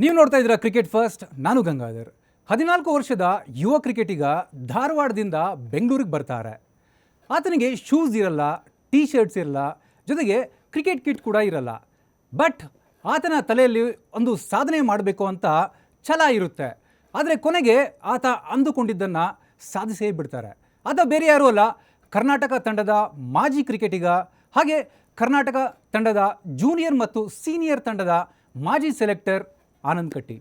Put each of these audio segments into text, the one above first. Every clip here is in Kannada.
ನೀವು ನೋಡ್ತಾ ಇದ್ದೀರಾ ಕ್ರಿಕೆಟ್ ಫಸ್ಟ್. ನಾನು ಗಂಗಾಧರ್. 14 ವರ್ಷದ ಯುವ ಕ್ರಿಕೆಟಿಗ ಧಾರವಾಡದಿಂದ ಬೆಂಗಳೂರಿಗೆ ಬರ್ತಾರೆ. ಆತನಿಗೆ ಶೂಸ್ ಇರಲ್ಲ, ಟೀ ಶರ್ಟ್ಸ್ ಇರಲ್ಲ, ಜೊತೆಗೆ ಕ್ರಿಕೆಟ್ ಕಿಟ್ ಕೂಡ ಇರಲ್ಲ. ಬಟ್ ಆತನ ತಲೆಯಲ್ಲಿ ಒಂದು ಸಾಧನೆ ಮಾಡಬೇಕು ಅಂತ ಛಲ ಇರುತ್ತೆ. ಆದರೆ ಕೊನೆಗೆ ಆತ ಅಂದುಕೊಂಡಿದ್ದನ್ನು ಸಾಧಿಸೇ ಬಿಡ್ತಾರೆ. ಆತ ಬೇರೆ ಯಾರೂ ಅಲ್ಲ, ಕರ್ನಾಟಕ ತಂಡದ ಮಾಜಿ ಕ್ರಿಕೆಟಿಗ, ಹಾಗೆ ಕರ್ನಾಟಕ ತಂಡದ ಜೂನಿಯರ್ ಮತ್ತು ಸೀನಿಯರ್ ತಂಡದ ಮಾಜಿ ಸೆಲೆಕ್ಟರ್ ಆನಂದ್ ಕಟ್ಟಿ.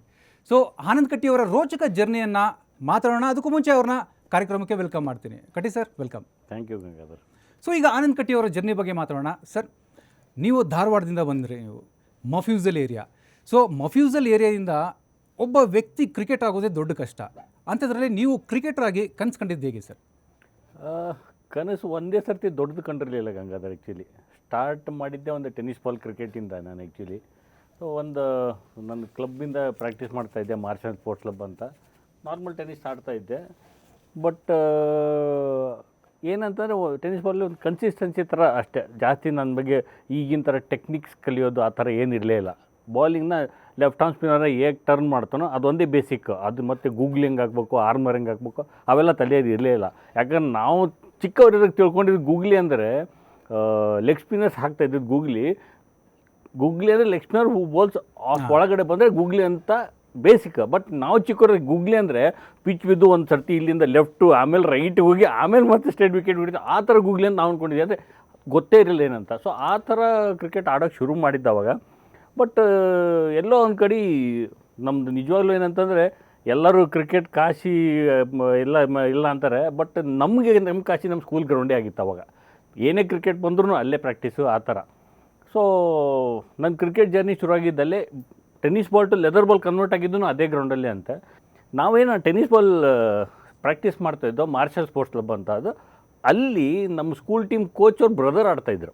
ಸೊ ಆನಂದ್ ಕಟ್ಟಿ ಅವರ ರೋಚಕ ಜರ್ನಿಯನ್ನು ಮಾತಾಡೋಣ. ಅದಕ್ಕೂ ಮುಂಚೆ ಅವ್ರನ್ನ ಕಾರ್ಯಕ್ರಮಕ್ಕೆ ವೆಲ್ಕಮ್ ಮಾಡ್ತೀನಿ. Katti sir, welcome. Thank you Gangadhar. So ಈಗ ಆನಂದ್ ಕಟ್ಟಿ ಅವರ ಜರ್ನಿ ಬಗ್ಗೆ ಮಾತಾಡೋಣ. ಸರ್, ನೀವು ಧಾರವಾಡದಿಂದ ಬಂದ್ರಿ, ನೀವು ಮಫ್ಯೂಸಲ್ ಏರಿಯಾ. ಸೊ ಮಫ್ಯೂಸಲ್ ಏರಿಯಾದಿಂದ ಒಬ್ಬ ವ್ಯಕ್ತಿ ಕ್ರಿಕೆಟ್ ಆಗೋದೇ ದೊಡ್ಡ ಕಷ್ಟ. ಅಂಥದ್ರಲ್ಲಿ ನೀವು ಕ್ರಿಕೆಟರ್ ಆಗಿ ಕನಸು ಕಂಡಿದ್ದು ಹೇಗೆ ಸರ್? ಕನಸು ಒಂದೇ ಸರ್ತಿ ದೊಡ್ಡದು ಕಂಡಿರಲಿಲ್ಲ ಗಂಗಾಧರ್. ಆ್ಯಕ್ಚುಲಿ ಸ್ಟಾರ್ಟ್ ಮಾಡಿದ್ದೆ ಒಂದು ಟೆನ್ನಿಸ್ ಬಾಲ್ ಕ್ರಿಕೆಟಿಂದ. ನಾನು ಆ್ಯಕ್ಚುಲಿ ಒಂದು ನನ್ನ ಕ್ಲಬ್ಬಿಂದ ಪ್ರಾಕ್ಟೀಸ್ ಮಾಡ್ತಾಯಿದ್ದೆ, ಮಾರ್ಷಲ್ ಸ್ಪೋರ್ಟ್ಸ್ ಕ್ಲಬ್ ಅಂತ. ನಾರ್ಮಲ್ ಟೆನ್ನಿಸ್ ಆಡ್ತಾಯಿದ್ದೆ. ಬಟ್ ಏನಂತಂದರೆ ಟೆನ್ನಿಸ್ ಬಾಲ್ ಒಂದು ಕನ್ಸಿಸ್ಟೆನ್ಸಿ ಥರ ಅಷ್ಟೇ, ಜಾಸ್ತಿ ನನ್ನ ಬಗ್ಗೆ ಈಗಿನ ಥರ ಟೆಕ್ನಿಕ್ಸ್ ಕಲಿಯೋದು ಆ ಥರ ಏನಿರಲೇ ಇಲ್ಲ. ಬಾಲಿಂಗ್ನ ಲೆಫ್ಟ್ ಆರ್ಮ್ ಸ್ಪಿನ್ನರ ಹೇಗೆ ಟರ್ನ್ ಮಾಡ್ತಾನೋ ಅದೊಂದೇ ಬೇಸಿಕ್. ಅದು ಮತ್ತು ಗೂಗ್ಲ್ ಹೆಂಗೆ ಹಾಕ್ಬೇಕು, ಆರ್ಮರ್ ಹೆಂಗೆ ಹಾಕ್ಬೇಕು, ಅವೆಲ್ಲ ತಲೆಯೋದು ಇರಲೇ ಇಲ್ಲ. ಯಾಕಂದ್ರೆ ನಾವು ಚಿಕ್ಕವರಿದಾಗ ತಿಳ್ಕೊಂಡಿದ್ದು ಗೂಗ್ಲಿ ಅಂದರೆ ಲೆಗ್ ಸ್ಪಿನ್ನರ್ಸ್ ಹಾಕ್ತಾಯಿದ್ದು. ಗೂಗ್ಲಿ ಅಂದರೆ ಲೆಗ್ ಸ್ಪಿನ್ನರ್ ಹೂ ಬಾಲ್ಸ್ ಒಳಗಡೆ ಬಂದರೆ ಗೂಗ್ಲಿ ಅಂತ ಬೇಸಿಕ್. ಬಟ್ ನಾವು ಚಿಕ್ಕವ್ರಿಗೆ ಗೂಗ್ಲಿ ಅಂದರೆ ಪಿಚ್ ಬಿದ್ದು ಒಂದು ಸರ್ತಿ ಇಲ್ಲಿಂದ ಲೆಫ್ಟು, ಆಮೇಲೆ ರೈಟ್ ಹೋಗಿ ಆಮೇಲೆ ಮತ್ತೆ ಸ್ಟ್ರೇಟ್ ವಿಕೆಟ್ ಬಿಡ್ತೀವಿ, ಆ ಥರ ಗೂಗ್ಲಿ ಅಂತ ನಾವು ಅಂದ್ಕೊಂಡಿದ್ದೆ. ಅಂದರೆ ಗೊತ್ತೇ ಇರಲಿಲ್ಲ ಏನಂತ. ಸೊ ಆ ಥರ ಕ್ರಿಕೆಟ್ ಆಡೋಕ್ಕೆ ಶುರು ಮಾಡಿದ್ದ ಅವಾಗ. ಬಟ್ ಎಲ್ಲೋ ಒಂದು ಕಡೆ ನಮ್ಮದು ನಿಜವಾಗ್ಲೂ ಏನಂತಂದರೆ ಎಲ್ಲರೂ ಕ್ರಿಕೆಟ್ ಕಾಶಿ ಇಲ್ಲ ಅಂತಾರೆ. ಬಟ್ ನಮ್ಮ ಕಾಶಿ ನಮ್ಮ ಸ್ಕೂಲ್ ಗ್ರೌಂಡೇ ಆಗಿತ್ತು ಅವಾಗ. ಏನೇ ಕ್ರಿಕೆಟ್ ಬಂದ್ರೂ ಅಲ್ಲೇ ಪ್ರಾಕ್ಟೀಸು, ಆ ಥರ. ಸೊ ನನ್ನ ಕ್ರಿಕೆಟ್ ಜರ್ನಿ ಶುರುವಾಗಿದ್ದಲ್ಲೇ. Tennis ball to leather ball convert ಆಗಿದ್ದು ಅದೇ ಗ್ರೌಂಡಲ್ಲೇ ಅಂತ. ನಾವೇನು ಟೆನ್ನಿಸ್ ಬಾಲ್ ಪ್ರಾಕ್ಟೀಸ್ ಮಾಡ್ತಾಯಿದ್ದೋ ಮಾರ್ಷಲ್ ಸ್ಪೋರ್ಟ್ಸ್ ಕ್ಲಬ್ ಅಂತ. ಅದು ಅಲ್ಲಿ ನಮ್ಮ ಸ್ಕೂಲ್ ಟೀಮ್ ಕೋಚ್ ಅವ್ರ ಬ್ರದರ್ ಆಡ್ತಾಯಿದ್ರು.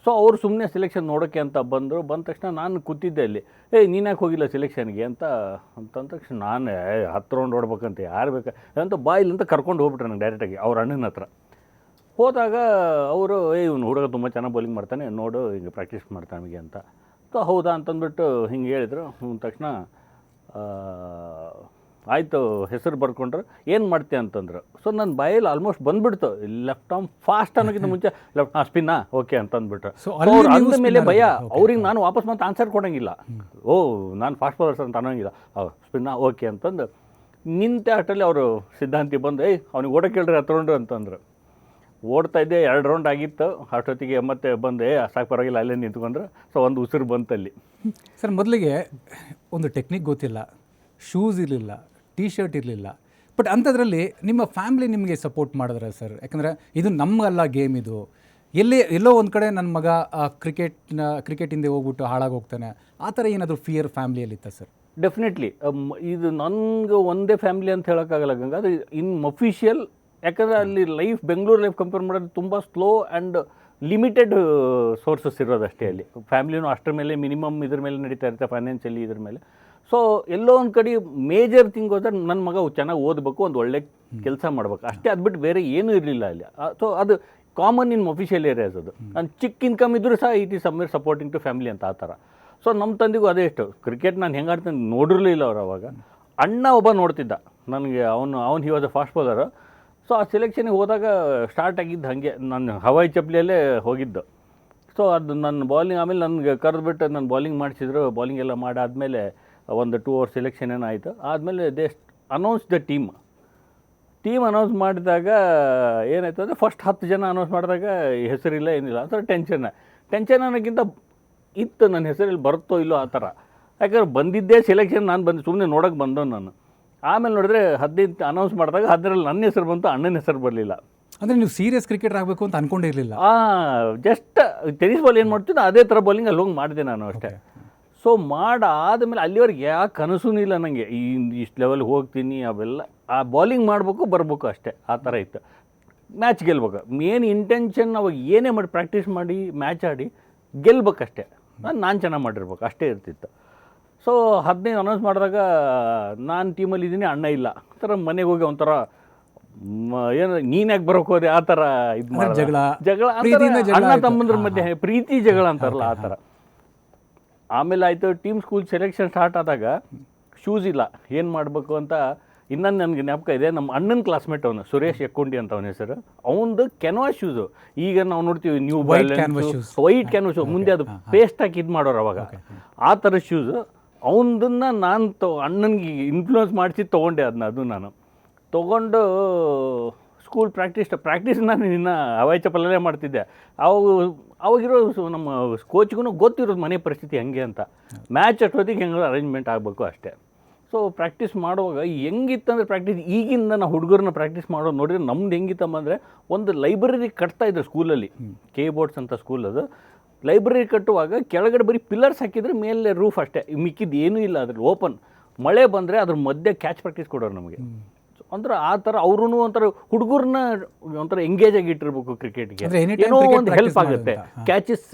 ಸೊ ಅವರು ಸುಮ್ಮನೆ ಸೆಲೆಕ್ಷನ್ ನೋಡೋಕ್ಕೆ ಅಂತ ಬಂದ ತಕ್ಷಣ ನಾನು ಕೂತಿದ್ದೆ ಅಲ್ಲಿ. ನೀನು ಯಾಕೆ ಹೋಗಿಲ್ಲ ಸೆಲೆಕ್ಷನ್ಗೆ ಅಂತಂದ ತಕ್ಷಣ ನಾನು 10 ರೌಂಡ್ ಓಡ್ಬೇಕಂತ, ಯಾರು ಬೇಕಾ ಅಂತ ಬಾಯಿಲ್ ಅಂತ ಕರ್ಕೊಂಡು ಹೋಗ್ಬಿಟ್ರೆ ನಂಗೆ ಡೈರೆಕ್ಟಾಗಿ ಅವ್ರ ಅಣ್ಣನ ಹತ್ರ. ಹೋದಾಗ ಅವರು ಇವನು ಹುಡುಗ ತುಂಬ ಚೆನ್ನಾಗಿ ಬೌಲಿಂಗ್ ಮಾಡ್ತಾನೆ, ನೋಡು ಹಿಂಗೆ ಪ್ರಾಕ್ಟೀಸ್ ಮಾಡ್ತಾನೆ ನಮಗೆ ಅಂತ. ಸೊ ಹೌದಾ ಅಂತಂದ್ಬಿಟ್ಟು ಹಿಂಗೆ ಹೇಳಿದ್ರು. ತಕ್ಷಣ ಆಯಿತು, ಹೆಸರು ಬರ್ಕೊಂಡ್ರು. ಏನು ಮಾಡ್ತೀಯ ಅಂತಂದ್ರು. ಸೊ ನನ್ನ ಬಾಯಲ್ಲಿ ಆಲ್ಮೋಸ್ಟ್ ಬಂದುಬಿಡ್ತು, ಲೆಫ್ಟ್ ಆರ್ಮ್ ಫಾಸ್ಟ್ ಅನ್ನೋಕ್ಕಿಂತ ಮುಂಚೆ ಲೆಫ್ಟ್ ಸ್ಪಿನ್ನಾ ಓಕೆ ಅಂತಂದ್ಬಿಟ್ಟು. ಅಂದ ಮೇಲೆ ಭಯ ಅವ್ರಿಗೆ ನಾನು ವಾಪಸ್ ಮತ್ತೆ ಆನ್ಸರ್ ಕೊಡೋಂಗಿಲ್ಲ. ನಾನು ಫಾಸ್ಟ್ ಬೌಲರ್ಸ್ ಅಂತ ಅನ್ನೋಂಗಿಲ್ಲ. ಸ್ಪಿನ್ನಾ ಓಕೆ ಅಂತಂದು ನಿಂತೆ ಅಷ್ಟರಲ್ಲಿ ಅವರು ಸಿದ್ಧಾಂತಿ ಬಂದು ಅವ್ನಿಗೆ ಓಡೋಕೆ ಹೇಳ್ರಿ 10 ರೌಂಡು ಅಂತಂದ್ರು. ಓಡ್ತಾಯಿದ್ದೆ, 2 ರೌಂಡ್ ಆಗಿತ್ತು. ಅಷ್ಟೊತ್ತಿಗೆ ಮತ್ತೆ ಬಂದು ಸಾಕು ಪರವಾಗಿಲ್ಲ ಅಲ್ಲೇ ನಿಂತ್ಕೊಂಡ್ರು. ಸೊ ಒಂದು ಉಸಿರು ಬಂತಲ್ಲಿ. ಸರ್, ಮೊದಲಿಗೆ ಒಂದು ಟೆಕ್ನಿಕ್ ಗೊತ್ತಿಲ್ಲ, ಶೂಸ್ ಇರಲಿಲ್ಲ, ಟೀ ಶರ್ಟ್ ಇರಲಿಲ್ಲ. ಬಟ್ ಅಂಥದ್ರಲ್ಲಿ ನಿಮ್ಮ ಫ್ಯಾಮ್ಲಿ ನಿಮಗೆ ಸಪೋರ್ಟ್ ಮಾಡಿದ್ರೆ ಸರ್? ಯಾಕಂದರೆ ಇದು ನಮಗಲ್ಲ ಗೇಮ್, ಇದು ಎಲ್ಲೋ ಒಂದು ಕಡೆ ನನ್ನ ಮಗ ಕ್ರಿಕೆಟಿಂದ ಹೋಗ್ಬಿಟ್ಟು ಹಾಳಾಗಿ ಹೋಗ್ತಾನೆ, ಆ ಥರ ಏನಾದರೂ ಫಿಯರ್ ಫ್ಯಾಮ್ಲಿಯಲ್ಲಿತ್ತ ಸರ್? ಡೆಫಿನೆಟ್ಲಿ. ಇದು ನನಗೆ ಒಂದೇ ಫ್ಯಾಮ್ಲಿ ಅಂತ ಹೇಳೋಕ್ಕಾಗಲ್ಲ ಗಂಗಾ. ಅದು ಅಫಿಷಿಯಲ್. ಯಾಕಂದರೆ ಅಲ್ಲಿ ಬೆಂಗಳೂರು ಲೈಫ್ ಕಂಪೇರ್ ಮಾಡೋದು ತುಂಬ ಸ್ಲೋ ಆ್ಯಂಡ್ ಲಿಮಿಟೆಡ್ ಸೋರ್ಸಸ್ ಇರೋದಷ್ಟೇ. ಅಲ್ಲಿ ಫ್ಯಾಮ್ಲಿನೂ ಅಷ್ಟರ ಮೇಲೆ ಮಿನಿಮಮ್ ಇದ್ರ ಮೇಲೆ ನಡೀತಾ ಇರುತ್ತೆ, ಫೈನಾನ್ಷಿಯಲಿ ಇದ್ರ ಮೇಲೆ. ಸೊ ಎಲ್ಲೋ ಒಂದು ಕಡೆ ಮೇಜರ್ ಥಿಂಗ್ ಹೋದ್ರೆ ನನ್ನ ಮಗ ಚೆನ್ನಾಗಿ ಓದಬೇಕು, ಒಂದು ಒಳ್ಳೆ ಕೆಲಸ ಮಾಡ್ಬೇಕು ಅಷ್ಟೇ. ಅದು ಬಿಟ್ಟು ಬೇರೆ ಏನೂ ಇರಲಿಲ್ಲ ಅಲ್ಲಿ. ಸೊ ಅದು ಕಾಮನ್ ಇನ್ ಅಫಿಷಿಯಲ್ ಏರಿಯಾಸ್. ಅದು ನಾನು ಚಿಕ್ಕ ಇನ್ಕಮ್ ಇದ್ದರೂ ಸಹ it is somewhere supporting to family ಅಂತ, ಆ ಥರ. ಸೊ ನಮ್ಮ ತಂದೆಗೂ ಅದೇ ಇಷ್ಟು. ಕ್ರಿಕೆಟ್ ನಾನು ಹೆಂಗೆ ಆಡ್ತೀನಿ ನೋಡಿರಲಿಲ್ಲ ಅವ್ರು ಅವಾಗ. ಅಣ್ಣ ಒಬ್ಬ ನೋಡ್ತಿದ್ದ ನನಗೆ. ಅವನು he was a fast bowler. So ಆ ಸೆಲೆಕ್ಷನ್ಗೆ ಹೋದಾಗ ಸ್ಟಾರ್ಟ್ ಆಗಿದ್ದು ಹಾಗೆ, ನಾನು ಹವಾಯಿ ಚಪ್ಪಲಿಯಲ್ಲೇ ಹೋಗಿದ್ದು. ಸೊ ಅದು ನನ್ನ ಬಾಲಿಂಗ್ ಆಮೇಲೆ ನನಗೆ ಕರೆದುಬಿಟ್ಟು ನನ್ನ ಬಾಲಿಂಗ್ ಮಾಡಿಸಿದ್ರು. ಬಾಲಿಂಗ್ ಎಲ್ಲ ಮಾಡಾದಮೇಲೆ ಒಂದು 2 ಅವರ್ ಸೆಲೆಕ್ಷನ್ ಏನಾಯಿತು. ಆದಮೇಲೆ they announce the team announce ಮಾಡಿದಾಗ ಏನಾಯಿತು ಅಂದರೆ ಫಸ್ಟ್ 10 ಜನ ಅನೌನ್ಸ್ ಮಾಡಿದಾಗ ಹೆಸರಿಲ್ಲ, ಏನಿಲ್ಲ. ಆ ಥರ ಟೆನ್ಷನ್ ಅನ್ನೋಕ್ಕಿಂತ ಇತ್ತು ನನ್ನ ಹೆಸರಲ್ಲಿ ಬರುತ್ತೋ ಇಲ್ಲೋ ಆ ಥರ. ಯಾಕಂದ್ರೆ ಬಂದಿದ್ದೇ ಸೆಲೆಕ್ಷನ್, ನಾನು ಸುಮ್ಮನೆ ನೋಡೋಕ್ಕೆ ಬಂದವನು ನಾನು. ಆಮೇಲೆ ನೋಡಿದ್ರೆ 15 ಅನೌನ್ಸ್ ಮಾಡಿದಾಗ 10ರಲ್ಲಿ ನನ್ನ ಹೆಸರು ಬಂತು, ಅಣ್ಣನ ಹೆಸರು ಬರಲಿಲ್ಲ. ಅಂದರೆ ನೀವು ಸೀರಿಯಸ್ ಕ್ರಿಕೆಟರ್ ಆಗಬೇಕು ಅಂತ ಅಂದ್ಕೊಂಡಿರಲಿಲ್ಲ? ಜಸ್ಟ್ ಟೆನ್ನಿಸ್ ಬಾಲ್ ಏನು ಮಾಡ್ತಿದ್ದೆ ಅದೇ ಥರ ಬಾಲಿಂಗ್ ಅಲ್ಲಿ ಹೋಗಿ ಮಾಡಿದೆ ನಾನು ಅಷ್ಟೇ. ಸೊ ಆದಮೇಲೆ ಅಲ್ಲಿವರೆಗೆ ಯಾಕೆ ಕನಸೂ ಇಲ್ಲ ನನಗೆ ಇಷ್ಟು ಲೆವೆಲ್ಗೆ ಹೋಗ್ತೀನಿ ಅವೆಲ್ಲ. ಆ ಬಾಲಿಂಗ್ ಮಾಡಬೇಕು, ಬರಬೇಕು ಅಷ್ಟೇ, ಆ ಥರ ಇತ್ತು. ಮ್ಯಾಚ್ ಗೆಲ್ಬೇಕು ಮೇನ್ ಇಂಟೆನ್ಷನ್. ಅವಾಗ ಏನೇ ಮಾಡಿ ಪ್ರಾಕ್ಟೀಸ್ ಮಾಡಿ ಮ್ಯಾಚ್ ಆಡಿ ಗೆಲ್ಬೇಕಷ್ಟೇ. ನಾನು ಚೆನ್ನಾಗಿ ಮಾಡಿರ್ಬೇಕು ಅಷ್ಟೇ ಇರ್ತಿತ್ತು. ಸೊ 15 ಅನೌನ್ಸ್ ಮಾಡಿದಾಗ ನಾನು ಟೀಮಲ್ಲಿ ಇದ್ದೀನಿ, ಅಣ್ಣ ಇಲ್ಲ. ಆ ಥರ ಮನೆಗೆ ಹೋಗಿ ಒಂಥರ ಏನು ನೀನು ಯಾಕೆ ಬರೋಕೆ ಹೋದೆ ಆ ಥರ ಇದು ಮಾಡಿ ಜಗಳ ಅಣ್ಣ ತಮ್ಮಂದ್ರ ಮಧ್ಯೆ ಪ್ರೀತಿ ಜಗಳ ಅಂತಾರಲ್ಲ, ಆ ಥರ. ಆಮೇಲೆ ಆಯಿತು ಟೀಮ್ ಸ್ಕೂಲ್ ಸೆಲೆಕ್ಷನ್ ಸ್ಟಾರ್ಟ್ ಆದಾಗ ಶೂಸ್ ಇಲ್ಲ, ಏನು ಮಾಡಬೇಕು ಅಂತ ಇನ್ನೊಂದು ನನಗೆ ಜ್ಞಾಪಕ ಇದೆ. ನಮ್ಮ ಅಣ್ಣನ ಕ್ಲಾಸ್ಮೇಟ್ ಅವನು ಸುರೇಶ್ ಯಕ್ಕುಂಡಿ ಅಂತ ಅವನ ಹೆಸರು. ಅವನದು ಕ್ಯಾನ್ವಾಸ್ ಶೂಸು. ಈಗ ನಾವು ನೋಡ್ತೀವಿ new balance white canvas shoe, ಮುಂದೆ ಅದು ಪೇಸ್ಟ್ ಹಾಕಿ ಇದು ಮಾಡೋರು ಅವಾಗ, ಆ ಥರ ಶೂಸು. ಅವನದನ್ನು ನಾನು ಅಣ್ಣನಿಗೆ ಇನ್ಫ್ಲೂಯೆನ್ಸ್ ಮಾಡಿಸಿ ತೊಗೊಂಡೆ ಅದು ನಾನು ತೊಗೊಂಡು ಸ್ಕೂಲ್ ಪ್ರಾಕ್ಟೀಸ್ ನಾನು ಇನ್ನು ಹವಾಯಿ ಚಪ್ಪಲಲ್ಲೇ ಮಾಡ್ತಿದ್ದೆ. ಅವಾಗಿರೋ ನಮ್ಮ ಕೋಚ್ಗೂ ಗೊತ್ತಿರೋದು ಮನೆ ಪರಿಸ್ಥಿತಿ ಹೆಂಗೆ ಅಂತ. ಮ್ಯಾಚ್ ಅಷ್ಟೊತ್ತಿಗೆ ಹೆಂಗೆ ಅರೇಂಜ್ಮೆಂಟ್ ಆಗಬೇಕು ಅಷ್ಟೇ. ಸೊ ಪ್ರಾಕ್ಟೀಸ್ ಮಾಡುವಾಗ ಹೆಂಗಿತ್ತಂದರೆ ಪ್ರಾಕ್ಟೀಸ್ ಈಗಿಂದ ನಾವು ಹುಡುಗರನ್ನ ಪ್ರಾಕ್ಟೀಸ್ ಮಾಡೋದು ನೋಡಿದ್ರೆ ನಮ್ದು ಹೆಂಗಿತ್ತಮ್ಮ ಅಂದರೆ, ಒಂದು ಲೈಬ್ರರಿ ಕಟ್ತಾಯಿದ್ರು ಸ್ಕೂಲಲ್ಲಿ, ಕೆ ಬೋರ್ಡ್ಸ್ ಅಂತ ಸ್ಕೂಲ್ ಅದು. ಲೈಬ್ರರಿ ಕಟ್ಟುವಾಗ ಕೆಳಗಡೆ ಬರೀ ಪಿಲ್ಲರ್ಸ್ ಹಾಕಿದರೆ ಮೇಲೆ ರೂಫ್ ಅಷ್ಟೇ, ಮಿಕ್ಕಿದ್ದು ಏನೂ ಇಲ್ಲ ಅದ್ರಲ್ಲಿ ಓಪನ್. ಮಳೆ ಬಂದರೆ ಅದ್ರ ಮಧ್ಯೆ ಕ್ಯಾಚ್ ಪ್ರಾಕ್ಟೀಸ್ ಕೊಡೋರು ನಮಗೆ. ಅಂದ್ರೆ ಆ ಥರ ಅವ್ರೂ ಒಂಥರ ಹುಡುಗರನ್ನ ಒಂಥರ ಎಂಗೇಜ್ ಆಗಿ ಇಟ್ಟಿರ್ಬೇಕು ಕ್ರಿಕೆಟ್ಗೆ. ಏನೋ ಒಂದು ಹೆಲ್ಪ್ ಆಗುತ್ತೆ, ಕ್ಯಾಚಸ್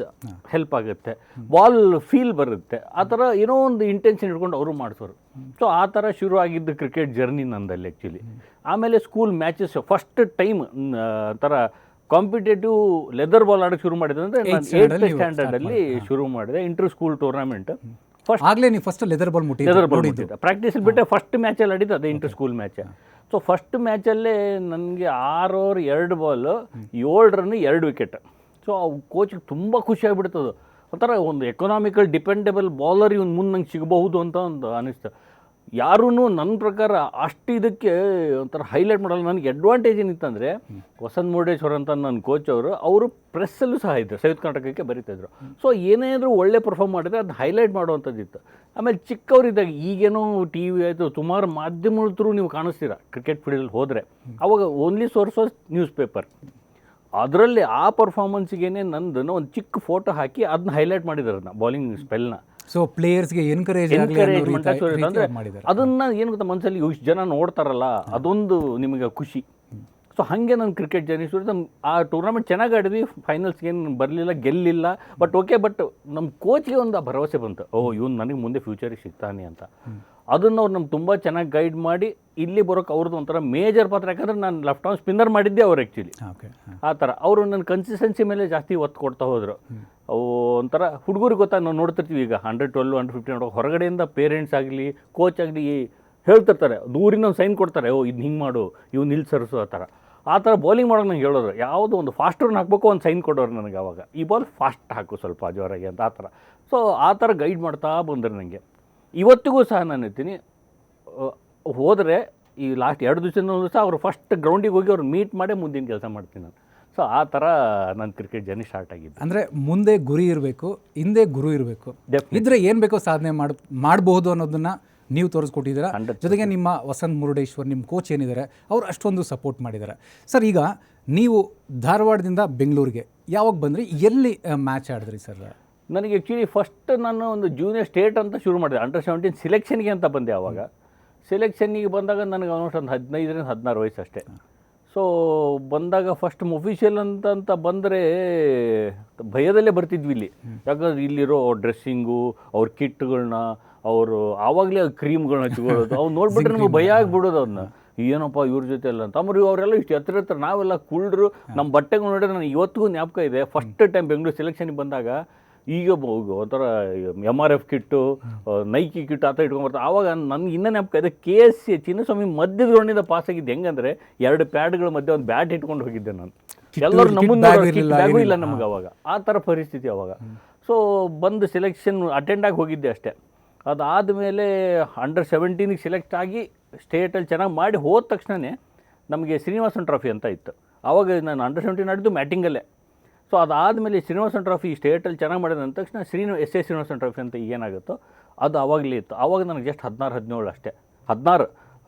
ಹೆಲ್ಪ್ ಆಗುತ್ತೆ, ಬಾಲ್ ಫೀಲ್ ಬರುತ್ತೆ, ಆ ಥರ ಏನೋ ಒಂದು ಇಂಟೆನ್ಷನ್ ಇಟ್ಕೊಂಡು ಅವರು ಮಾಡಿಸೋರು. ಸೊ ಆ ಥರ ಶುರು ಆಗಿದ್ದು ಕ್ರಿಕೆಟ್ ಜರ್ನಿ ನಂದಲ್ಲಿ ಆ್ಯಕ್ಚುಲಿ. ಆಮೇಲೆ ಸ್ಕೂಲ್ ಮ್ಯಾಚಸ್ ಫಸ್ಟ್ ಟೈಮ್ ಥರ ಕಾಂಪಿಟೇಟಿವ್ ಲೆದರ್ ಬಾಲ್ ಆಡೋಕ್ಕೆ ಶುರು ಮಾಡಿದೆ ಅಂದರೆ ನಾನು 8th ಸ್ಟ್ಯಾಂಡರ್ಡಲ್ಲಿ ಶುರು ಮಾಡಿದೆ. ಇಂಟರ್ ಸ್ಕೂಲ್ ಟೂರ್ನಮೆಂಟ್ ಆಗಲೇ ನೀವು ಫಸ್ಟ್ ಲೆದರ್ ಬಾಲ್ ಮುಟ್ಟಿದ್ದೆ. ಪ್ರಾಕ್ಟೀಸಲ್ಲಿ ಬಿಟ್ಟೆ ಫಸ್ಟ್ ಮ್ಯಾಚಲ್ಲಿ ಆಡಿದ್ದು ಅದೇ inter school match. So first ಮ್ಯಾಚಲ್ಲೇ ನನಗೆ 6 over 2 ball 7 run 2 wicket. So ಕೋಚ್ಗೆ ತುಂಬ ಖುಷಿಯಾಗಿಬಿಡ್ತದೆ. ಒಂಥರ ಒಂದು ಎಕನಾಮಿಕಲ್ ಡಿಪೆಂಡೆಬಲ್ ಬಾಲರ್ ಇವ್ನು ಮುಂದೆ ನಂಗೆ ಸಿಗಬಹುದು ಅಂತ ಒಂದು ಅನಿಸ್ತು. ಯಾರೂ ನನ್ನ ಪ್ರಕಾರ ಅಷ್ಟು ಇದಕ್ಕೆ ಒಂಥರ ಹೈಲೈಟ್ ಮಾಡಲ್ಲ. ನನಗೆ ಅಡ್ವಾಂಟೇಜ್ ಏನಿತ್ತಂದರೆ, ವಸಂತ್ ಮುರುಡೇಶ್ವರ್ ಅಂತ ನನ್ನ ಕೋಚ್ ಅವರು ಪ್ರೆಸ್ಸಲ್ಲೂ ಸಹ ಇದ್ದರು, ಸೌತ್ ಕರ್ನಾಟಕಕ್ಕೆ ಬರೀತಾಯಿದ್ರು. ಸೊ ಏನೇನಾದರೂ ಒಳ್ಳೆ ಪರ್ಫಾರ್ಮ್ ಮಾಡಿದರೆ ಅದು ಹೈಲೈಟ್ ಮಾಡುವಂಥದ್ದಿತ್ತು. ಆಮೇಲೆ ಚಿಕ್ಕವರಿದ್ದಾಗ ಈಗೇನೋ ಟಿ ವಿ ಆಯಿತು, ಸುಮಾರು ಮಾಧ್ಯಮಗಳ ಥ್ರೂ ನೀವು ಕಾಣಿಸ್ತೀರ ಕ್ರಿಕೆಟ್ ಫೀಲ್ಡಲ್ಲಿ ಹೋದರೆ. ಅವಾಗ only source was news paper. ಅದರಲ್ಲಿ ಆ ಪರ್ಫಾರ್ಮೆನ್ಸಿಗೇನೆ ನಂದನ್ನು ಒಂದು ಚಿಕ್ಕ ಫೋಟೋ ಹಾಕಿ ಅದನ್ನ ಹೈಲೈಟ್ ಮಾಡಿದ್ದಾರೆ ಅದನ್ನ ಬಾಲಿಂಗ್ ಸ್ಪೆಲ್ನ. ಸೊ ಪ್ಲೇಯರ್ಸ್ಗೆ ಎನ್ಕರೇಜ್ಮೆಂಟ್ ಅಂದರೆ ಅದನ್ನು ಏನು ಗೊತ್ತಾ, ಮನಸ್ಸಲ್ಲಿ ಇಷ್ಟು ಜನ ನೋಡ್ತಾರಲ್ಲ, ಅದೊಂದು ನಿಮಗೆ ಖುಷಿ. ಸೊ ಹಾಗೆ ನಾನು ಕ್ರಿಕೆಟ್ ಜರ್ನಿ ಶುರು. ಆ ಟೂರ್ನಮೆಂಟ್ ಚೆನ್ನಾಗಿ ಆಡಿದ್ವಿ, ಫೈನಲ್ಸ್ಗೆ ಏನು ಬರಲಿಲ್ಲ, ಗೆಲ್ಲಿಲ್ಲ, ಬಟ್ ನಮ್ಮ ಕೋಚ್ಗೆ ಒಂದು ಭರವಸೆ ಬಂತು, ಇವನು ನನಗೆ ಮುಂದೆ ಫ್ಯೂಚರಿಗೆ ಸಿಗ್ತಾನೆ ಅಂತ. ಅದನ್ನು ಅವ್ರು ನಮ್ಗೆ ತುಂಬ ಚೆನ್ನಾಗಿ ಗೈಡ್ ಮಾಡಿ ಇಲ್ಲಿ ಬರೋಕ್ಕೆ ಅವ್ರದ್ದು ಒಂಥರ ಮೇಜರ್ ಪಾತ್ರ. ಯಾಕಂದರೆ ನಾನು ಲೆಫ್ಟ್ ಆರ್ಮ್ ಸ್ಪಿನ್ನರ್ ಮಾಡಿದ್ದೆ ಅವ್ರು ಆ್ಯಕ್ಚುಲಿ. ಆ ಥರ ಅವರು ನನ್ನ ಕನ್ಸಿಸ್ಟೆನ್ಸಿ ಮೇಲೆ ಜಾಸ್ತಿ ಒತ್ತು ಕೊಡ್ತಾ ಹೋದರು. ಅವು ಒಂಥರ ಹುಡುಗರಿಗೆ ಗೊತ್ತಾ, ನಾವು ನೋಡ್ತಿರ್ತೀವಿ ಈಗ 112, 115 ಹೊರಗಡೆಯಿಂದ ಪೇರೆಂಟ್ಸ್ ಆಗಲಿ ಕೋಚ್ ಆಗಲಿ ಹೇಳ್ತಿರ್ತಾರೆ, ದೂರಿಂದ ಒಂದು ಸೈನ್ ಕೊಡ್ತಾರೆ, ಇದನ್ನ ಹಿಂಗೆ ಮಾಡು, ಇವ್ನು ನಿಲ್ಲಿ ಸರಿಸು, ಆ ಥರ ಬೌಲಿಂಗ್ ಮಾಡೋದು ನಂಗೆ ಹೇಳೋರು. ಯಾವುದೋ ಒಂದು ಫಾಸ್ಟರ್ನ ಹಾಕಬೇಕು, ಒಂದು ಸೈನ್ ಕೊಡೋರು ನನಗೆ ಅವಾಗ, ಈ ಬಾಲ್ ಫಾಸ್ಟ್ ಹಾಕು ಸ್ವಲ್ಪ ಜೋರಾಗಿ ಅಂತ, ಆ ಥರ. ಸೊ ಆ ಥರ ಗೈಡ್ ಮಾಡ್ತಾ ಬಂದರೆ ನನಗೆ ಇವತ್ತಿಗೂ ಸಹ ನಾನು ಇರ್ತೀನಿ. ಹೋದರೆ ಈ ಲಾಸ್ಟ್ 2 ದಿವಸ ಸಹ ಅವರು ಫಸ್ಟ್ ಗ್ರೌಂಡಿಗೆ ಹೋಗಿ ಅವ್ರು ಮೀಟ್ ಮಾಡೇ ಮುಂದಿನ ಕೆಲಸ ಮಾಡ್ತೀನಿ ನಾನು. ಸೊ ಆ ಥರ ನನ್ನ ಕ್ರಿಕೆಟ್ ಜರ್ನಿ ಸ್ಟಾರ್ಟ್ ಆಗಿದ್ದು. ಅಂದರೆ ಮುಂದೆ ಗುರಿ ಇರಬೇಕು, ಹಿಂದೆ ಗುರು ಇರಬೇಕು, ಇದ್ರೆ ಏನು ಬೇಕೋ ಸಾಧನೆ ಮಾಡಬಹುದು ಅನ್ನೋದನ್ನು ನೀವು ತೋರಿಸ್ಕೊಟ್ಟಿದ್ದೀರಾ. ಜೊತೆಗೆ ನಿಮ್ಮ ವಸಂತ್ ಮುರುಡೇಶ್ವರ್ ನಿಮ್ಮ ಕೋಚ್ ಏನಿದ್ದಾರೆ ಅವರು ಅಷ್ಟೊಂದು ಸಪೋರ್ಟ್ ಮಾಡಿದ್ದಾರೆ. ಸರ್, ಈಗ ನೀವು ಧಾರವಾಡದಿಂದ ಬೆಂಗಳೂರಿಗೆ ಯಾವಾಗ ಬಂದ್ರಿ, ಎಲ್ಲಿ ಮ್ಯಾಚ್ ಆಡಿದ್ರಿ ಸರ್? ನನಗೆ ಆ್ಯಕ್ಚುಲಿ ಫಸ್ಟ್ ನಾನು ಒಂದು ಜೂನಿಯರ್ ಸ್ಟೇಟ್ ಅಂತ ಶುರು ಮಾಡಿದೆ, ಅಂಡರ್ 17 ಸೆಲೆಕ್ಷನ್ಗೆ ಅಂತ ಬಂದೆ. ಆವಾಗ ಸೆಲೆಕ್ಷನ್ನಿಗೆ ಬಂದಾಗ ನನಗೆ ಆಲ್ಮೋಸ್ಟ್ ಒಂದು 15ರಿಂದ 16 ವಯಸ್ಸು ಅಷ್ಟೇ. ಸೊ ಬಂದಾಗ ಫಸ್ಟ್ ಒಫಿಷಿಯಲ್ ಅಂತ ಬಂದರೆ ಭಯದಲ್ಲೇ ಬರ್ತಿದ್ವಿ ಇಲ್ಲಿ. ಯಾಕಂದ್ರೆ ಇಲ್ಲಿರೋ ಡ್ರೆಸ್ಸಿಂಗು, ಅವ್ರ ಕಿಟ್ಗಳನ್ನ, ಅವರು ಆವಾಗಲೇ ಕ್ರೀಮ್ಗಳನ್ನ ಹಚ್ಕೊಳ್ಳೋದು, ಅವ್ನು ನೋಡ್ಬಿಟ್ರೆ ನಮಗೆ ಭಯ ಆಗಿಬಿಡೋದು. ಅದನ್ನ ಏನಪ್ಪ ಇವ್ರ ಜೊತೆ ಎಲ್ಲ ಅಂತ. ಆಮೇಲೆ ಅವರೆಲ್ಲ ಇಷ್ಟು ಹತ್ರ ನಾವೆಲ್ಲ ಕುಳ್ರು, ನಮ್ಮ ಬಟ್ಟೆಗಳು ನೋಡಿದ್ರೆ ನನಗೆ ಇವತ್ತಿಗೂ ಜ್ಞಾಪಕ ಇದೆ. ಫಸ್ಟ್ ಟೈಮ್ ಬೆಂಗಳೂರು ಸೆಲೆಕ್ಷನ್ಗೆ ಬಂದಾಗ ಈಗ ಒಂಥರ MRF ಕಿಟ್ಟು, ನೈಕಿ ಕಿಟ್ಟು ಆ ಥರ ಇಟ್ಕೊಂಡ್ಬರ್ತಾರೆ. ಆವಾಗ ನನಗೆ ಇನ್ನೂ ಜ್ಞಾಪಕ ಇದೆ, KSC ಚಿನ್ನಸ್ವಾಮಿ ಮಧ್ಯದ ಗ್ರೌಂಡಿಂದ ಪಾಸ್ ಆಗಿದ್ದು ಹೆಂಗಂದರೆ 2 ಪ್ಯಾಡ್ಗಳ ಮಧ್ಯೆ ಒಂದು ಬ್ಯಾಟ್ ಇಟ್ಕೊಂಡು ಹೋಗಿದ್ದೆ ನಾನು. ಎಲ್ಲರೂ ನಮ್ಮನ್ನು ಬ್ಯಾಗು ಇಲ್ಲ ನಮ್ಗೆ ಅವಾಗ, ಆ ಥರ ಪರಿಸ್ಥಿತಿ ಅವಾಗ. ಸೊ ಬಂದು ಸೆಲೆಕ್ಷನ್ ಅಟೆಂಡ್ ಆಗಿ ಹೋಗಿದ್ದೆ ಅಷ್ಟೇ. ಅದಾದಮೇಲೆ ಅಂಡರ್ 17ಗೆ ಸೆಲೆಕ್ಟ್ ಆಗಿ ಸ್ಟೇಟಲ್ಲಿ ಚೆನ್ನಾಗಿ ಮಾಡಿ ಹೋದ ತಕ್ಷಣವೇ ನಮಗೆ ಶ್ರೀನಿವಾಸನ್ ಟ್ರಾಫಿ ಅಂತ ಇತ್ತು. ಆವಾಗ ನಾನು ಅಂಡರ್ 17 ಆಡಿದ್ದು ಮ್ಯಾಟಿಂಗಲ್ಲೇ. ಸೊ ಅದಾದಮೇಲೆ ಶ್ರೀನಿವಾಸನ್ ಟ್ರಾಫಿ ಸ್ಟೇಟಲ್ಲಿ ಚೆನ್ನಾಗಿ ಮಾಡಿದ ಅಂದ ತಕ್ಷಣ SS ಶ್ರೀನಿವಾಸನ್ ಟ್ರಾಫಿ ಅಂತ ಏನಾಗುತ್ತೋ ಅದು ಆವಾಗಲೇ ಇತ್ತು. ಆವಾಗ ನನಗೆ ಜಸ್ಟ್ 16-17 ಅಷ್ಟೇ, 16.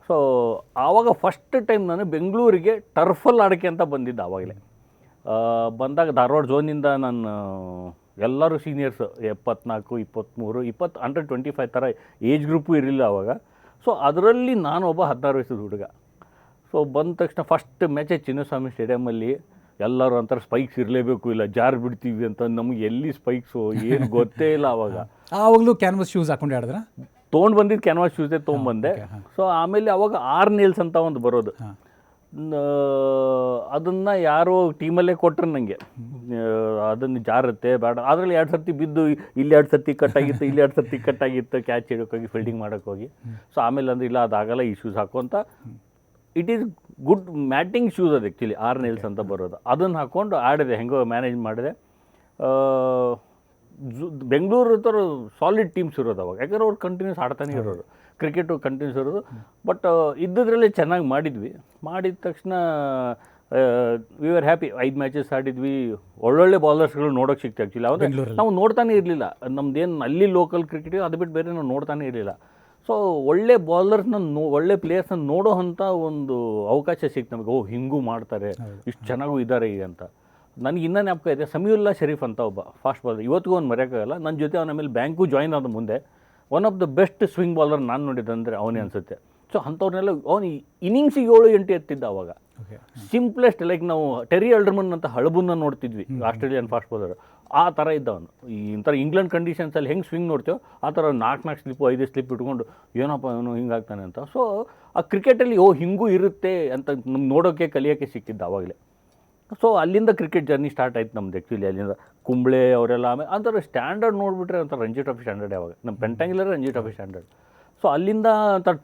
ಸೊ ಆವಾಗ ಫಸ್ಟ್ ಟೈಮ್ ನಾನು ಬೆಂಗಳೂರಿಗೆ ಟರ್ಫಲ್ಲಿ ಆಡೋಕ್ಕೆ ಅಂತ ಬಂದಿದ್ದೆ. ಆವಾಗಲೇ ಬಂದಾಗ ಧಾರವಾಡ ಝೋನಿಂದ ನಾನು ಎಲ್ಲರೂ ಸೀನಿಯರ್ಸ್ 74, 23, 20, ಅಂಡರ್ 25 ಥರ ಏಜ್ ಗ್ರೂಪು ಇರಲಿಲ್ಲ ಆವಾಗ. ಸೊ ಅದರಲ್ಲಿ ನಾನು ಒಬ್ಬ 16 ವಯಸ್ಸದ ಹುಡುಗ. ಸೊ ಬಂದ ತಕ್ಷಣ ಫಸ್ಟ್ ಮ್ಯಾಚೇ ಚಿನ್ನಸ್ವಾಮಿ ಸ್ಟೇಡಿಯಮಲ್ಲಿ. ಎಲ್ಲರೂ ಅಂತಾರೆ ಸ್ಪೈಕ್ಸ್ ಇರಲೇಬೇಕು, ಇಲ್ಲ ಜಾರ್ ಬಿಡ್ತೀವಿ ಅಂತ. ನಮಗೆ ಎಲ್ಲಿ ಸ್ಪೈಕ್ಸು ಏನು ಗೊತ್ತೇ ಇಲ್ಲ ಆವಾಗ. ಆವಾಗಲೂ ಕ್ಯಾನ್ವಾಸ್ ಶೂಸ್ ಹಾಕೊಂಡು ಆಡಿದ್ರ? ತೊಗೊಂಡು ಬಂದಿದ್ದು ಕ್ಯಾನ್ವಾಸ್ ಶೂಸೇ ತೊಗೊಂಬಂದೆ. ಸೊ ಆಮೇಲೆ ಅವಾಗ 6 ನೇಲ್ಸ್ ಅಂತ ಒಂದು ಬರೋದು. ಅದನ್ನು ಯಾರೋ ಟೀಮಲ್ಲೇ ಕೊಟ್ಟರು ನನಗೆ, ಅದನ್ನು ಜಾರುತ್ತೆ ಬೇಡ, ಅದರಲ್ಲಿ 2 ಸರ್ತಿ ಬಿದ್ದು ಇಲ್ಲಿ 2 ಸರ್ತಿ ಕಟ್ಟಾಗಿತ್ತು, ಇಲ್ಲಿ 2 ಸರ್ತಿ ಕಟ್ಟಾಗಿತ್ತು, ಕ್ಯಾಚ್ ಹಿಡೋಕ್ಕೋಗಿ ಫೀಲ್ಡಿಂಗ್ ಮಾಡೋಕ್ಕೋಗಿ. ಸೊ ಆಮೇಲೆ ಅಂದ್ರೆ ಇಲ್ಲ ಅದಾಗಲ್ಲ, ಈ ಶೂಸ್ ಹಾಕು ಅಂತ. It is good matting shoes ಅದು ಆ್ಯಕ್ಚುಲಿ, ಆರ್ನೆಲ್ಸ್ ಅಂತ ಬರೋದು. ಅದನ್ನು ಹಾಕ್ಕೊಂಡು ಆಡಿದೆ, ಹೆಂಗೋ ಮ್ಯಾನೇಜ್ ಮಾಡಿದೆ. ಬೆಂಗಳೂರು ಥರ ಸಾಲಿಡ್ ಟೀಮ್ಸ್ ಇರೋದು ಅವಾಗ, ಯಾಕಂದ್ರೆ ಅವ್ರು ಕಂಟಿನ್ಯೂಸ್ ಆಡ್ತಾನೆ ಇರೋರು, ಕ್ರಿಕೆಟು ಕಂಟಿನ್ಯೂಸ್ ಇರೋದು. ಬಟ್ ಇದ್ದದ್ರಲ್ಲೇ ಚೆನ್ನಾಗಿ ಮಾಡಿದ್ವಿ. ಮಾಡಿದ ತಕ್ಷಣ ವಿ ಆರ್ ಹ್ಯಾಪಿ. 5 ಮ್ಯಾಚಸ್ ಆಡಿದ್ವಿ, ಒಳ್ಳೊಳ್ಳೆ ಬಾಲರ್ಸ್ಗಳು ನೋಡೋಕೆ ಸಿಕ್ತು ಆ್ಯಕ್ಚುಲಿ. ಅವಾಗ ನಾವು ನೋಡ್ತಾನೆ ಇರಲಿಲ್ಲ, ನಮ್ದೇನು ಅಲ್ಲಿ ಲೋಕಲ್ ಕ್ರಿಕೆಟ್ ಅದು ಬಿಟ್ಟು ಬೇರೆ ನಾವು ನೋಡ್ತಾನೆ ಇರಲಿಲ್ಲ. ಸೊ ಒಳ್ಳೆ ಬಾಲರ್ಸ್ನ ಒಳ್ಳೆ ಪ್ಲೇಯರ್ಸ್ನ ನೋಡೋ ಅಂಥ ಒಂದು ಅವಕಾಶ ಸಿಕ್ತು ನಮಗೆ. ಓ ಹಿಂಗೂ ಮಾಡ್ತಾರೆ, ಇಷ್ಟು ಚೆನ್ನಾಗೂ ಇದ್ದಾರೆ ಈಗ ಅಂತ. ನನಗೆ ಇನ್ನೂ ಜ್ಞಾಪಕ ಇದೆ, ಸಮೀವುಲ್ಲಾ ಶರೀಫ್ ಅಂತ ಒಬ್ಬ ಫಾಸ್ಟ್ ಬಾಲರ್, ಇವತ್ತಿಗೂ ಅವ್ನು ಮರೆಯೋಕ್ಕಾಗಲ್ಲ. ನನ್ನ ಜೊತೆ ಅವನ ಮೇಲೆ ಬ್ಯಾಂಕು ಜಾಯ್ನ್ ಆದ ಮುಂದೆ one of the best swing bowler ನಾನು ನೋಡಿದ್ದಂದರೆ ಅವನೇ ಅನಿಸುತ್ತೆ. ಸೊ ಅಂಥವ್ರನ್ನೆಲ್ಲ ಅವನು ಇನ್ನಿಂಗ್ಸಿಗೆ 7-8 ಎತ್ತಿದ್ದ ಅವಾಗ. ಸಿಂಪ್ಲೆಸ್ಟ್, ಲೈಕ್ ನಾವು ಟೆರಿ ಆಲ್ಡರ್ಮನ್ ಅಂತ ಹಳಬನ್ನ ನೋಡ್ತಿದ್ವಿ, ಆಸ್ಟ್ರೇಲಿಯನ್ ಫಾಸ್ಟ್ ಬಾಲರ್, ಆ ಥರ ಇದ್ದ ಅವನು. ಈ ಥರ ಇಂಗ್ಲೆಂಡ್ ಕಂಡೀಷನ್ಸಲ್ಲಿ ಹೆಂಗೆ ಸ್ವಿಂಗ್ ನೋಡ್ತೇವೋ ಆ ಥರ 4 ಸ್ಲಿಪ್ಪು 5 ಸ್ಲಿಪ್ ಇಟ್ಕೊಂಡು ಏನಪ್ಪ ಅವನು ಹಿಂಗಾಗ್ತಾನೆ ಅಂತ. ಸೊ ಆ ಕ್ರಿಕೆಟಲ್ಲಿ ಹಿಂಗೂ ಇರುತ್ತೆ ಅಂತ ನಮ್ಗೆ ನೋಡೋಕ್ಕೆ ಕಲಿಯೋಕ್ಕೆ ಸಿಕ್ಕಿದ್ದು ಆವಾಗಲೇ. ಸೊ ಅಲ್ಲಿಂದ ಕ್ರಿಕೆಟ್ ಜರ್ನಿ ಸ್ಟಾರ್ಟ್ ಆಯ್ತು ನಮ್ದು ಆ್ಯಕ್ಚುಲಿ. ಅಲ್ಲಿಂದ ಕುಂಬ್ಳೆ ಅವರೆಲ್ಲ, ಆಮೇಲೆ ಅಂತಾರೆ ಸ್ಟ್ಯಾಂಡರ್ಡ್ ನೋಡಿಬಿಟ್ರೆ ಒಂಥರ ರಂಜಿ ಟ್ರಾಫಿ ಸ್ಟ್ಯಾಂಡರ್ಡ್ ಯಾವಾಗ, ನಮ್ಮ ಪೆಂಟಾಂಗ್ಯುಲರ್ ರಂಜಿ ಟ್ರಾಫಿ ಸ್ಟ್ಯಾಂಡರ್ಡ್. ಸೊ ಅಲ್ಲಿಂದ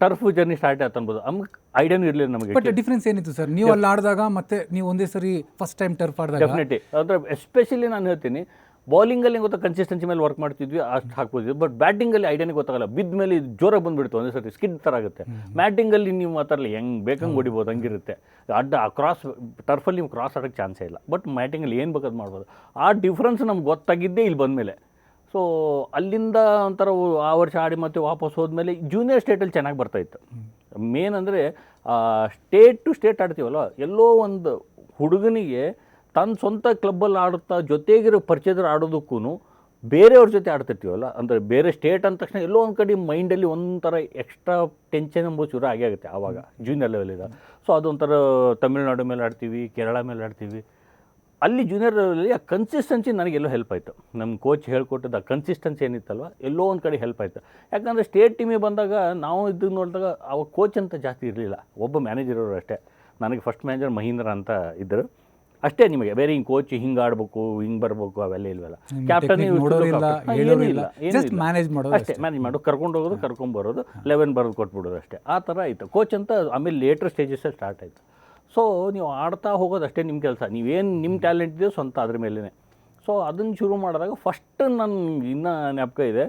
ಟರ್ಫ್ ಜರ್ನಿ ಸ್ಟಾರ್ಟ್ ಆಯ್ತು ಅನ್ಬೋದು. ನಮ್ಗೆ ಐಡಿಯಾನು ಇರಲಿಲ್ಲ ನಮಗೆ. ಬಟ್ ಡಿಫ್ರೆನ್ಸ್ ಏನಿತ್ತು ಸರ್ ನೀವು ಅಲ್ಲಿ ಆಡಿದಾಗ ಮತ್ತೆ ನೀವು ಒಂದೇ ಸರಿ ಫಸ್ಟ್ ಟೈಮ್ ಟರ್ಫ್ ಆಡಿದಾಗ? ಡೆಫಿನೆಟ್ಲಿ. ಅಂದರೆ ಎಸ್ಪೆಷಲಿ ನಾನು ಹೇಳ್ತೀನಿ, ಬೌಲಿಂಗಲ್ಲಿ ಗೊತ್ತಾ ಕನ್ಸಿಸ್ಟೆನ್ಸಿ ಮೇಲೆ ವರ್ಕ್ ಮಾಡ್ತಿದ್ವಿ, ಅಷ್ಟು ಹಾಕ್ಬೋದಿದ್ದು. ಬಟ್ ಬ್ಯಾಟಿಂಗಲ್ಲಿ ಐಡಿಯಾನೇ ಗೊತ್ತಾಗಲ್ಲ, ಬಿದ್ದ ಮೇಲೆ ಜೋರಾಗಿ ಬಂದುಬಿಡ್ತು ಒಂದೇ ಸರ್ತಿ, ಸ್ಕಿಡ್ ಥರ ಆಗುತ್ತೆ. ಬ್ಯಾಟಿಂಗಲ್ಲಿ ನೀವು ಆ ಥರ ಹೆಂಗೆ ಬೇಕಂಗೆ ಹೊಡಿಬೋದು, ಹಂಗಿರುತ್ತೆ. ಅಡ್ಡ ಕ್ರಾಸ್ ಟರ್ಫಲ್ಲಿ ನೀವು ಕ್ರಾಸ್ ಆಡೋಕ್ಕೆ ಚಾನ್ಸೇ ಇಲ್ಲ. ಬಟ್ ಬ್ಯಾಟಿಂಗಲ್ಲಿ ಏನು ಬೇಕಾದ್ರು ಮಾಡ್ಬೋದು. ಆ ಡಿಫ್ರೆನ್ಸ್ ನಮ್ಗೆ ಗೊತ್ತಾಗಿದ್ದೇ ಇಲ್ಲಿ ಬಂದಮೇಲೆ. ಸೊ ಅಲ್ಲಿಂದ ಒಂಥರ ಆ ವರ್ಷ ಆಡಿ ಮತ್ತೆ ವಾಪಸ್ ಹೋದ್ಮೇಲೆ ಜೂನಿಯರ್ ಸ್ಟೇಟಲ್ಲಿ ಚೆನ್ನಾಗಿ ಬರ್ತಾಯಿತ್ತು. ಮೇನ್ ಅಂದರೆ ಸ್ಟೇಟ್ ಟು ಸ್ಟೇಟ್ ಆಡ್ತೀವಲ್ಲ, ಎಲ್ಲೋ ಒಂದು ಹುಡುಗನಿಗೆ ತನ್ನ ಸ್ವಂತ ಕ್ಲಬ್ಬಲ್ಲಿ ಆಡುತ್ತಾ ಜೊತೆಗಿರೋ ಪರಿಚಯದ್ರು ಆಡೋದಕ್ಕೂ ಬೇರೆಯವ್ರ ಜೊತೆ ಆಡ್ತಿರ್ತೀವಲ್ಲ, ಅಂದರೆ ಬೇರೆ ಸ್ಟೇಟ್ ಅಂದ ತಕ್ಷಣ ಎಲ್ಲೋ ಒಂದು ಕಡೆ ಮೈಂಡಲ್ಲಿ ಒಂಥರ ಎಕ್ಸ್ಟ್ರಾ ಟೆನ್ಷನ್ ಎಂಬುದು ಶುರು ಆಗೇ ಆಗುತ್ತೆ ಆವಾಗ ಜೂನಿಯರ್ ಲೆವೆಲಿಂದ. ಸೊ ಅದೊಂಥರ ತಮಿಳ್ನಾಡು ಮೇಲೆ ಆಡ್ತೀವಿ, ಕೇರಳ ಮೇಲೆ ಆಡ್ತೀವಿ. ಅಲ್ಲಿ ಜೂನಿಯರ್ ಲೆವೆಲಲ್ಲಿ ಆ ಕನ್ಸಿಸ್ಟೆನ್ಸಿ ನನಗೆಲ್ಲೋ ಹೆಲ್ಪ್ ಆಯಿತು. ನಮ್ಮ ಕೋಚ್ ಹೇಳ್ಕೊಟ್ಟಿದ್ದ ಆ ಕನ್ಸಿಸ್ಟೆನ್ಸಿ ಏನಿತ್ತಲ್ವ, ಎಲ್ಲೋ ಒಂದು ಕಡೆ ಹೆಲ್ಪ್ ಆಯಿತು. ಯಾಕಂದರೆ ಸ್ಟೇಟ್ ಟೀಮಿಗೆ ಬಂದಾಗ ನಾವು ಇದನ್ನು ನೋಡಿದಾಗ ಅವಾಗ ಕೋಚ್ ಅಂತ ಜಾಸ್ತಿ ಇರಲಿಲ್ಲ, ಒಬ್ಬ ಮ್ಯಾನೇಜರ್ ಅವರು ಅಷ್ಟೇ. ನನಗೆ ಫಸ್ಟ್ ಮ್ಯಾನೇಜರ್ ಮಹೀಂದ್ರ ಅಂತ ಇದ್ದರು ಅಷ್ಟೇ. ನಿಮಗೆ ಬೇರೆ ಹಿಂಗೆ ಕೋಚ್ ಹಿಂಗೆ ಆಡಬೇಕು, ಹಿಂಗೆ ಬರಬೇಕು ಅವೆಲ್ಲ ಇಲ್ವಲ್ಲ. ಕ್ಯಾಪ್ಟನ್ ಅಷ್ಟೇ ಮ್ಯಾನೇಜ್ ಮಾಡೋದು, ಕರ್ಕೊಂಡು ಹೋಗೋದು, ಕರ್ಕೊಂಬರೋದು, 11 ಬರೋದು ಕೊಟ್ಬಿಡೋದು ಅಷ್ಟೇ. ಆ ಥರ ಆಯಿತು ಕೋಚ್ ಅಂತ. ಆಮೇಲೆ ಲೇಟರ್ ಸ್ಟೇಜಸ್ಸಲ್ಲಿ ಸ್ಟಾರ್ಟ್ ಆಯಿತು. ಸೊ ನೀವು ಆಡ್ತಾ ಹೋಗೋದು ಅಷ್ಟೇ ನಿಮ್ಮ ಕೆಲಸ, ನೀವೇನು ನಿಮ್ಮ ಟ್ಯಾಲೆಂಟ್ ಇದೆಯೋ ಸ್ವಂತ ಅದ್ರ ಮೇಲೇ. ಸೊ ಅದನ್ನು ಶುರು ಮಾಡಿದಾಗ ಫಸ್ಟ್ ನನಗೆ ಇನ್ನೂ ಜ್ಞಾಪಕ ಇದೆ,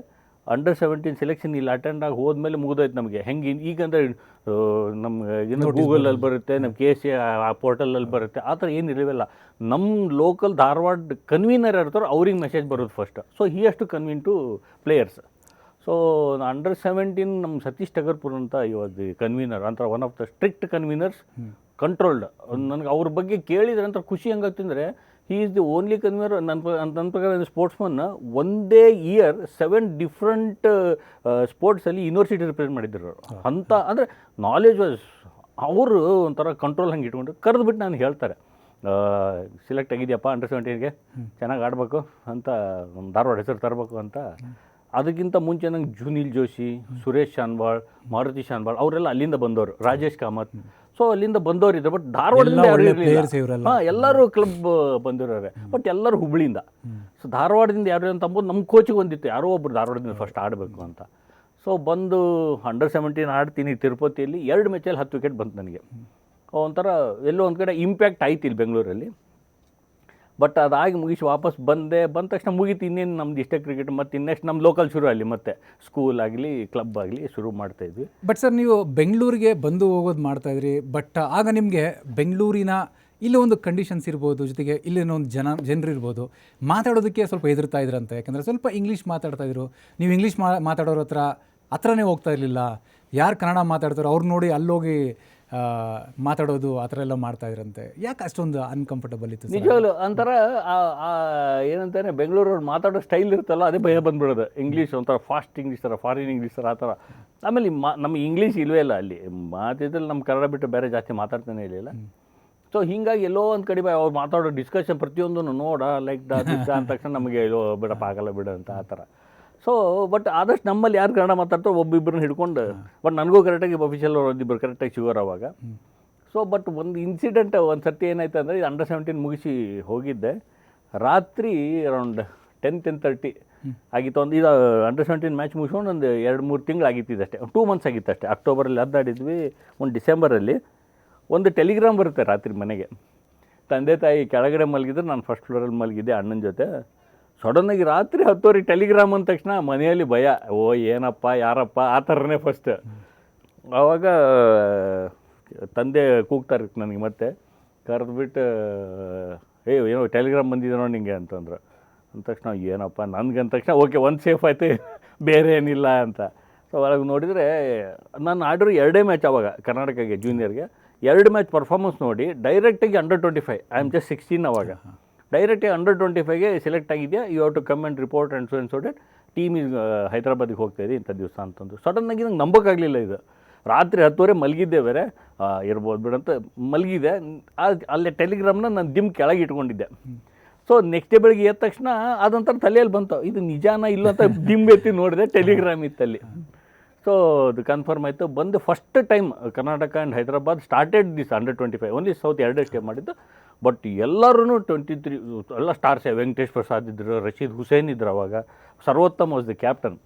ಅಂಡರ್ 17 ಸೆಲೆಕ್ಷನ್ ಇಲ್ಲಿ ಅಟೆಂಡ್ ಆಗಿ ಹೋದ್ಮೇಲೆ ಮುಗಿದೋಯ್ತು ನಮಗೆ. ಹೆಂಗೆ ಈಗಂದರೆ ನಮ್ಗೆ ಇನ್ನು ಗೂಗಲಲ್ಲಿ ಬರುತ್ತೆ, ನಮ್ಮ KC ಆ ಪೋರ್ಟಲಲ್ಲಿ ಬರುತ್ತೆ, ಆ ಥರ ಏನು ಇರಲಿಲ್ಲ. ನಮ್ಮ ಲೋಕಲ್ ಧಾರವಾಡ ಕನ್ವೀನರ್ ಇರ್ತಾರೋ ಅವ್ರಿಗೆ ಮೆಸೇಜ್ ಬರೋದು first. So he has to convene to players. So under 17 ನಮ್ಮ ಸತೀಶ್ ಟಗರ್ಪುರ್ ಅಂತ ಇವಾಗ ಕನ್ವೀನರ್ ಅಂತ, one of the strict conveners, controlled. ನನಗೆ ಅವ್ರ ಬಗ್ಗೆ ಕೇಳಿದ್ರೆ ಅಂತ ಖುಷಿ ಹೆಂಗಾಗ್ತಂದರೆ, he is the only convener ನನ್ನ ಪ್ರಕಾರ ಸ್ಪೋರ್ಟ್ಸ್ಮನ್ ಒಂದೇ ಇಯರ್ 7 ಡಿಫ್ರೆಂಟ್ ಸ್ಪೋರ್ಟ್ಸಲ್ಲಿ ಯೂನಿವರ್ಸಿಟಿ ರಿಪ್ರೆಸೆಂಟ್ ಮಾಡಿದ್ರು ಅಂತ. ಅಂದರೆ ನಾಲೆಜ್ ವಾಸ್, ಅವರು ಒಂಥರ ಕಂಟ್ರೋಲ್ ಹಂಗೆ ಇಟ್ಕೊಂಡು ಕರೆದುಬಿಟ್ಟು ನಾನು ಹೇಳ್ತಾರೆ, ಸೆಲೆಕ್ಟ್ ಆಗಿದೆಯಪ್ಪ ಅಂಡರ್ 17ಗೆ, ಚೆನ್ನಾಗಿ ಆಡಬೇಕು ಅಂತ, ಧಾರವಾಡ ಹೆಸರು ತರಬೇಕು ಅಂತ. ಅದಕ್ಕಿಂತ ಮುಂಚೆ ನಂಗೆ ಜುನಿಲ್ ಜೋಶಿ, ಸುರೇಶ್ ಶಾನ್ವಾಳ್, ಮಾರುತಿ ಶಾನ್ವಾಳ್ ಅವರೆಲ್ಲ ಅಲ್ಲಿಂದ ಬಂದವರು, ರಾಜೇಶ್ ಕಾಮತ್. ಸೊ ಅಲ್ಲಿಂದ ಬಂದವರು ಇದ್ದಾರೆ. ಬಟ್ ಧಾರವಾಡದಿಂದ ಯಾರು ಇರಲಿಲ್ಲ. ಎಲ್ಲರೂ ಕ್ಲಬ್ ಬಂದಿರೋರೆ, ಬಟ್ ಎಲ್ಲರೂ ಹುಬ್ಳಿಯಿಂದ. ಸೊ ಧಾರವಾಡದಿಂದ ಯಾರು ಅಂತ ಅಂಬೋದು ನಮ್ಮ ಕೋಚಿಗೆ ಬಂದಿತ್ತು, ಯಾರೋ ಒಬ್ಬರು ಧಾರವಾಡದಿಂದ ಫಸ್ಟ್ ಆಡಬೇಕು ಅಂತ. ಸೊ ಬಂದು ಅಂಡರ್ 17 ಆಡ್ತೀನಿ ತಿರುಪತಿಯಲ್ಲಿ, 2 ಮ್ಯಾಚಲ್ಲಿ 10 ವಿಕೆಟ್ ಬಂತು ನನಗೆ. ಒಂಥರ ಎಲ್ಲೋ ಒಂದು ಕಡೆ ಇಂಪ್ಯಾಕ್ಟ್ ಆಯ್ತು ಇಲ್ಲಿ ಬೆಂಗಳೂರಲ್ಲಿ. ಬಟ್ ಅದಾಗಿ ಮುಗಿಸಿ ವಾಪಸ್ ಬಂದ ತಕ್ಷಣ ಮುಗೀತು. ಇನ್ನೇನು ನಮ್ದು ಇಷ್ಟೇ ಕ್ರಿಕೆಟ್. ಮತ್ತು ಇನ್ನೆಷ್ಟು ನಮ್ಮ ಲೋಕಲ್ ಶುರು ಅಲ್ಲಿ ಮತ್ತೆ ಸ್ಕೂಲ್ ಆಗಲಿ ಕ್ಲಬ್ ಆಗಲಿ ಶುರು ಮಾಡ್ತಾಯಿದ್ವಿ. ಬಟ್ ಸರ್ ನೀವು ಬೆಂಗಳೂರಿಗೆ ಬಂದು ಹೋಗೋದು ಮಾಡ್ತಾಯಿದ್ರಿ. ಬಟ್ ಆಗ ನಿಮಗೆ ಬೆಂಗಳೂರಿನ ಇಲ್ಲಿ ಒಂದು ಕಂಡೀಷನ್ಸ್ ಇರ್ಬೋದು, ಜೊತೆಗೆ ಇಲ್ಲಿನ ಒಂದು ಜನರು ಇರ್ಬೋದು, ಮಾತಾಡೋದಕ್ಕೆ ಸ್ವಲ್ಪ ಹೆದರ್ತಾ ಇದ್ರಂತೆ. ಯಾಕಂದರೆ ಸ್ವಲ್ಪ ಇಂಗ್ಲೀಷ್ ಮಾತಾಡ್ತಾಯಿದ್ರು. ನೀವು ಇಂಗ್ಲೀಷ್ ಮಾತಾಡೋರ ಹತ್ರನೇ ಹೋಗ್ತಾ ಇರಲಿಲ್ಲ. ಯಾರು ಕನ್ನಡ ಮಾತಾಡ್ತಾರೋ ಅವ್ರು ನೋಡಿ ಅಲ್ಲೋಗಿ ಮಾತಾಡೋದು ಆ ಥರ ಎಲ್ಲ ಮಾಡ್ತಾಯಿದ್ರಂತೆ. ಯಾಕೆ ಅಷ್ಟೊಂದು ಅನ್ಕಂಫರ್ಟಬಲ್ ಇತ್ತು? ನಿಜವಾಗ್ಲು ಒಂಥರ ಏನಂತಾನೆ ಬೆಂಗಳೂರವ್ರು ಮಾತಾಡೋ ಸ್ಟೈಲ್ ಇರುತ್ತಲ್ಲ, ಅದೇ ಭಯ ಬಂದ್ಬಿಡೋದು. ಇಂಗ್ಲೀಷ್ ಒಂಥರ ಫಾಸ್ಟ್ ಇಂಗ್ಲೀಷ್ ಥರ, ಫಾರಿನ್ ಇಂಗ್ಲೀಷ್ ಥರ ಆ ಥರ. ಆಮೇಲೆ ನಮಗೆ ಇಂಗ್ಲೀಷ್ ಇಲ್ವೇ ಇಲ್ಲ ಅಲ್ಲಿ. ಮಾತಿದ್ರಲ್ಲಿ ನಮ್ಮ ಕನ್ನಡ ಬಿಟ್ಟು ಬೇರೆ ಜಾಸ್ತಿ ಮಾತಾಡ್ತಾನೆ ಇರಲಿಲ್ಲ. ಸೊ ಹೀಗಾಗಿ ಎಲ್ಲೋ ಒಂದು ಕಡೆ ಅವ್ರು ಮಾತಾಡೋ ಡಿಸ್ಕಷನ್ ಪ್ರತಿಯೊಂದನ್ನು ನೋಡ ಲೈಕ್ ಅಂದ ತಕ್ಷಣ ನಮಗೆ ಎಲ್ಲೋ ಬಿಡಪ್ಪ ಆಗಲ್ಲ ಬಿಡು ಅಂತ ಆ ಥರ. ಸೊ ಬಟ್ ಆದಷ್ಟು ನಮ್ಮಲ್ಲಿ ಯಾರು ಕನ್ನಡ ಮಾತಾಡ್ತಾರೋ ಒಬ್ಬಿಬ್ಬರನ್ನ ಹಿಡ್ಕೊಂಡು, ಬಟ್ ನನಗೂ ಕರೆಕ್ಟಾಗಿ ಅಫಿಷಿಯಲ್ ಅವ್ರು ಒಂದಿಬ್ಬರು ಕರೆಕ್ಟಾಗಿ ಸಿಗೋರು ಅವಾಗ. ಸೊ ಬಟ್ ಒಂದು ಇನ್ಸಿಡೆಂಟ್ ಒಂದು ಸರ್ತಿ ಏನಾಯ್ತು ಅಂದರೆ ಇದು ಅಂಡರ್-17 ಮುಗಿಸಿ ಹೋಗಿದ್ದೆ, ರಾತ್ರಿ ಅರೌಂಡ್ 10:30 ಆಗಿತ್ತು. ಒಂದು ಇದು ಅಂಡರ್-17 ಮ್ಯಾಚ್ ಮುಗಿಸ್ಕೊಂಡು ಒಂದು 2-3 ತಿಂಗಳು ಆಗಿತ್ತಿದ್ದಷ್ಟೇ, 2 ಮಂತ್ಸ್ ಆಗಿತ್ತು ಅಷ್ಟೇ. ಅಕ್ಟೋಬರಲ್ಲಿ ಆಡಿದ್ವಿ, ಒಂದು ಡಿಸೆಂಬರಲ್ಲಿ ಒಂದು ಟೆಲಿಗ್ರಾಮ್ ಬರುತ್ತೆ ರಾತ್ರಿ ಮನೆಗೆ. ತಂದೆ ತಾಯಿ ಕೆಳಗಡೆ ಮಲಗಿದ್ರು, ನಾನು ಫಸ್ಟ್ ಫ್ಲೋರಲ್ಲಿ ಮಲಗಿದ್ದೆ ಅಣ್ಣನ ಜೊತೆ. ಸಡನ್ನಾಗಿ ರಾತ್ರಿ 10 ಟೆಲಿಗ್ರಾಮ್ ಅಂದ ತಕ್ಷಣ ಮನೆಯಲ್ಲಿ ಭಯ, ಓ ಏನಪ್ಪ ಯಾರಪ್ಪ ಆ ಥರನೇ ಫಸ್ಟ್. ಆವಾಗ ತಂದೆ ಕೂಗ್ತಾರೆ ನನಗೆ, ಮತ್ತೆ ಕರೆದ್ಬಿಟ್ಟು ಏನೋ ಟೆಲಿಗ್ರಾಮ್ ಬಂದಿದೆ ನೋಡಿ ನಿಂಗೆ ಅಂತಂದ್ರು. ಅಂದ ತಕ್ಷಣ ಏನಪ್ಪ ನನಗೆ ಅಂದ ತಕ್ಷಣ ಓಕೆ ಒಂದು ಸೇಫ್ ಆಯ್ತು, ಬೇರೆ ಏನಿಲ್ಲ ಅಂತ. ಸೊ ಒಳಗೆ ನೋಡಿದರೆ ನಾನು ಆಡಿರೋ 2 ಮ್ಯಾಚ್ ಆವಾಗ ಕರ್ನಾಟಕಗೆ ಜೂನಿಯರ್ಗೆ 2 ಮ್ಯಾಚ್ ಪರ್ಫಾರ್ಮೆನ್ಸ್ ನೋಡಿ ಡೈರೆಕ್ಟಾಗಿ ಅಂಡರ್-25, ಐ ಆಮ್ ಜಸ್ಟ್ 16 ಅವಾಗ, ಡೈರೆಕ್ಟಾಗಿ ಅಂಡರ್-25ಗೆ ಸೆಲೆಕ್ಟ್ ಆಗಿದೆಯಾ, you have to come and report and so and so that team ಈಗ ಹೈದರಾಬಾದಿಗೆ ಹೋಗ್ತಾಯಿದೆ ಇಂಥ ದಿವಸ ಅಂತಂದು. ಸಡನ್ನಾಗಿ ನಂಗೆ ನಂಬೋಕ್ಕಾಗಲಿಲ್ಲ ಇದು. ರಾತ್ರಿ 10 ಮಲಗಿದ್ದೆ, ಬೇರೆ ಇರ್ಬೋದು ಬಿಡಂತ ಮಲಗಿದೆ. ಅಲ್ಲೇ ಟೆಲಿಗ್ರಾಮ್ನ ನಾನು ದಿಮ್ ಕೆಳಗೆ ಇಟ್ಕೊಂಡಿದ್ದೆ. ಸೊ ನೆಕ್ಸ್ಟ್ ಡೇ ಬೆಳಗ್ಗೆ ಎದ್ದ ತಕ್ಷಣ ಅದೊಂಥರ ತಲೆಯಲ್ಲಿ ಬಂತು, ಇದು ನಿಜಾನ ಇಲ್ಲ ಅಂತ ದಿಮ್ ಎತ್ತಿ ನೋಡಿದೆ, ಟೆಲಿಗ್ರಾಮ್ ಇತ್ತಲ್ಲಿ. ಸೊ ಅದು ಕನ್ಫರ್ಮ್ ಆಯಿತು. ಬಂದು first time Karnataka and Hyderabad started this ಅಂಡರ್-25, ಓನ್ಲಿ ಸೌತ್ 2 ಸ್ಟೇ ಮಾಡಿದ್ದು. ಬಟ್ ಎಲ್ಲರೂ 23 ಎಲ್ಲ ಸ್ಟಾರ್ಸೇ, ವೆಂಕಟೇಶ್ ಪ್ರಸಾದ್ ಇದ್ದರು, ರಶೀದ್ ಹುಸೇನ್ ಇದ್ರು ಅವಾಗ, ಸರ್ವೋತ್ತಮ್ ವಾಸ್ ದ ಕ್ಯಾಪ್ಟನ್.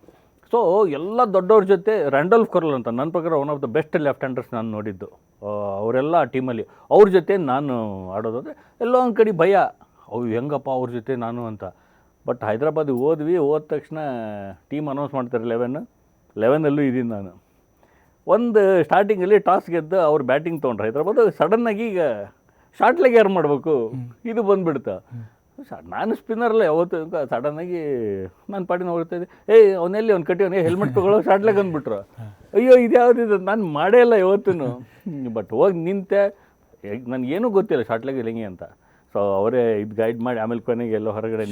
ಸೊ ಎಲ್ಲ ದೊಡ್ಡವ್ರ ಜೊತೆ ರ್ಯಾಂಡಲ್ಫ್ ಕರ್ಲ್ ಅಂತ ನನ್ನ ಪ್ರಕಾರ one of the best left handers ನಾನು ನೋಡಿದ್ದು, ಅವರೆಲ್ಲ ಆ ಟೀಮಲ್ಲಿ. ಅವ್ರ ಜೊತೆ ನಾನು ಆಡೋದಾದರೆ ಎಲ್ಲೋ ಒಂದು ಕಡೆ ಭಯ, ಅವು ಹೆಂಗಪ್ಪ ಅವ್ರ ಜೊತೆ ನಾನು ಅಂತ. ಬಟ್ ಹೈದರಾಬಾದಿಗೆ ಹೋದ ತಕ್ಷಣ ಟೀಮ್ ಅನೌನ್ಸ್ ಮಾಡ್ತಾರೆ 11 ಇದ್ದೀನಿ ನಾನು. ಒಂದು ಸ್ಟಾರ್ಟಿಂಗಲ್ಲಿ ಟಾಸ್ ಗೆದ್ದು ಅವ್ರು ಬ್ಯಾಟಿಂಗ್ ತೊಗೊಂಡ್ರು ಹೈದರಾಬಾದ್. ಸಡನ್ನಾಗಿ ಈಗ ಶಾರ್ಟ್ ಲೆಗ್ ಯಾರು ಮಾಡಬೇಕು ಇದು ಬಂದುಬಿಡ್ತಾ. ನಾನು ಸ್ಪಿನ್ನರಲ್ಲ ಯಾವತ್ತು, ಸಡನ್ನಾಗಿ ನಾನು ಪಾಡಿನ ಹೋಗ್ತಾಯಿದ್ದೆ, ಅವನಲ್ಲಿ ಅವ್ನು ಕಟ್ಟಿ ಹೆಲ್ಮೆಟ್ ತೊಗೊಳ್ಳೋ ಶಾರ್ಟ್ ಲೆಗ್ ಅಂದ್ಬಿಟ್ರು. ಅಯ್ಯೋ ಇದು ಯಾವುದಿದೆ, ನಾನು ಮಾಡೇ ಇಲ್ಲ ಯಾವತ್ತೂ. ಬಟ್ ಹೋಗಿ ನಿಂತೆ, ನನಗೇನೂ ಗೊತ್ತಿಲ್ಲ ಶಾರ್ಟ್ ಲೆಗ್ ಹೆಂಗೆ ಅಂತ. ಸೊ ಅವರೇ ಇದು ಗೈಡ್ ಮಾಡಿ ಆಮೇಲೆ ಕೊನೆಗೆ ಎಲ್ಲೋ ಹೊರಗಡೆ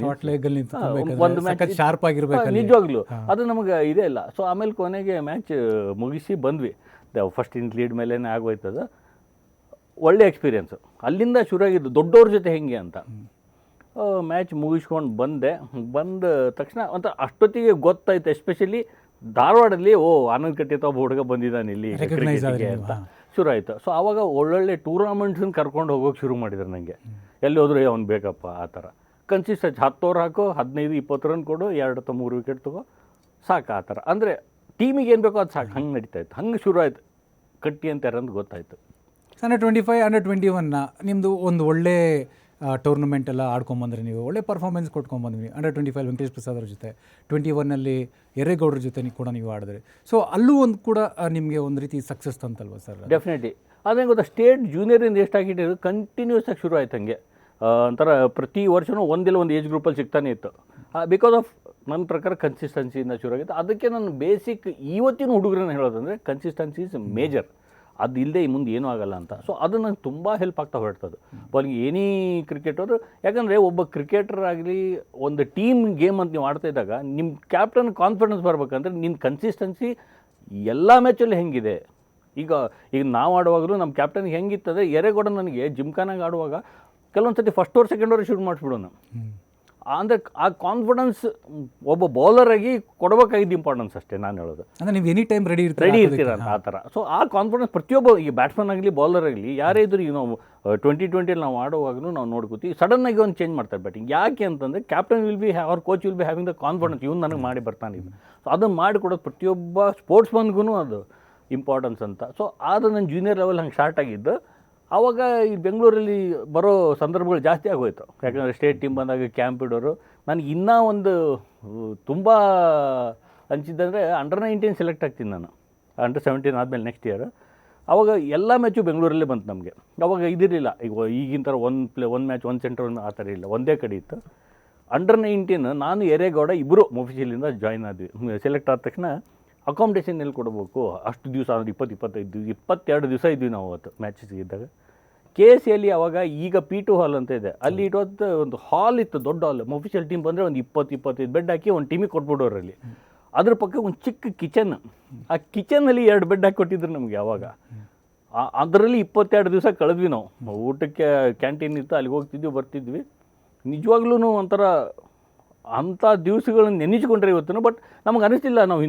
ಒಂದು ಮ್ಯಾಚ್ ಶಾರ್ಪ್ ಆಗಿರ್ಬೇಕು, ನಿಜವಾಗ್ಲೂ ಅದು ನಮಗೆ ಇದೇ ಇಲ್ಲ. ಸೊ ಆಮೇಲೆ ಕೊನೆಗೆ ಮ್ಯಾಚ್ ಮುಗಿಸಿ ಬಂದ್ವಿ. ಫಸ್ಟ್ ಇನ್ ಲೀಡ್ ಮೇಲೇ ಆಗೋಯ್ತದ. ಒಳ್ಳೆ ಎಕ್ಸ್ಪೀರಿಯೆನ್ಸು ಅಲ್ಲಿಂದ ಶುರುವಾಗಿದ್ದು, ದೊಡ್ಡವ್ರ ಜೊತೆ ಹೆಂಗೆ ಅಂತ. ಮ್ಯಾಚ್ ಮುಗಿಸ್ಕೊಂಡು ಬಂದ ತಕ್ಷಣ ಒಂಥರ ಅಷ್ಟೊತ್ತಿಗೆ ಗೊತ್ತಾಯ್ತು, ಎಸ್ಪೆಷಲಿ ಧಾರವಾಡದಲ್ಲಿ ಆನಂದ್ ಕಟ್ಟಿ ಒಬ್ಬ ಹುಡುಗ ಬಂದಿದ್ದಾನೆ ಇಲ್ಲಿ ಅಂತ ಶುರು ಆಯಿತು. ಸೊ ಆವಾಗ ಒಳ್ಳೊಳ್ಳೆ ಟೂರ್ನಮೆಂಟ್ಸನ್ನು ಕರ್ಕೊಂಡು ಹೋಗೋಕೆ ಶುರು ಮಾಡಿದ್ರು ನನಗೆ. ಎಲ್ಲಿ ಹೋದ್ರು ಅವ್ನು ಬೇಕಪ್ಪ ಆ ಥರ ಕನ್ಸಿಸ್ಟೆನ್ಸಿ. 10 ಓವರ್ ಹಾಕೋ, 15-20 ರನ್ ಕೊಡು, 2 ಅಥವಾ 3 ವಿಕೆಟ್ ತಗೋ, ಸಾಕು ಆ ಥರ. ಅಂದರೆ ಟೀಮಿಗೆ ಏನು ಬೇಕೋ ಅದು ಸಾಕು, ಹಂಗೆ ನಡೀತಾ ಇತ್ತು. ಹಂಗೆ ಶುರು ಆಯಿತು ಕಟ್ಟಿ ಅಂತ ಯಾರಂತ ಗೊತ್ತಾಯಿತು. ಅಂಡರ್-25 ಅಂಡರ್-21 ನಿಮ್ಮದು ಒಂದು ಒಳ್ಳೆ ಟೂರ್ನಮೆಂಟ್ ಎಲ್ಲ ಆಡ್ಕೊಂಬಂದ್ರಿ, ನೀವು ಒಳ್ಳೆ ಪರ್ಫಾರ್ಮೆನ್ಸ್ ಕೊಟ್ಕೊಂಬಂದ್ರಿ. ಅಂಡರ್-25 ವೆಂಕಟೇಶ್ ಪ್ರಸಾದ್ ಅವ್ರ ಜೊತೆ, 21ನಲ್ಲಿ ಎರೇಗೌಡರ ಜೊತೆ ಕೂಡ ನೀವು ಆಡಿದ್ರಿ. ಸೊ ಅಲ್ಲೂ ಒಂದು ಕೂಡ ನಿಮಗೆ ಒಂದು ರೀತಿ ಸಕ್ಸಸ್ ತಂತಲ್ವ ಸರ್? ಡೆಫಿನೆಟ್ಲಿ. ಅದೇ ಗೊತ್ತಾ, ಸ್ಟೇಟ್ ಜೂನಿಯರಿಂದ ಎಷ್ಟಾಗಿಟ್ಟಿದ್ರು ಕಂಟಿನ್ಯೂಸ್ ಆಗಿ ಶುರು ಆಯ್ತು ಹಂಗೆ. ಒಂಥರ ಪ್ರತಿ ವರ್ಷವೂ ಒಂದಿಲ್ಲ ಒಂದು ಏಜ್ ಗ್ರೂಪಲ್ಲಿ ಸಿಗ್ತಾನೆ ಇತ್ತು. ಬಿಕಾಸ್ ಆಫ್ ನನ್ನ ಪ್ರಕಾರ ಕನ್ಸಿಸ್ಟೆನ್ಸಿಯಿಂದ ಶುರು ಆಗಿತ್ತು. ಅದಕ್ಕೆ ನಾನು ಬೇಸಿಕ್ ಇವತ್ತಿನ ಹುಡುಗರನ್ನ ಹೇಳೋದಂದರೆ ಕನ್ಸಿಸ್ಟೆನ್ಸಿ ಇಸ್ ಮೇಜರ್. ಅದು ಇಲ್ಲದೆ ಮುಂದೆ ಏನೂ ಆಗಲ್ಲ ಅಂತ. ಸೊ ಅದು ನಂಗೆ ತುಂಬ ಹೆಲ್ಪ್ ಆಗ್ತಾ ಹೊರಡ್ತದೆ ಬಾಲಿಗೆ ಏನಿ ಕ್ರಿಕೆಟರು. ಯಾಕಂದರೆ ಒಬ್ಬ ಕ್ರಿಕೆಟರ್ ಆಗಲಿ, ಒಂದು ಟೀಮ್ ಗೇಮ್ ಅಂತ ನೀವು ಆಡ್ತಾ ಇದ್ದಾಗ ನಿಮ್ಮ ಕ್ಯಾಪ್ಟನ್ ಕಾನ್ಫಿಡೆನ್ಸ್ ಬರ್ಬೇಕಂದ್ರೆ ನಿನ್ನ ಕನ್ಸಿಸ್ಟೆನ್ಸಿ ಎಲ್ಲ ಮ್ಯಾಚಲ್ಲಿ ಹೆಂಗಿದೆ. ಈಗ ನಾವು ಆಡುವಾಗಲೂ ನಮ್ಮ ಕ್ಯಾಪ್ಟನ್ಗೆ ಹೆಂಗಿತ್ತಂದರೆ, ಎರೆಗೌಡ ನನಗೆ ಜಿಮ್ಖಾನಾಗ ಆಡುವಾಗ ಕೆಲವೊಂದು ಸತಿ first over second over shoot ಮಾಡಿಸ್ಬಿಡೋನು. ಅಂದರೆ ಆ ಕಾನ್ಫಿಡೆನ್ಸ್ ಒಬ್ಬ ಬೌಲರಾಗಿ ಕೊಡಬೇಕಾಗಿದ್ದು ಇಂಪಾರ್ಟೆನ್ಸ್ ಅಷ್ಟೇ ನಾನು ಹೇಳೋದು. ಅಂದರೆ ನೀವು ಎನಿ ಟೈಮ್ ರೆಡಿ ಇರ್ತೀರ ಅಂತ ಆ ಥರ. ಸೊ ಆ ಕಾನ್ಫಿಡೆನ್ಸ್ ಪ್ರತಿಯೊಬ್ಬ ಈ ಬ್ಯಾಟ್ಸ್ಮನ್ ಆಗಲಿ ಬೌಲರ್ ಆಗಲಿ ಯಾರೇ ಇದ್ರು, ಈಗ ನಾವು 2020 ನಾವು ಆಡುವಾಗಲೂ ನಾವು ನೋಡ್ಕೋತೀವಿ ಸಡನ್ನಾಗಿ ಒಂದು ಚೇಂಜ್ ಮಾಡ್ತಾರೆ ಬ್ಯಾಟಿಂಗ್. ಯಾಕೆ ಅಂತಂದರೆ ಕ್ಯಾಪ್ಟನ್ ವಿಲ್ ಬಿ ಅವ್ರ coach will be having the confidence, ಇವನು ನನಗೆ ಮಾಡಿ ಬರ್ತಾನೆ ಇದು. ಸೊ ಅದನ್ನು ಮಾಡಿಕೊಡೋದು ಪ್ರತಿಯೊಬ್ಬ ಸ್ಪೋರ್ಟ್ಸ್ಮನ್ಗೂ ಅದು ಇಂಪಾರ್ಟೆನ್ಸ್ ಅಂತ. ಸೊ ಅದು ನನ್ನ ಜೂನಿಯರ್ ಲೆವೆಲ್ ಹಂಗೆ ಸ್ಟಾರ್ಟ್ ಆಗಿದ್ದು. ಆವಾಗ ಈ ಬೆಂಗಳೂರಲ್ಲಿ ಬರೋ ಸಂದರ್ಭಗಳು ಜಾಸ್ತಿ ಆಗೋಯ್ತು. ಯಾಕಂದರೆ ಸ್ಟೇಟ್ ಟೀಮ್ ಬಂದಾಗ ಕ್ಯಾಂಪ್ ಇಡೋರು. ನನಗೆ ಇನ್ನೂ ಒಂದು ತುಂಬ ಅನಿಸಿದ್ದಂದರೆ ಅಂಡರ್-19 ಸೆಲೆಕ್ಟ್ ಆಗ್ತೀನಿ ನಾನು. ಅಂಡರ್-17 ಆದಮೇಲೆ ನೆಕ್ಸ್ಟ್ ಇಯರ್. ಆವಾಗ ಎಲ್ಲ ಮ್ಯಾಚು ಬೆಂಗಳೂರಲ್ಲೇ ಬಂತು ನಮಗೆ. ಆವಾಗ ಇದಿರಲಿಲ್ಲ ಈಗಿನ ಥರ ಒಂದು ಮ್ಯಾಚ್ ಒಂದು ಸೆಂಟರ್ ಆ ಥರ ಇಲ್ಲ, ಒಂದೇ ಕಡೆ ಇತ್ತು. ಅಂಡರ್-19 ನಾನು ಎರೇಗೌಡ ಇಬ್ಬರು ಮೊಫಿಷಿಯಲಿಂದ ಜಾಯ್ನ್ ಆದ್ವಿ. ಸೆಲೆಕ್ಟ್ ಆದ ತಕ್ಷಣ ಅಕಾಮಿಡೇಷನ್ ಎಲ್ಲಿ ಕೊಡಬೇಕು, ಅಷ್ಟು ದಿವಸ ಅಂದರೆ 22 ದಿವಸ ಇದ್ವಿ ನಾವು ಅವತ್ತು ಮ್ಯಾಚಸ್ಗೆ ಇದ್ದಾಗ. KCಯಲ್ಲಿ ಅವಾಗ ಈಗ P2 ಹಾಲ್ ಅಂತ ಇದೆ, ಅಲ್ಲಿ ಇಟ್ಟೋದು ಒಂದು ಹಾಲ್ ಇತ್ತು, ದೊಡ್ಡ ಹಾಲ್. ಅಫಿಷಿಯಲ್ ಟೀಮ್ ಬಂದರೆ ಒಂದು 20-25 ಬೆಡ್ ಹಾಕಿ ಒಂದು ಟೀಮಿಗೆ ಕೊಟ್ಬಿಡೋರಲ್ಲಿ. ಅದ್ರ ಪಕ್ಕ ಒಂದು ಚಿಕ್ಕ ಕಿಚನ್, ಆ ಕಿಚನಲ್ಲಿ 2 ಬೆಡ್ ಹಾಕಿ ಕೊಟ್ಟಿದ್ರು ನಮಗೆ ಅವಾಗ. ಅದರಲ್ಲಿ 22 ದಿವಸ ಕಳೆದ್ವಿ ನಾವು. ಊಟಕ್ಕೆ ಕ್ಯಾಂಟೀನ್ ಇತ್ತು, ಅಲ್ಲಿಗೆ ಹೋಗ್ತಿದ್ವಿ ಬರ್ತಿದ್ವಿ. ನಿಜವಾಗ್ಲೂ ಒಂಥರ ಅಂಥ ದಿವಸಗಳನ್ನ ನೆನೆಸ್ಕೊಂಡ್ರೆ ಇವತ್ತು. ಬಟ್ ನಮಗೆ ಅನಿಸ್ತಿಲ್ಲ ನಾವು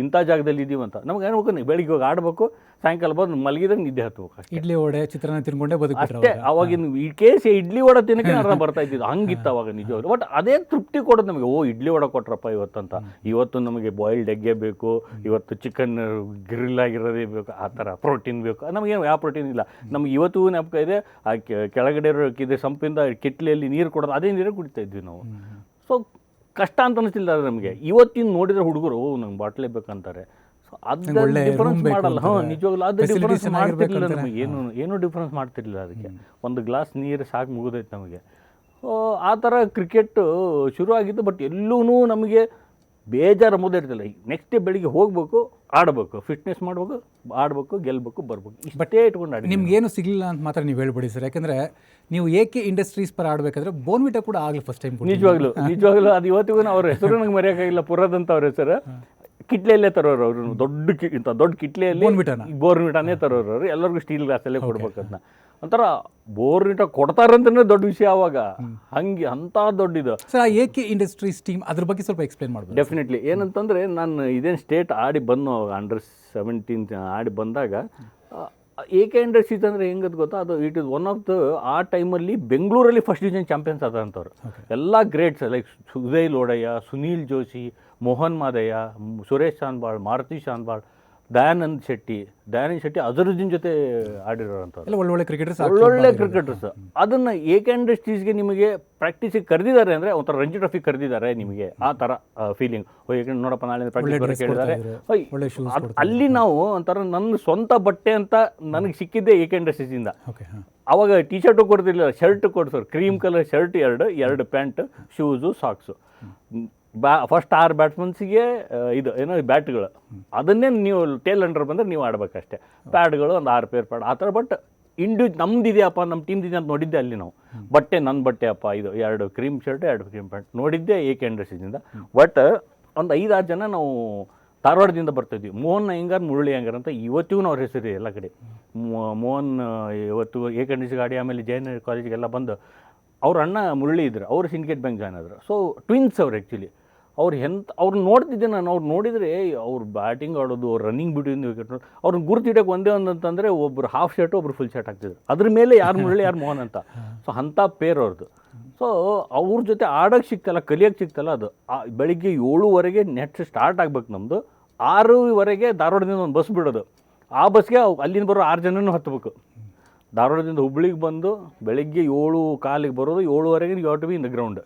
ಇಂಥ ಜಾಗದಲ್ಲಿ ಇದ್ದೀವಿ ಅಂತ. ನಮ್ಗೆ ಏನು ಬೆಳಿಗ್ಗೆ ಹೋಗಿ ಆಡಬೇಕು, ಸಾಯಂಕಾಲ ಬಂದು ಮಲಗಿದಾಗ ನಿದ್ದೆ ಹತ್ಬೇಕು ಅಷ್ಟೇ. ಇಡ್ಲಿ ವಡೆ ಚಿತ್ರಾನ್ನ ತಿನ್ಕೊಂಡೇ ಅಷ್ಟೇ. ಅವಾಗಿನ ಈ ಕೇಸ್ ಇಡ್ಲಿ ವಡೆ ತಿನ್ನಕ್ಕೆ ಅರ್ಧ ಬರ್ತಾ ಇದ್ದಿದ್ದು ಹಂಗಿತ್ತು ಅವಾಗ ನಿಜವಾಗ್ಲು. ಬಟ್ ಅದೇ ತೃಪ್ತಿ ಕೊಡೋದು ನಮಗೆ. ಇಡ್ಲಿ ವಡೆ ಕೊಟ್ರಪ್ಪ ಇವತ್ತಂತ. ಇವತ್ತು ನಮಗೆ ಬಾಯ್ಲ್ಡ್ ಎಗ್ಗೆ ಬೇಕು, ಇವತ್ತು ಚಿಕನ್ ಗ್ರಿಲ್ ಆಗಿರೋದೇ ಬೇಕು, ಆ ಥರ ಪ್ರೋಟೀನ್ ಬೇಕು. ನಮಗೇನು ಯಾವ ಪ್ರೋಟೀನ್ ಇಲ್ಲ. ನಮ್ಗೆ ಇವತ್ತು ಜ್ಞಾಪಕ ಇದೆ, ಆ ಕೆಳಗಡೆ ಇರೋ ಸಂಪಿಂದ ಕಿಟ್ಲಿಯಲ್ಲಿ ನೀರು ಕೊಡೋದು, ಅದೇ ನೀರೇ ಕುಡಿತಾ ಇದ್ವಿ ನಾವು. ಸೊ ಕಷ್ಟ ಅಂತ ಅನಿಸ್ತಿಲ್ಲ ನಮಗೆ. ಇವತ್ತಿನ ನೋಡಿದ್ರೆ ಹುಡುಗರು ನಂಗೆ ಬಾಟ್ಲೇ ಬೇಕಂತಾರೆ. ಸೊ ಅದು ಡಿಫ್ರೆನ್ಸ್ ಮಾಡಲ್ಲ. ನಿಜವಾಗ್ಲೂ ಅದು ಡಿಫ್ರೆನ್ಸ್ ಮಾಡ್ತಿರ್ಲಿಲ್ಲ ನಮಗೆ. ಏನೂ ಡಿಫ್ರೆನ್ಸ್ ಮಾಡ್ತಿರ್ಲಿಲ್ಲ ಅದಕ್ಕೆ. ಒಂದು ಗ್ಲಾಸ್ ನೀರು ಸಾಕು ಮುಗಿದೈತೆ ನಮಗೆ. ಆ ಥರ ಕ್ರಿಕೆಟ್ ಶುರು ಆಗಿದ್ದು. ಬಟ್ ಎಲ್ಲೂ ನಮಗೆ ಬೇಜಾರು ಅಂಬೋದೇ ಇರ್ತಿಲ್ಲ. ನೆಕ್ಸ್ಟ್ ಡೇ ಬೆಳಿಗ್ಗೆ ಹೋಗ್ಬೇಕು, ಆಡಬೇಕು, ಫಿಟ್ನೆಸ್ ಮಾಡಬೇಕು, ಆಡಬೇಕು, ಗೆಲ್ಲಬೇಕು, ಬರಬೇಕು, ಇಷ್ಟೇ ಇಟ್ಕೊಂಡು ಆಡಿ. ನಿಮ್ಗೇನು ಸಿಗಲಿಲ್ಲ ಅಂತ ಮಾತ್ರ ನೀವು ಹೇಳ್ಬಿಡಿ ಸರ್. ಯಾಕಂದರೆ ನೀವು AK ಇಂಡಸ್ಟ್ರೀಸ್ ಪರ ಆಡಬೇಕಾದ್ರೆ ಬೋರ್ನ್ವಿಟಾ ಕೂಡ ಆಗಲಿ ಫಸ್ಟ್ ಟೈಮ್. ನಿಜವಾಗ್ಲೂ ಅದು ಇವತ್ತಿಗೂ ಅವ್ರ ಹೆಸರು ನಂಗೆ ಮರೆಯೋಕ್ಕಾಗಿಲ್ಲ. ಪುರದಂತ ಅವ್ರ ಹೆಸರು. ಕಿಟ್ಲೆಯಲ್ಲೇ ತರೋರು ಅವರು. ದೊಡ್ಡ ಕಿಟ್ಲೆಯಲ್ಲಿ ಬೋರ್ನ್ವಿಟಾನೇ ತರೋರು ಅವರು. ಎಲ್ಲರಿಗೂ ಸ್ಟೀಲ್ ಗ್ಲಾಸಲ್ಲೇ ಕೊಡ್ಬೇಕದನ್ನ. ಒಂಥರ ಬೋರ್ನ್ವಿಟಾ ಕೊಡ್ತಾರಂತನೇ ದೊಡ್ಡ ವಿಷಯ ಅವಾಗ. ಹಂಗೆ ಅಂಥ ದೊಡ್ಡದು ಸರ್. ಆ AK ಇಂಡಸ್ಟ್ರೀಸ್ ಟೀಮ್ ಅದ್ರ ಬಗ್ಗೆ ಸ್ವಲ್ಪ ಎಕ್ಸ್ಪ್ಲೇನ್ ಮಾಡ್ಬೋದು? ಡೆಫಿನೆಟ್ಲಿ. ಏನಂತಂದರೆ ನಾನು ಇದೇನು ಸ್ಟೇಟ್ ಆಡಿ ಬಂದು ಅಂಡರ್-17 ಆಡಿ ಬಂದಾಗ AK ಇಂಡಸ್ಟ್ರೀಸ್ ಅಂದರೆ ಹೆಂಗದು ಗೊತ್ತಾ, ಅದು it is one of the ಆ ಟೈಮಲ್ಲಿ ಬೆಂಗಳೂರಲ್ಲಿ ಫಸ್ಟ್ ಡಿವಿಷನ್ ಚಾಂಪಿಯನ್ಸ್ ಆದಂಥವ್ರು. ಎಲ್ಲ ಗ್ರೇಟ್ಸ್ ಲೈಕ್ ಸುಜಯ್ ಲೋಡಯ್ಯ, ಸುನೀಲ್ ಜೋಶಿ, ಮೋಹನ್ ಮಾದಯ್ಯ, ಸುರೇಶ್ ಶಾನ್ಬಾಳ್, ಮಾರುತಿ ಶಾನ್ಬಾಳ್, ದಯಾನಂದ್ ಶೆಟ್ಟಿ ಅಜರುದ್ದೀನ್ ಜೊತೆ ಆಡಿರೋಂಥವ್ರು. ಒಳ್ಳೊಳ್ಳೆ ಕ್ರಿಕೆಟರ್ಸ್. ಅದನ್ನು AK ಇಂಡಸ್ಟ್ರೀಸ್ಗೆ ನಿಮಗೆ ಪ್ರಾಕ್ಟೀಸಿಗೆ ಕರೆದಿದ್ದಾರೆ ಅಂದರೆ ಒಂಥರ ರಂಜಿ ಟ್ರೋಫಿ ಕರೆದಿದ್ದಾರೆ ನಿಮಗೆ, ಆ ಥರ ಫೀಲಿಂಗ್. ನೋಡಪ್ಪ ನಾಳೆ ಪ್ರಾಕ್ಟೀಸ್ ಬರೋಕ್ಕೆ ಹೇಳಿದ್ದಾರೆ. ಅಲ್ಲಿ ನಾವು ಒಂಥರ ನನ್ನ ಸ್ವಂತ ಬಟ್ಟೆ ಅಂತ ನನಗೆ ಸಿಕ್ಕಿದ್ದೆ AK ಇಂಡಸ್ಟ್ರೀಸಿಂದ. ಅವಾಗ ಟೀ ಶರ್ಟು ಕೊಡ್ತಿರ್ಲಿಲ್ಲ, ಶರ್ಟ್ ಕೊಡ್ಸೋರು. ಕ್ರೀಮ್ ಕಲರ್ ಶರ್ಟ್, ಎರಡು ಪ್ಯಾಂಟ್, ಶೂಸು, ಸಾಕ್ಸು. ಫಸ್ಟ್ 6 ಬ್ಯಾಟ್ಸ್ಮನ್ಸಿಗೆ ಇದು ಏನೋ ಬ್ಯಾಟ್ಗಳು, ಅದನ್ನೇ ನೀವು ಟೇಲ್ ಅಂಡರ್ ಬಂದರೆ ನೀವು ಆಡಬೇಕಷ್ಟೇ. ಪ್ಯಾಡ್ಗಳು ಒಂದು 6 ಪೇರ್ ಪ್ಯಾಡ್ ಆ ಥರ. ಬಟ್ ನಮ್ದಿದೆಯಪ್ಪ, ನಮ್ಮ ಟೀಮ್ದಿದೆ ಅಂತ ನೋಡಿದ್ದೆ ಅಲ್ಲಿ ನಾವು. ಬಟ್ಟೆ ನನ್ನ ಬಟ್ಟೆ ಅಪ್ಪ, ಇದು 2 ಕ್ರೀಮ್ ಶರ್ಟ್, 2 ಕ್ರೀಮ್ ಪ್ಯಾಂಟ್ ನೋಡಿದ್ದೆ AK ಇಂಡಸ್ಟ್ರೀಸಿಂದ. ಬಟ್ ಒಂದು 5-6 ಜನ ನಾವು ಧಾರವಾಡದಿಂದ ಬರ್ತಾಯಿದ್ವಿ. ಮೋಹನ್ ಅಯ್ಯಂಗಾರ್, ಮುರಳಿ ಅಯ್ಯಂಗಾರ್ ಅಂತ ಇವತ್ತಿಗೂ ಅವ್ರ ಹೆಸರು ಎಲ್ಲ ಕಡೆ. ಮೋಹನ್ ಇವತ್ತು AK ಇಂಡಸ್ಟ್ರೀಸ್ ಆಡಿ ಆಮೇಲೆ ಜೈನ ಕಾಲೇಜಿಗೆಲ್ಲ ಬಂದು ಅವ್ರ ಅಣ್ಣ ಮುರಳಿ ಇದ್ರು, ಅವರು ಸಿಂಡಿಕೇಟ್ ಬ್ಯಾಂಕ್ ಜಾಯ್ನ್ ಆದರು. ಸೊ ಟ್ವಿನ್ಸ್ ಅವ್ರು ಆ್ಯಕ್ಚುಲಿ. ಅವ್ರನ್ನ ನೋಡ್ತಿದ್ದೆ ನಾನು. ಅವ್ರು ನೋಡಿದರೆ ಅವ್ರು ಬ್ಯಾಟಿಂಗ್ ಆಡೋದು, ಅವ್ರು ರನ್ನಿಂಗ್ ಬಿಟ್ಟಿದ್ದು ವಿಕೆಟ್ ಅವ್ರನ್ನ ಗುರುತಿಡೋಕೆ ಒಂದೇ ಅಂತಂದರೆ ಒಬ್ಬರು ಹಾಫ್ ಶರ್ಟು, ಒಬ್ರು ಫುಲ್ ಶರ್ಟ್ ಹಾಕ್ತಿದ್ರು. ಅದ್ರ ಮೇಲೆ ಯಾರು ಮುರಳಿ, ಯಾರು ಮೋಹನ್ ಅಂತ. ಸೊ ಅಂಥ ಪೇರ್ ಅವ್ರದ್ದು. ಸೊ ಅವ್ರ ಜೊತೆ ಆಡೋಕ್ಕೆ ಸಿಕ್ತಲ್ಲ, ಕಲಿಯೋಕ್ಕೆ ಸಿಕ್ತಲ್ಲ, ಅದು ಬೆಳಿಗ್ಗೆ 7:15 ನೆಟ್ ಸ್ಟಾರ್ಟ್ ಆಗ್ಬೇಕು ನಮ್ಮದು. 6:00 ಧಾರವಾಡದಿಂದ ಒಂದು ಬಸ್ ಬಿಡೋದು. ಆ ಬಸ್ಗೆ ಅಲ್ಲಿಂದ ಬರೋ 6 ಜನನೂ ಹತ್ತಬೇಕು. ಧಾರವಾಡದಿಂದ ಹುಬ್ಳಿಗೆ ಬಂದು ಬೆಳಗ್ಗೆ 7:15 ಬರೋದು. 7:15 you have to be in the ground.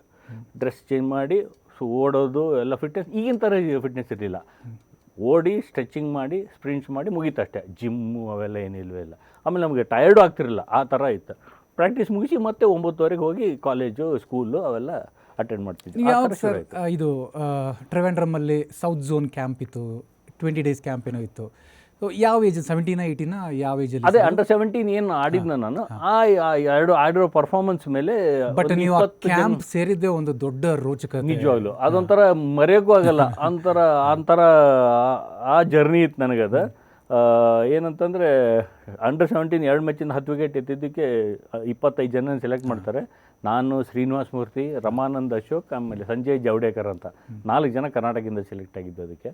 Dress change ಮಾಡಿ ಓಡೋದು ಎಲ್ಲ ಫಿಟ್ನೆಸ್. ಈಗಿನ ಥರ ಫಿಟ್ನೆಸ್ ಇರಲಿಲ್ಲ. ಓಡಿ ಸ್ಟ್ರೆಚಿಂಗ್ ಮಾಡಿ ಸ್ಪ್ರಿಂಟ್ಸ್ ಮಾಡಿ ಮುಗೀತಷ್ಟೇ. ಜಿಮ್ಮು ಅವೆಲ್ಲ ಏನಿಲ್ವೇ ಇಲ್ಲ. ಆಮೇಲೆ ನಮಗೆ ಟಯರ್ಡು ಆಗ್ತಿರಲಿಲ್ಲ, ಆ ಥರ ಇತ್ತು. ಪ್ರಾಕ್ಟೀಸ್ ಮುಗಿಸಿ ಮತ್ತೆ 9:00 ಹೋಗಿ ಕಾಲೇಜು, ಸ್ಕೂಲು ಅವೆಲ್ಲ ಅಟೆಂಡ್ ಮಾಡ್ತಿದ್ವಿ. ಸರ್ ಇದು ಟ್ರಿವೆಂಡ್ರಮಲ್ಲಿ ಸೌತ್ ಝೋನ್ ಕ್ಯಾಂಪ್ ಇತ್ತು, 20 days ಕ್ಯಾಂಪ್ ಏನೋ ಇತ್ತು. ಯಾವ ಏಜ್, 17 18 ಯಾವ ಏಜಲ್ಲಿ? ಅದೇ ಅಂಡರ್-17 ಏನು ಆಡಿದ್ನ ನಾನು. ಆಡಿರೋ ಪರ್ಫಾರ್ಮೆನ್ಸ್ ಮೇಲೆ. ಬಟ್ ನೀವು ಕ್ಯಾಂಪ್ ಸೇರಿದ್ದೆ ಒಂದು ದೊಡ್ಡ ರೋಚಕ. ನಿಜವಾಗ್ಲು ಅದೊಂಥರ ಮರೆಯೋಕ್ಕೂ ಆಗಲ್ಲ. ಅಂತರ ಆ ಜರ್ನಿ ಇತ್ತು ನನಗದು. ಏನಂತಂದರೆ ಅಂಡರ್-17 2 ಮ್ಯಾಚಿಂದ 10 ವಿಕೆಟ್ ಎತ್ತಿದ್ದಕ್ಕೆ 25 ಜನ ಸೆಲೆಕ್ಟ್ ಮಾಡ್ತಾರೆ. ನಾನು, ಶ್ರೀನಿವಾಸ್ ಮೂರ್ತಿ, ರಮಾನಂದ್ ಅಶೋಕ್, ಆಮೇಲೆ ಸಂಜಯ್ ಜಾವಡೇಕರ್ ಅಂತ 4 ಜನ ಕರ್ನಾಟಕದಿಂದ ಸೆಲೆಕ್ಟ್ ಆಗಿದ್ದು. ಅದಕ್ಕೆ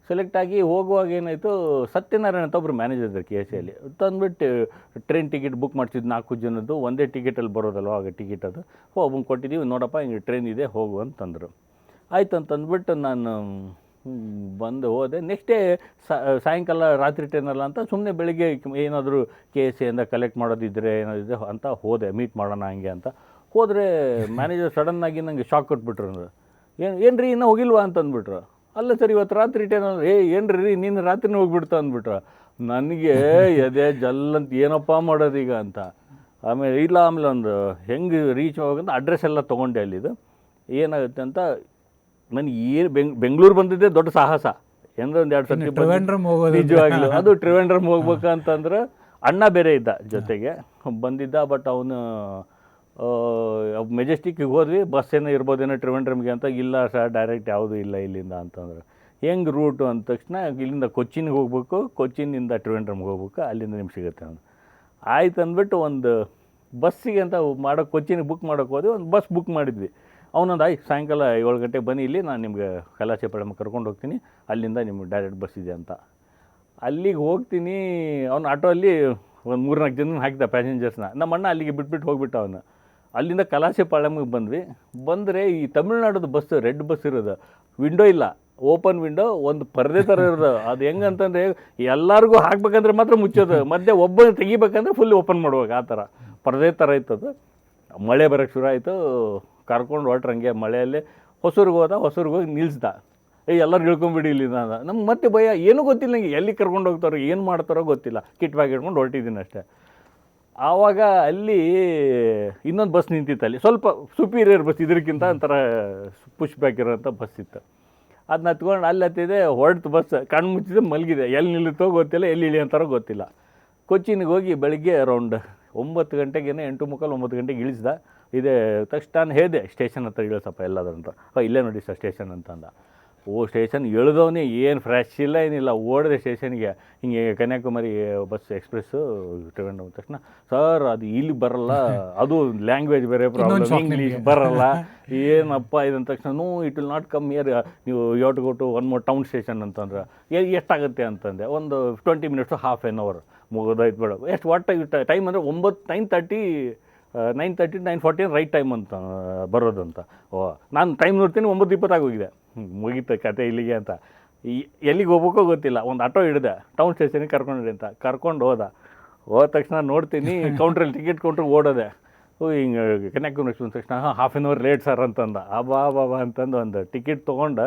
ಸೆಲೆಕ್ಟ್ ಆಗಿ ಹೋಗುವಾಗ ಏನಾಯಿತು, ಸತ್ಯನಾರಾಯಣ ಅಂತ ಒಬ್ಬರು ಮ್ಯಾನೇಜರ್ ಇದ್ದಾರೆ KCಯಲ್ಲಿ. ತಂದುಬಿಟ್ಟು ಟ್ರೈನ್ ಟಿಕೆಟ್ ಬುಕ್ ಮಾಡ್ತಿದ್ದು 4 ಜನದ್ದು. ಒಂದೇ ಟಿಕೆಟಲ್ಲಿ ಬರೋದಲ್ವ ಆಗ ಟಿಕೆಟ್. ಅದು ಒಬ್ಬಂಗೆ ಕೊಟ್ಟಿದ್ದೀವಿ, ನೋಡಪ್ಪ ಹಿಂಗೆ ಟ್ರೈನ್ ಇದೆ ಹೋಗು ಅಂತಂದರು. ಆಯ್ತು ಅಂತಂದ್ಬಿಟ್ಟು ನಾನು ಬಂದು ಹೋದೆ. ನೆಕ್ಸ್ಟ್ ಡೇ ಸಾಯಂಕಾಲ ರಾತ್ರಿ ಟ್ರೈನಲ್ಲ ಅಂತ ಸುಮ್ಮನೆ ಬೆಳಿಗ್ಗೆ ಏನಾದರೂ KCಯಿಂದ ಕಲೆಕ್ಟ್ ಮಾಡೋದಿದ್ದರೆ ಏನಾದಿದ್ರೆ ಅಂತ ಹೋದೆ, ಮೀಟ್ ಮಾಡೋಣ ಹಂಗೆ ಅಂತ ಹೋದರೆ ಮ್ಯಾನೇಜರ್ ಸಡನ್ನಾಗಿ ನನಗೆ ಶಾಕ್ ಕೊಟ್ಬಿಟ್ರು. ಏನ್ರಿ ಇನ್ನೂ ಹೋಗಿಲ್ವಾ ಅಂತಂದ್ಬಿಟ್ರು. ಅಲ್ಲ ಸರ್ ಇವತ್ತು ರಾತ್ರಿ ಟ್ರೈನಲ್ಲಿ. ಏನ್ರಿ ನೀನು ರಾತ್ರಿನೇ ಹೋಗ್ಬಿಡ್ತಾ ಅಂದ್ಬಿಟ್ರು. ನನಗೆ ಎದೆ ಜಲ್ಲಂತ ಏನಪ್ಪ ಮಾಡೋದೀಗ ಅಂತ. ಆಮೇಲೆ ಒಂದು ಹೆಂಗೆ ರೀಚ್ ಹೋಗಂತ ಅಡ್ರೆಸ್ ಎಲ್ಲ ತೊಗೊಂಡೆ. ಅಲ್ಲಿದು ಏನಾಗುತ್ತೆ ಅಂತ ನನಗೆ ಬೆಂಗಳೂರು ಬಂದಿದ್ದೆ ದೊಡ್ಡ ಸಾಹಸ. ಏನಂದ್ರೆ ಒಂದು 2 ಸರ್ತಿ ನಿಜವಾಗ್ಲು. ಅದು ಟ್ರಿವೆಂಡ್ರಮ್ ಹೋಗ್ಬೇಕಂತಂದ್ರೆ ಅಣ್ಣ ಬೇರೆ ಇದ್ದ ಜೊತೆಗೆ ಬಂದಿದ್ದ. ಬಟ್ ಅವನು ಮೆಜೆಸ್ಟಿಕ್ಕಿಗೆ ಹೋದ್ವಿ, ಬಸ್ ಏನೋ ಇರ್ಬೋದೇನೋ ಟ್ರಿವೆಂಡ್ರಮ್ಗೆ ಅಂತ. ಇಲ್ಲ ಸರ್ ಡೈರೆಕ್ಟ್ ಯಾವುದೂ ಇಲ್ಲ ಇಲ್ಲಿಂದ ಅಂತಂದ್ರೆ. ಹೆಂಗೆ ರೂಟು ಅಂದ ತಕ್ಷಣ ಇಲ್ಲಿಂದ ಕೊಚ್ಚಿನ್ಗೆ ಹೋಗ್ಬೇಕು, ಕೊಚ್ಚಿನಿಂದ ಟ್ರಿವೆಂಡ್ರಮ್ಗೆ ಹೋಗ್ಬೇಕು, ಅಲ್ಲಿಂದ ನಿಮ್ಗೆ ಸಿಗುತ್ತೆ ಅವನು. ಆಯ್ತು ಅಂದ್ಬಿಟ್ಟು ಒಂದು ಬಸ್ಸಿಗೆ ಅಂತ ಕೊಚ್ಚಿನಿಗೆ ಬುಕ್ ಮಾಡೋಕ್ಕೆ ಹೋದ್ವಿ. ಒಂದು ಬಸ್ ಬುಕ್ ಮಾಡಿದ್ವಿ. ಅವನೊಂದು ಸಾಯಂಕಾಲ 7 ಗಂಟೆಗೆ ಬನ್ನಿ ಇಲ್ಲಿ, ನಾನು ನಿಮ್ಗೆ ಕಲಾಚೇಪಾಳ್ಯಮ್ಮ ಕರ್ಕೊಂಡು ಹೋಗ್ತೀನಿ, ಅಲ್ಲಿಂದ ನಿಮ್ಗೆ ಡೈರೆಕ್ಟ್ ಬಸ್ ಇದೆ ಅಂತ. ಅಲ್ಲಿಗೆ ಹೋಗ್ತೀನಿ. ಅವ್ನು ಆಟೋಲ್ಲಿ ಒಂದು 3-4 ಜನ ಹಾಕಿದ ಪ್ಯಾಸೆಂಜರ್ಸ್ನ. ನಮ್ಮ ಅಣ್ಣ ಅಲ್ಲಿಗೆ ಬಿಟ್ಬಿಟ್ಟು ಹೋಗ್ಬಿಟ್ಟು ಅವನು. ಅಲ್ಲಿಂದ ಕಲಾಚೇಪಾಳ್ಯಮ್ಗೆ ಬಂದ್ವಿ. ಬಂದರೆ ಈ ತಮಿಳ್ನಾಡೋದು ಬಸ್, ರೆಡ್ ಬಸ್ ಇರೋದು, ವಿಂಡೋ ಇಲ್ಲ, ಓಪನ್ ವಿಂಡೋ, ಒಂದು ಪರದೆ ಥರ ಇರೋದು. ಅದು ಹೆಂಗಂತಂದರೆ ಎಲ್ಲರಿಗೂ ಹಾಕ್ಬೇಕಂದ್ರೆ ಮಾತ್ರ ಮುಚ್ಚೋದು, ಮಧ್ಯೆ ಒಬ್ಬನ ತೆಗಿಬೇಕಂದ್ರೆ ಫುಲ್ ಓಪನ್ ಮಾಡುವಾಗ ಆ ಥರ ಪರದೆ ಥರ ಇತ್ತದು. ಮಳೆ ಬರೋಕ್ಕೆ ಶುರು ಆಯಿತು. ಕರ್ಕೊಂಡು ಹೊರಟ್ರಂಗೆ ಮಳೆಯಲ್ಲೇ ಹೊಸೂರಿಗೆ ಹೋಗಿ ನಿಲ್ಲಿಸ್ದ. ಎಲ್ಲರೂ ಇಳ್ಕೊಂಬಿಡಿ ಇಲ್ಲಿ. ನಮ್ಗೆ ಮತ್ತೆ ಭಯ, ಏನೂ ಗೊತ್ತಿಲ್ಲ ನನಗೆ, ಎಲ್ಲಿ ಕರ್ಕೊಂಡು ಹೋಗ್ತಾರೋ ಏನು ಮಾಡ್ತಾರೋ ಗೊತ್ತಿಲ್ಲ. ಕಿಟ್ ಬ್ಯಾಗ್ ಇಟ್ಕೊಂಡು ಹೊರಟಿದ್ದೀನಿ ಅಷ್ಟೇ. ಆವಾಗ ಅಲ್ಲಿ ಇನ್ನೊಂದು ಬಸ್ ನಿಂತಿತ್ತು, ಅಲ್ಲಿ ಸ್ವಲ್ಪ ಸುಪೀರಿಯರ್ ಬಸ್, ಇದಕ್ಕಿಂತ ಒಂಥರ ಪುಷ್ ಬ್ಯಾಕ್ ಇರೋಂಥ ಬಸ್ ಇತ್ತು. ಅದನ್ನ ಹತ್ಕೊಂಡು ಅಲ್ಲಿ ಹತ್ತಿದೆ, ಹೊರಡ್ತು ಬಸ್, ಕಣ್ಣು ಮುಚ್ಚಿದೆ, ಮಲಗಿದೆ. ಎಲ್ಲಿ ನಿಲ್ಲುತ್ತೋ ಗೊತ್ತಿಲ್ಲ, ಎಲ್ಲಿ ಇಳಿಯಂತಾರೋ ಗೊತ್ತಿಲ್ಲ. ಕೊಚ್ಚಿನಿಗೆ ಹೋಗಿ ಬೆಳಿಗ್ಗೆ ಅರೌಂಡ್ 9 ಗಂಟೆಗೇನೆ, 8:45, 9 ಗಂಟೆಗೆ ಇಳಿಸ್ದ. ಇದೇ ತಕ್ಷಣ ನಾನು ಹೇಳಿದೆ, ಸ್ಟೇಷನ್ ಹತ್ರ ಇಳಿಸಪ್ಪ ಎಲ್ಲಾದ್ರೂ ಅಂತ. ಇಲ್ಲೇ ನೋಡಿ ಸರ್ ಸ್ಟೇಷನ್ ಅಂತಂದ. ಸ್ಟೇಷನ್ ಇಳಿದವನೇ, ಏನು ಫ್ರೆಶ್ ಇಲ್ಲ ಏನಿಲ್ಲ, ಓಡಿದೆ ಸ್ಟೇಷನ್ಗೆ. ಹಿಂಗೆ ಕನ್ಯಾಕುಮಾರಿ ಬಸ್ ಎಕ್ಸ್ಪ್ರೆಸ್ಸು ತಗೊಂಡು ಹೋದ ತಕ್ಷಣ, ಸರ್ ಅದು ಇಲ್ಲಿ ಬರಲ್ಲ, ಅದು ಲ್ಯಾಂಗ್ವೇಜ್ ಬೇರೆ ಪ್ರಾಬ್ಲಮ್, ಇಂಗ್ಲೀಷ್ ಬರಲ್ಲ, ಏನಪ್ಪ ಇದಂದ ತಕ್ಷಣ, it will not come here, ನೀವು you have to go to one more town station ಅಂತಂದ್ರೆ. ಎಷ್ಟಾಗುತ್ತೆ ಅಂತಂದೆ. ಒಂದು 20 ಮಿನಿಟ್ಸು, ಹಾಫ್ ಆನ್ ಅವರ್ ಮುಗಿದೋಯ್ತು ಬೇಡ. ಎಷ್ಟು ಟೈಮ್ ಅಂದರೆ 9:30, 9:40 ರೈಟ್ ಟೈಮ್ ಅಂತ ಬರೋದಂತ. ನಾನು ಟೈಮ್ ನೋಡ್ತೀನಿ, 9:20 ಆಗೋಗಿದೆ. ಮುಗೀತು ಕತೆ ಇಲ್ಲಿಗೆ ಅಂತ. ಎಲ್ಲಿಗೆ ಹೋಗ್ಬೇಕೋ ಗೊತ್ತಿಲ್ಲ. ಒಂದು ಆಟೋ ಹಿಡಿದೆ, ಟೌನ್ ಸ್ಟೇಷನಿಗೆ ಕರ್ಕೊಂಡ್ರಿ ಅಂತ. ಕರ್ಕೊಂಡು ಹೋದ ತಕ್ಷಣ ನೋಡ್ತೀನಿ ಕೌಂಟ್ರಲ್ಲಿ ಟಿಕೆಟ್ ಕೌಂಟ್ರ್ ಓಡೋದೆ. ಹಿಂಗೆ ಕನ್ಯಾಕುಮಾರಿ ಬಂದ ತಕ್ಷಣ half an hour late sir ಅಂತಂದ. ಬಾಬಾ ಅಂತಂದು ಒಂದು ಟಿಕೆಟ್ ತೊಗೊಂಡು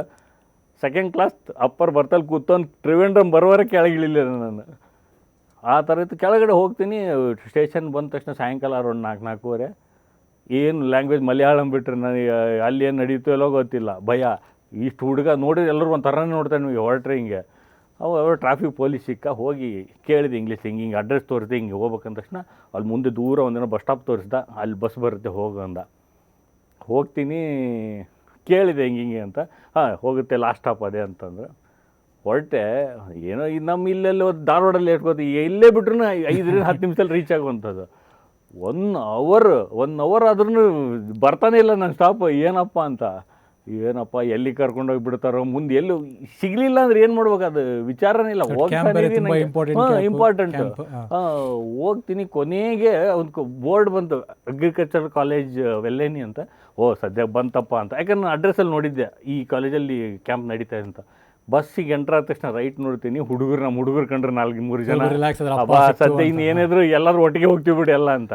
ಸೆಕೆಂಡ್ ಕ್ಲಾಸ್ ಅಪ್ಪರ್ ಬರ್ತಲ್ಲಿ ಕೂತ್ಕೊಂಡು ತ್ರಿವೇಂದ್ರಂ ಬರೋವರೆ ಕೆಳಗಿಳಿಲ್ಲ ನಾನು. ಆ ಥರ ಇತ್ತು. ಕೆಳಗಡೆ ಹೋಗ್ತೀನಿ, ಸ್ಟೇಷನ್ ಬಂದ ತಕ್ಷಣ ಸಾಯಂಕಾಲ ಅರೌಂಡ್ 4-4:15. ಏನು ಲ್ಯಾಂಗ್ವೇಜ್ ಮಲಯಾಳಂ ಬಿಟ್ಟರೆ ನನಗೆ ಅಲ್ಲಿ ಏನು ನಡೀತೋ ಎಲ್ಲೋ ಗೊತ್ತಿಲ್ಲ. ಭಯ. ಇಷ್ಟು ಹುಡುಗ ನೋಡಿದ್ರೆ ಎಲ್ಲರೂ ಒಂದು ಥರನೇ ನೋಡ್ತಾರೆ ನಿಮಗೆ ಹೊರಟ್ರೆ ಹಿಂಗೆ. ಅವರು ಟ್ರಾಫಿಕ್ ಪೊಲೀಸ್ ಸಿಕ್ಕ. ಹೋಗಿ ಕೇಳಿದೆ ಇಂಗ್ಲೀಷ್, ಹಿಂಗೆ ಅಡ್ರೆಸ್ ತೋರಿಸಿದೆ, ಹಿಂಗೆ ಹೋಗ್ಬೇಕಂದ ತಕ್ಷಣ ಅಲ್ಲಿ ಮುಂದೆ ದೂರ ಒಂದಿನ ಬಸ್ ಸ್ಟಾಪ್ ತೋರಿಸ್ದ, ಅಲ್ಲಿ ಬಸ್ ಬರುತ್ತೆ ಹೋಗು ಅಂದ. ಹೋಗ್ತೀನಿ, ಕೇಳಿದೆ ಹಿಂಗೆ ಅಂತ. ಹೋಗುತ್ತೆ, ಲಾಸ್ಟ್ ಸ್ಟಾಪ್ ಅದೇ ಅಂತಂದ್ರೆ. ಹೊರಟೆ. ಏನೋ ನಮ್ಮ ಇಲ್ಲೆಲ್ಲ ಧಾರವಾಡಲ್ಲಿ ಎಟ್ಕೋತೀವಿ, ಇಲ್ಲೇ ಬಿಟ್ರೂ 5-10 ನಿಮಿಷದಲ್ಲಿ ರೀಚ್ ಆಗುವಂಥದ್ದು. 1 ಅವರ್ ಆದ್ರೂ ಬರ್ತಾನೆ ಇಲ್ಲ ನನ್ನ ಸ್ಟಾಪ್. ಏನಪ್ಪ ಎಲ್ಲಿ ಕರ್ಕೊಂಡೋಗಿ ಬಿಡ್ತಾರೋ, ಮುಂದೆ ಎಲ್ಲೂ ಸಿಗಲಿಲ್ಲ ಅಂದ್ರೆ ಏನು ಮಾಡ್ಬೇಕು, ಅದು ವಿಚಾರನೇ ಇಲ್ಲ. ಇಂಪಾರ್ಟೆಂಟ್. ಹೋಗ್ತೀನಿ. ಕೊನೆಗೆ ಒಂದು ಬೋರ್ಡ್ ಬಂತು, ಅಗ್ರಿಕಲ್ಚರ್ ಕಾಲೇಜ್ ವೆಲ್ಲೇನಿ ಅಂತ. ಸದ್ಯಕ್ಕೆ ಬಂತಪ್ಪ ಅಂತ. ಯಾಕಂದ್ರೆ ನಾನು ಅಡ್ರೆಸ್ಸಲ್ಲಿ ನೋಡಿದ್ದೆ ಈ ಕಾಲೇಜಲ್ಲಿ ಕ್ಯಾಂಪ್ ನಡೀತಾ ಅಂತ. ಬಸ್ಸಿಗೆ ಎಂಟ್ರ್ ಆದ ತಕ್ಷಣ ರೈಟ್ ನೋಡ್ತೀನಿ, ನಮ್ಮ ಹುಡುಗರು ಕಂಡ್ರೆ 4-3 ಜನ. ಸದ್ಯ ಇನ್ನೇನಿದ್ರು ಎಲ್ಲರೂ ಒಟ್ಟಿಗೆ ಹೋಗ್ತೀವಿ ಬಿಡಿ ಎಲ್ಲ ಅಂತ.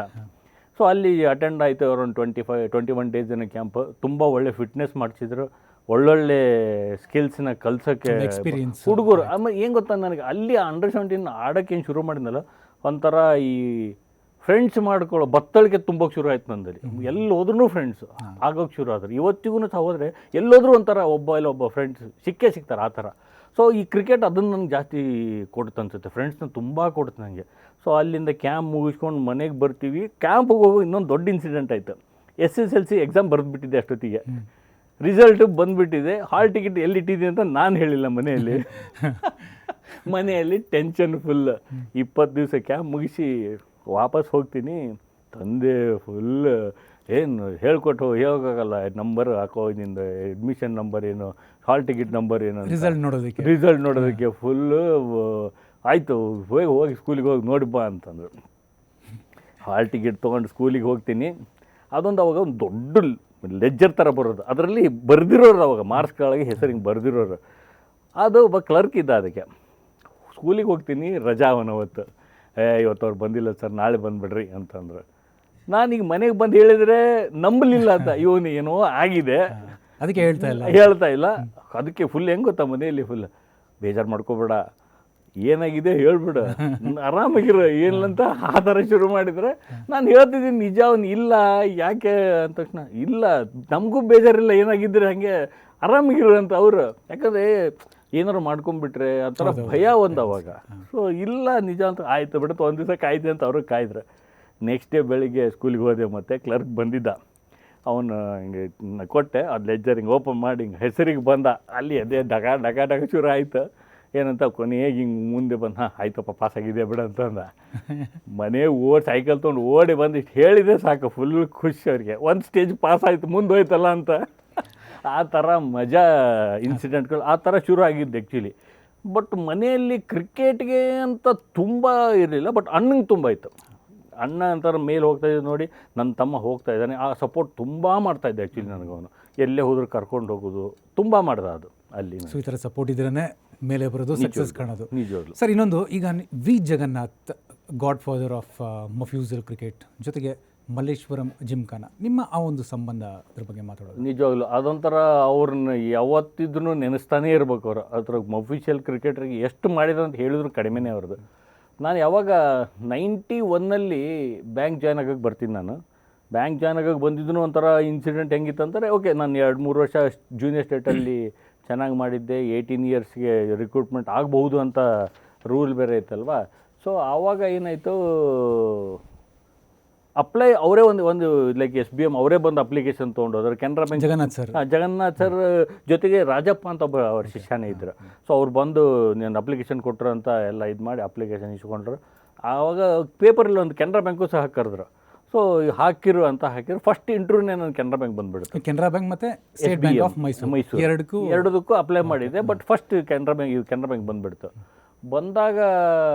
ಸೊ ಅಲ್ಲಿ ಅಟೆಂಡ್ ಆಯಿತು. ಅರೌಂಡ್ 21 ಡೇಸ್ ಜನ ಕ್ಯಾಂಪ್. ತುಂಬ ಒಳ್ಳೆ ಫಿಟ್ನೆಸ್ ಮಾಡಿಸಿದ್ರು, ಒಳ್ಳೊಳ್ಳೆ ಸ್ಕಿಲ್ಸ್ನ ಕಲ್ಸೋಕ್ಕೆ ಹುಡುಗರು. ಆಮೇಲೆ ಏನು ಗೊತ್ತಾ, ನನಗೆ ಅಲ್ಲಿ ಅಂಡರ್-17 ಆಡೋಕ್ಕೆ ಏನು ಶುರು ಮಾಡಿದ್ನಲ್ಲ, ಒಂಥರ ಈ ಫ್ರೆಂಡ್ಸ್ ಮಾಡ್ಕೊಳ್ಳೋ ಬತ್ತಳಿಕೆ ತುಂಬೋಕೆ ಶುರು ಆಯ್ತು ನಂದಲ್ಲಿ. ಎಲ್ಲಿ ಹೋದ್ರೂ ಫ್ರೆಂಡ್ಸ್ ಆಗೋಕ್ಕೆ ಶುರು ಆದ್ರೆ. ಇವತ್ತಿಗೂ ಸಹ ಹೋದರೆ ಎಲ್ಲೋದ್ರೂ ಒಂಥರ ಒಬ್ಬ ಫ್ರೆಂಡ್ಸ್ ಸಿಗ್ತಾರೆ ಆ ಥರ. ಸೊ ಈ ಕ್ರಿಕೆಟ್ ಅದನ್ನು ನನಗೆ ಜಾಸ್ತಿ ಕೊಡ್ತು ಅನ್ಸುತ್ತೆ, ಫ್ರೆಂಡ್ಸ್ನ ತುಂಬ ಕೊಡ್ತು ನನಗೆ. ಸೊ ಅಲ್ಲಿಂದ ಕ್ಯಾಂಪ್ ಮುಗಿಸ್ಕೊಂಡು ಮನೆಗೆ ಬರ್ತೀವಿ. ಕ್ಯಾಂಪಿಗೆ ಹೋಗೋ ಇನ್ನೊಂದು ದೊಡ್ಡ ಇನ್ಸಿಡೆಂಟ್ ಆಯಿತು. SSLC ಎಕ್ಸಾಮ್ ಬರೆದ್ಬಿಟ್ಟಿದ್ದೆ ಅಷ್ಟೊತ್ತಿಗೆ. ರಿಸಲ್ಟು ಬಂದುಬಿಟ್ಟಿದೆ. ಹಾಲ್ ಟಿಕೆಟ್ ಎಲ್ಲಿ ಇಟ್ಟಿದ್ದೀನಿ ಅಂತ ನಾನು ಹೇಳಿಲ್ಲ ಮನೆಯಲ್ಲಿ ಟೆನ್ಷನ್ ಫುಲ್. 20 ದಿವಸ ಕ್ಯಾಂಪ್ ಮುಗಿಸಿ ವಾಪಸ್ ಹೋಗ್ತೀನಿ. ತಂದೆ ಫುಲ್ ಏನು ಹೇಳ್ಕೊಟ್ಟು ಹೋಗೋಕ್ಕಾಗಲ್ಲ, ನಂಬರ್ ಹಾಕೋ, ನಿಂದು ಅಡ್ಮಿಷನ್ ನಂಬರ್ ಏನು, ಹಾಲ್ ಟಿಕೆಟ್ ನಂಬರ್ ಏನು, ರಿಸಲ್ಟ್ ನೋಡೋದಕ್ಕೆ ಫುಲ್ಲು. ಆಯಿತು ಹೋಗಿ ಸ್ಕೂಲಿಗೆ ಹೋಗಿ ನೋಡಿಬ ಅಂತಂದರು. ಹಾಲ್ ಟಿಕೆಟ್ ತೊಗೊಂಡು ಸ್ಕೂಲಿಗೆ ಹೋಗ್ತೀನಿ. ಅದೊಂದು ಅವಾಗ ಒಂದು ದೊಡ್ಡ ಲೆಜ್ಜರ್ ಥರ ಬರೋದು, ಅದರಲ್ಲಿ ಬರೆದಿರೋರು ಅವಾಗ ಮಾರ್ಕ್ಸ್ಗಳಿಗೆ ಹೆಸರಿಗೆ ಬರೆದಿರೋರು. ಅದು ಒಬ್ಬ ಕ್ಲರ್ಕ್ ಇದ್ದ. ಅದಕ್ಕೆ ಸ್ಕೂಲಿಗೆ ಹೋಗ್ತೀನಿ, ರಜಾ ಅವತ್ತು. ಇವತ್ತು ಅವ್ರು ಬಂದಿಲ್ಲ ಸರ್, ನಾಳೆ ಬಂದುಬಿಡ್ರಿ ಅಂತಂದ್ರು. ನಾನೀಗ ಮನೆಗೆ ಬಂದು ಹೇಳಿದರೆ ನಂಬಲಿಲ್ಲ ಅಂತ. ಇವನು ಏನೋ ಆಗಿದೆ, ಅದಕ್ಕೆ ಹೇಳ್ತಾ ಇಲ್ಲ. ಅದಕ್ಕೆ ಫುಲ್ ಹೆಂಗೆ ಗೊತ್ತಾ, ಮನೆಯಲ್ಲಿ ಫುಲ್ ಬೇಜಾರು ಮಾಡ್ಕೋಬೇಡ, ಏನಾಗಿದೆ ಹೇಳ್ಬಿಡು, ಆರಾಮಾಗಿರೋ ಏನಿಲ್ಲಂತ ಆ ಥರ ಶುರು ಮಾಡಿದರೆ ನಾನು ಹೇಳ್ತಿದ್ದೀನಿ ನಿಜ. ಅವನು ಇಲ್ಲ ಯಾಕೆ ಅಂದ ತಕ್ಷಣ, ಇಲ್ಲ ನಮಗೂ ಬೇಜಾರಿಲ್ಲ, ಏನಾಗಿದ್ದರೆ ಹಾಗೆ ಆರಾಮಾಗಿರು ಅಂತ ಅವರು. ಯಾಕಂದರೆ ಏನಾರು ಮಾಡ್ಕೊಂಡ್ಬಿಟ್ರೆ ಆ ಥರ ಭಯ ಒಂದು ಅವಾಗ. ಸೊ ಇಲ್ಲ ನಿಜ ಅಂತ. ಆಯಿತು ಬಿಡುತ್ತೆ, ಒಂದು ದಿವಸ ಕಾಯ್ದೆ ಅಂತ ಅವರು ಕಾಯ್ದ್ರೆ. ನೆಕ್ಸ್ಟ್ ಡೇ ಬೆಳಿಗ್ಗೆ ಸ್ಕೂಲಿಗೆ ಹೋದೆ. ಮತ್ತು ಕ್ಲರ್ಕ್ ಬಂದಿದ್ದ, ಅವನು ಹಿಂಗೆ ಕೊಟ್ಟೆ. ಅದು ಲೆಜ್ಜರ್ ಹಿಂಗೆ ಓಪನ್ ಮಾಡಿ ಹಿಂಗೆ ಹೆಸರಿಗೆ ಬಂದ. ಅಲ್ಲಿ ಅದೇ ಡಗ ಶುರು ಆಯಿತು. ಏನಂತ ಕೊನೆಗೆ ಹಿಂಗೆ ಮುಂದೆ ಬಂದು ಆಯ್ತಪ್ಪ ಪಾಸ್ ಆಗಿದೆ ಬಿಡ ಅಂತಂದ. ಮನೆ ಸೈಕಲ್ ತೊಗೊಂಡು ಓಡಿ ಬಂದು ಇಷ್ಟು ಹೇಳಿದೆ ಸಾಕು, ಫುಲ್ ಖುಷಿ ಅವ್ರಿಗೆ. ಒಂದು ಸ್ಟೇಜ್ ಪಾಸ್ ಆಯಿತು, ಮುಂದೆ ಹೋಯ್ತಲ್ಲ ಅಂತ. ಆ ಥರ ಮಜಾ ಇನ್ಸಿಡೆಂಟ್ಗಳು ಆ ಥರ ಶುರು ಆಗಿದ್ದು ಆ್ಯಕ್ಚುಲಿ. ಬಟ್ ಮನೆಯಲ್ಲಿ ಕ್ರಿಕೆಟ್ಗೆ ಅಂತ ತುಂಬ ಇರಲಿಲ್ಲ, ಬಟ್ ಅಣ್ಣಂಗೆ ತುಂಬ ಇತ್ತು. ಅಣ್ಣ ಅಂತಾರೆ ಮೇಲೆ ಹೋಗ್ತಾಯಿದ್ದೆ ನೋಡಿ, ನನ್ನ ತಮ್ಮ ಹೋಗ್ತಾ ಇದ್ದಾನೆ, ಆ ಸಪೋರ್ಟ್ ತುಂಬ ಮಾಡ್ತಾಯಿದ್ದೆ ಆ್ಯಕ್ಚುಲಿ ನನಗೆ. ಅವನು ಎಲ್ಲೇ ಹೋದ್ರೂ ಕರ್ಕೊಂಡು ಹೋಗೋದು ತುಂಬ ಮಾಡ್ದ ಅದು ಅಲ್ಲಿ. ಸೊ ಈ ಥರ ಸಪೋರ್ಟ್ ಇದ್ರೇ ಮೇಲೆ ಬರೋದು, ಸಕ್ಸಸ್ ಕಾಣೋದು. ನಿಜವಾಗ್ಲು ಸರ್, ಇನ್ನೊಂದು, ಈಗ V Jagannath, godfather of mofussil cricket, ಜೊತೆಗೆ ಮಲ್ಲೇಶ್ವರಂ ಜಿಮ್ಖಾನ, ನಿಮ್ಮ ಆ ಒಂದು ಸಂಬಂಧ ಅದ್ರ ಬಗ್ಗೆ ಮಾತಾಡೋದು? ನಿಜವಾಗ್ಲು ಅದೊಂಥರ ಅವ್ರನ್ನ ಯಾವತ್ತಿದ್ರೂ ನೆನೆಸ್ತಾನೇ ಇರ್ಬೇಕು ಅವರು. ಅದ್ರ ಅಫಿಷಿಯಲ್ ಕ್ರಿಕೆಟ್ರಿಗೆ ಎಷ್ಟು ಮಾಡಿದ್ರು ಅಂತ ಹೇಳಿದ್ರು ಕಡಿಮೆನೇ ಅವ್ರದ್ದು. ನಾನು ಯಾವಾಗ 91ನಲ್ಲಿ ಬ್ಯಾಂಕ್ ಜಾಯ್ನ್ ಆಗೋಕ್ಕೆ ಬರ್ತೀನಿ. ನಾನು ಬ್ಯಾಂಕ್ ಜಾಯ್ನ್ ಆಗೋಕ್ಕೆ ಬಂದಿದ್ದು ಒಂಥರ ಇನ್ಸಿಡೆಂಟ್ ಹೆಂಗಿತ್ತು ಅಂತಾರೆ, ಓಕೆ ನಾನು 2-3 ವರ್ಷ ಜೂನಿಯರ್ ಸ್ಟೇಟಲ್ಲಿ ಚೆನ್ನಾಗಿ ಮಾಡಿದ್ದೆ, 18 ಇಯರ್ಸ್ಗೆ ರಿಕ್ರೂಟ್ಮೆಂಟ್ ಆಗ್ಬೋದು ಅಂತ ರೂಲ್ ಬೇರೆ ಇತ್ತಲ್ವ. ಸೊ ಆವಾಗ ಏನಾಯಿತು, ಅವರೇ ಒಂದು ಲೈಕ್ SBM ಅವರೇ ಬಂದು ಅಪ್ಲಿಕೇಶನ್ ತೊಗೊಂಡೋದ್ರು. ಕೆನರಾ ಬ್ಯಾಂಕ್ ಜಗನ್ನಾಥ್ ಸರ್ ಜೊತೆಗೆ ರಾಜಪ್ಪ ಅಂತ ಒಬ್ಬ ಅವ್ರ ಶಿಷ್ಯನೇ ಇದ್ದರು. ಸೊ ಅವ್ರು ಬಂದು ನಾನು ಅಪ್ಲಿಕೇಶನ್ ಕೊಟ್ಟರು ಅಂತ ಎಲ್ಲ ಇದು ಮಾಡಿ ಅಪ್ಲಿಕೇಶನ್ ಇಸ್ಕೊಂಡ್ರು. ಆವಾಗ ಪೇಪರಲ್ಲಿ ಒಂದು ಕೆನರಾ ಬ್ಯಾಂಕು ಸಹ ಕರೆದ್ರು. ಸೊ ಹಾಕಿರು ಫಸ್ಟ್ ಇಂಟರ್ವ್ಯೂನೇ ನಾನು ಕೆನರಾ ಬ್ಯಾಂಕ್ ಬಂದುಬಿಡ್ತು. ಕೆನರಾ ಬ್ಯಾಂಕ್ ಮತ್ತು ಸ್ಟೇಟ್ ಬ್ಯಾಂಕ್ ಆಫ್ ಮೈಸೂರು ಎರಡಕ್ಕೂ ಅಪ್ಲೈ ಮಾಡಿದ್ದೆ. ಬಟ್ ಫಸ್ಟ್ ಕೆನರಾ ಬ್ಯಾಂಕ್ ಬಂದುಬಿಡ್ತು. ಬಂದಾಗ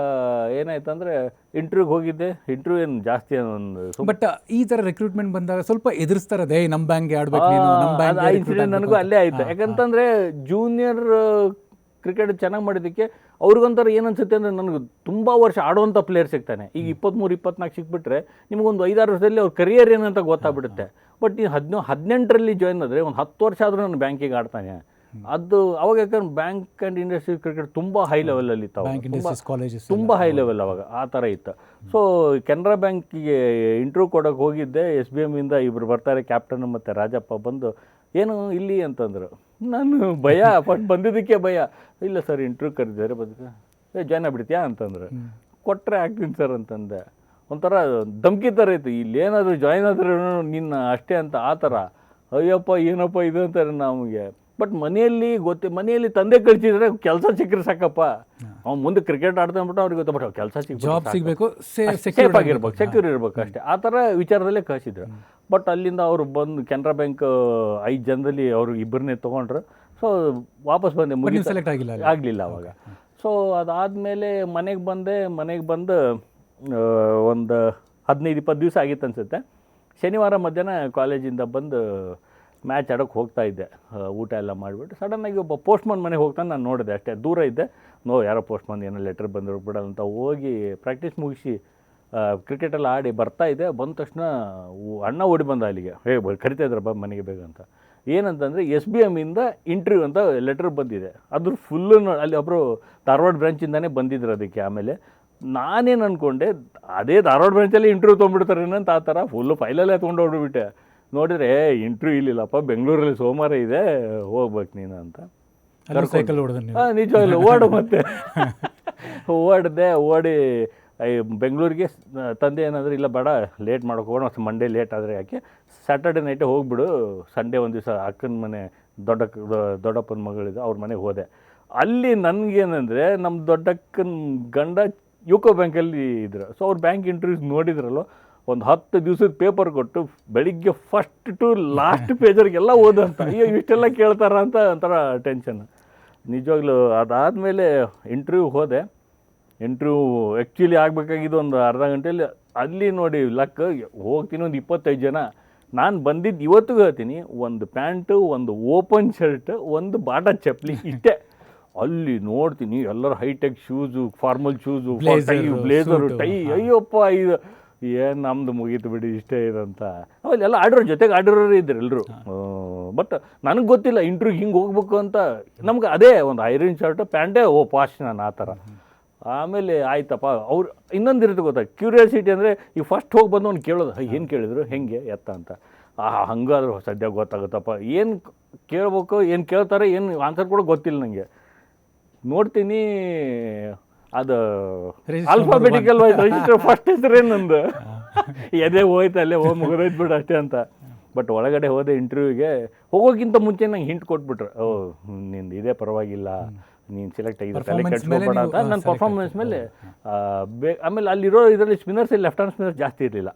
ಏನಾಯ್ತು ಅಂದರೆ ಇಂಟರ್ವ್ಯೂಗೆ ಹೋಗಿದ್ದೆ. ಇಂಟರ್ವ್ಯೂ ಏನು ಜಾಸ್ತಿ ಒಂದು, ಬಟ್ ಈ ಥರ ರಿಕ್ರೂಟ್ಮೆಂಟ್ ಬಂದಾಗ ಸ್ವಲ್ಪ ಎದುರಿಸ್ತಾರೆ, ನಮ್ಮ ಬ್ಯಾಂಕ್ಗೆ ಆಡ್ಬೇಕು ನೀನು, ನಮ್ಮ ಬ್ಯಾಂಕ್. ಇನ್ಸಿಡೆಂಟ್ ನನಗೂ ಅಲ್ಲೇ ಆಯಿತು. ಯಾಕಂತಂದರೆ ಜೂನಿಯರ್ ಕ್ರಿಕೆಟ್ ಚೆನ್ನಾಗಿ ಮಾಡಿದ್ದಕ್ಕೆ ಅವ್ರಿಗೊಂಥರ ಏನನ್ಸುತ್ತೆ ಅಂದರೆ, ನನಗೆ ತುಂಬ ವರ್ಷ ಆಡುವಂಥ ಪ್ಲೇಯರ್ ಸಿಗ್ತಾನೆ. ಈಗ 23-24 ಸಿಕ್ಬಿಟ್ರೆ ನಿಮಗೊಂದು 5-6 ವರ್ಷದಲ್ಲಿ ಅವ್ರ ಕರಿಯರ್ ಏನಂತ ಗೊತ್ತಾಗ್ಬಿಡುತ್ತೆ. ಬಟ್ ಈ 18ರಲ್ಲಿ ಜಾಯ್ನ್ ಆದರೆ ಒಂದು 10 ವರ್ಷ ಆದರೂ ನಾನು ಬ್ಯಾಂಕಿಗೆ ಆಡ್ತಾನೆ. ಅದು ಅವಾಗ ಯಾಕಂದ್ರೆ ಬ್ಯಾಂಕ್ ಆ್ಯಂಡ್ ಇಂಡಸ್ಟ್ರಿ ಕ್ರಿಕೆಟ್ ತುಂಬ ಹೈ ಲೆವೆಲಲ್ಲಿ ಇತ್ತು ಅವಾಗ, ತುಂಬ ಹೈ ಲೆವೆಲ್ ಅವಾಗ ಆ ಥರ ಇತ್ತು. ಸೊ ಕೆನರಾ ಬ್ಯಾಂಕಿಗೆ ಇಂಟರ್ವ್ಯೂ ಕೊಡೋಕೆ ಹೋಗಿದ್ದೆ. SBMಯಿಂದ ಇಬ್ಬರು ಬರ್ತಾರೆ, ಕ್ಯಾಪ್ಟನ್ ಮತ್ತು ರಾಜಪ್ಪ ಬಂದು, ಏನು ಇಲ್ಲಿ ಅಂತಂದರು. ನಾನು ಭಯ ಫಸ್ಟ್ ಬಂದಿದ್ದಕ್ಕೆ ಭಯ. ಇಲ್ಲ ಸರ್ ಇಂಟರ್ವ್ಯೂ ಕರೆದಿದ್ದಾರೆ, ಜಾಯ್ನ್ ಆಗ್ಬಿಡ್ತೀಯಾ ಅಂತಂದ್ರೆ, ಕೊಟ್ಟರೆ ಆಗ್ತೀನಿ ಸರ್ ಅಂತಂದೆ. ಒಂಥರ ಧಮ್ಕಿ ಥರ ಇತ್ತು, ಇಲ್ಲೇನಾದರೂ ಜಾಯ್ನ್ ಆದ್ರೆ ನಿನ್ನ ಅಷ್ಟೇ ಅಂತ ಆ ಥರ. ಅಯ್ಯಪ್ಪ ಏನಪ್ಪ ಇದು ಅಂತಾರೆ ನಮಗೆ. ಬಟ್ ಮನೆಯಲ್ಲಿ ತಂದೆ ಕಳಿಸಿದ್ರೆ ಕೆಲಸ ಸಿಕ್ಕರೆ ಸಾಕಪ್ಪ, ಅವ್ನು ಮುಂದೆ ಕ್ರಿಕೆಟ್ ಆಡ್ತಾ ಅಂದ್ಬಿಟ್ಟು ಅವ್ರಿಗೆ ಗೊತ್ತ, ಬಟ್ ಕೆಲಸ ಸಿಗಬೇಕು, ಸೇಫ್ ಆಗಿರ್ಬೇಕು, ಸೆಕ್ಯೂರ್ ಇರ್ಬೇಕು ಅಷ್ಟೇ, ಆ ಥರ ವಿಚಾರದಲ್ಲೇ ಕಳಿಸಿದ್ರು. ಬಟ್ ಅಲ್ಲಿಂದ ಅವರು ಬಂದು ಕೆನರಾ ಬ್ಯಾಂಕ್ 5 ಜನದಲ್ಲಿ ಅವರು ಇಬ್ಬರನ್ನೇ ತೊಗೊಂಡ್ರು. ಸೊ ವಾಪಸ್ ಬಂದೆ, ಸೆಲೆಕ್ಟ್ ಆಗಲಿಲ್ಲ ಅವಾಗ. ಸೊ ಅದಾದಮೇಲೆ ಮನೆಗೆ ಬಂದು ಒಂದು 15-20 ದಿವಸ ಆಗಿತ್ತು ಅನಿಸುತ್ತೆ. ಶನಿವಾರ ಮಧ್ಯಾಹ್ನ ಕಾಲೇಜಿಂದ ಬಂದು ಮ್ಯಾಚ್ ಆಡೋಕ್ಕೆ ಹೋಗ್ತಾ ಇದ್ದೆ. ಊಟ ಎಲ್ಲ ಮಾಡಿಬಿಟ್ಟು ಸಡನ್ನಾಗಿ ಒಬ್ಬ ಪೋಸ್ಟ್ಮನ್ ಮನೆಗೆ ಹೋಗ್ತಾನೆ. ನಾನು ನೋಡಿದೆ, ಅಷ್ಟೇ ದೂರ ಇದ್ದೆ. ಯಾರೋ ಪೋಸ್ಟ್ಮನ್ ಏನೋ ಲೆಟ್ರ್ ಬಂದರು ಬಿಡ ಅಂತ ಹೋಗಿ ಪ್ರಾಕ್ಟೀಸ್ ಮುಗಿಸಿ ಕ್ರಿಕೆಟೆಲ್ಲ ಆಡಿ ಬರ್ತಾ ಇದ್ದೆ. ಬಂದ ತಕ್ಷಣ ಅಣ್ಣ ಓಡಿ ಬಂದ ಅಲ್ಲಿಗೆ, ಕರಿತಾ ಇದ್ರು ಮನೆಗೆ ಬೇಗ ಅಂತ. ಏನಂತಂದರೆ SBMಯಿಂದ ಇಂಟರ್ವ್ಯೂ ಅಂತ ಲೆಟ್ರ್ ಬಂದಿದೆ. ಅದ್ರ ಫುಲ್ಲು ಅಲ್ಲಿ ಒಬ್ಬರು ಧಾರವಾಡ ಬ್ರಾಂಚಿಂದನೇ ಬಂದಿದ್ರು ಅದಕ್ಕೆ. ಆಮೇಲೆ ನಾನೇನು ಅಂದ್ಕೊಂಡೆ, ಅದೇ ಧಾರವಾಡ ಬ್ರಾಂಚಲ್ಲಿ ಇಂಟರ್ವ್ಯೂ ತೊಗೊಂಡ್ಬಿಡ್ತಾರೇನಂತ ಆ ಥರ ಫುಲ್ಲು ಫೈಲಲ್ಲೇ ತೊಗೊಂಡು ಹೊಡ್ಬಿಟ್ಟೆ. ನೋಡಿದ್ರೆ ಇಂಟರ್ವ್ಯೂ ಇಲ್ಲಿಲ್ಲಪ್ಪ, ಬೆಂಗಳೂರಲ್ಲಿ ಸೋಮವಾರ ಇದೆ, ಹೋಗ್ಬೇಕು ನೀನು ಅಂತ. ಸೈಕಲ್ ಹೊಡೆದ ನಿಜವಾಗ್ಲು ಮತ್ತೆ ಓಡಿ ಬೆಂಗಳೂರಿಗೆ ತಂದೆ ಏನಾದರೂ ಇಲ್ಲ ಬೇಡ ಲೇಟ್ ಮಾಡೋಕೆ ಹೋಗೋಣ, ಮಂಡೇ ಲೇಟ್ ಆದರೆ ಯಾಕೆ, ಸ್ಯಾಟರ್ಡೆ ನೈಟೇ ಹೋಗ್ಬಿಡು, ಸಂಡೇ ಒಂದು ದಿವಸ ಅಕ್ಕನ ಮನೆ ದೊಡ್ಡಪ್ಪನ ಮಗಳಿದೆ ಅವ್ರ ಮನೆಗೆ ಹೋದೆ. ಅಲ್ಲಿ ನನಗೇನೆಂದರೆ ನಮ್ಮ ದೊಡ್ಡಕ್ಕನ ಗಂಡ ಯುಕೋ ಬ್ಯಾಂಕಲ್ಲಿ ಇದ್ರು. ಸೊ ಅವ್ರು ಬ್ಯಾಂಕ್ ಇಂಟರ್ವ್ಯೂಸ್ ನೋಡಿದ್ರಲ್ಲೋ, ಒಂದು 10 ದಿವಸದ ಪೇಪರ್ ಕೊಟ್ಟು ಬೆಳಿಗ್ಗೆ ಫಸ್ಟ್ ಟು ಲಾಸ್ಟ್ ಪೇಜರ್ಗೆಲ್ಲ ಓದಂತ. ಅಯ್ಯೋ ಇಷ್ಟೆಲ್ಲ ಕೇಳ್ತಾರ ಅಂತ ಒಂಥರ ಟೆನ್ಷನ್. ನಿಜವಾಗ್ಲೂ ಅದಾದಮೇಲೆ ಇಂಟರ್ವ್ಯೂ ಹೋದೆ. ಇಂಟರ್ವ್ಯೂ ಆ್ಯಕ್ಚುಲಿ ಆಗಬೇಕಾಗಿದ್ದು ಒಂದು ಅರ್ಧ ಗಂಟೆಯಲ್ಲಿ. ಅಲ್ಲಿ ನೋಡಿ ಲಕ್, ಹೋಗ್ತೀನಿ ಒಂದು 25 ಜನ. ನಾನು ಬಂದಿದ್ದು ಇವತ್ತಿಗೂ ಹೇಳ್ತೀನಿ, ಒಂದು ಪ್ಯಾಂಟು, ಒಂದು ಓಪನ್ ಶರ್ಟ್, ಒಂದು ಬಾಟಾ ಚಪ್ಪಲಿ, ಇಷ್ಟೇ. ಅಲ್ಲಿ ನೋಡ್ತೀನಿ ಎಲ್ಲರೂ hi-tech shoes, formal shoes, blazer, tie. ಅಯ್ಯಪ್ಪ ಇದು ಏನು ನಮ್ಮದು ಮುಗೀತು ಬಿಡಿ, ಇಷ್ಟೇ ಇದಂತ. ಅಲ್ಲೆಲ್ಲ ಜೊತೆಗೆ ಆಡಿರೋರು ಇದ್ರು ಎಲ್ಲರೂ. ಬಟ್ ನನಗೆ ಗೊತ್ತಿಲ್ಲ ಇಂಟರ್ವ್ಯೂಗೆ ಹಿಂಗೆ ಹೋಗ್ಬೇಕು ಅಂತ. ನಮ್ಗೆ ಅದೇ ಒಂದು ಐರನ್ ಶರ್ಟ್ ಪ್ಯಾಂಟೇ ಪಾಶ್ ನಾನು ಆ ಥರ. ಆಮೇಲೆ ಆಯ್ತಪ್ಪ, ಅವ್ರು ಇನ್ನೊಂದು ಇರುತ್ತೆ ಗೊತ್ತಾ, ಕ್ಯೂರಿಯಾಸಿಟಿ ಅಂದರೆ ಈ ಫಸ್ಟ್ ಹೋಗಿ ಬಂದು ಅವ್ನು ಕೇಳೋದು, ಏನು ಕೇಳಿದ್ರು, ಹೆಂಗೆ ಎತ್ತ ಅಂತ. ಹಂಗಾದ್ರೂ ಸದ್ಯ ಗೊತ್ತಾಗುತ್ತಪ್ಪ, ಏನು ಕೇಳ್ಬೇಕು, ಏನು ಕೇಳ್ತಾರೆ, ಏನು ಆನ್ಸರ್ ಕೂಡ ಗೊತ್ತಿಲ್ಲ ನನಗೆ. ನೋಡ್ತೀನಿ ಅದು ಆಲ್ಫಾಬೆಟಿಕಲ್ ವೈಸ್ ರಿಜಿಸ್ಟರ್ ಫಸ್ಟ್ ಹೆಸರೇನು ನಂದು. ಎದೆ ಹೋಯ್ತು ಅಲ್ಲೇ ಮುಗಿದೋಯ್ತು ಬಿಡು ಅಷ್ಟೇ ಅಂತ. ಬಟ್ ಒಳಗಡೆ ಹೋದೆ ಇಂಟರ್ವ್ಯೂಗೆ. ಹೋಗೋಕ್ಕಿಂತ ಮುಂಚೆ ನಂಗೆ ಹಿಂಟ್ ಕೊಟ್ಬಿಟ್ರು, ನಿಂದು ಇದೇ ಪರವಾಗಿಲ್ಲ, ನೀನು ಸೆಲೆಕ್ಟ್ ಆಗಿದ್ದೆ ತಲೆ Performance ಮೇಲೆ ಕೆಡ್ಸ್ಕೊಬೇಡ ನೀವು, ಅಂತ ನನ್ನ select ಪರ್ಫಾರ್ಮೆನ್ಸ್ ಆಗ್ತೀವಿ. ಮೇಲೆ ಆಮೇಲೆ ಅಲ್ಲಿರೋ ಇದರಲ್ಲಿ ಸ್ಪಿನ್ನರ್ಸ್ ಲೆಫ್ಟ್ ಹ್ಯಾಂಡ್ ಸ್ಪಿನ್ನರ್ಸ್ ಜಾಸ್ತಿ ಇರಲಿಲ್ಲ.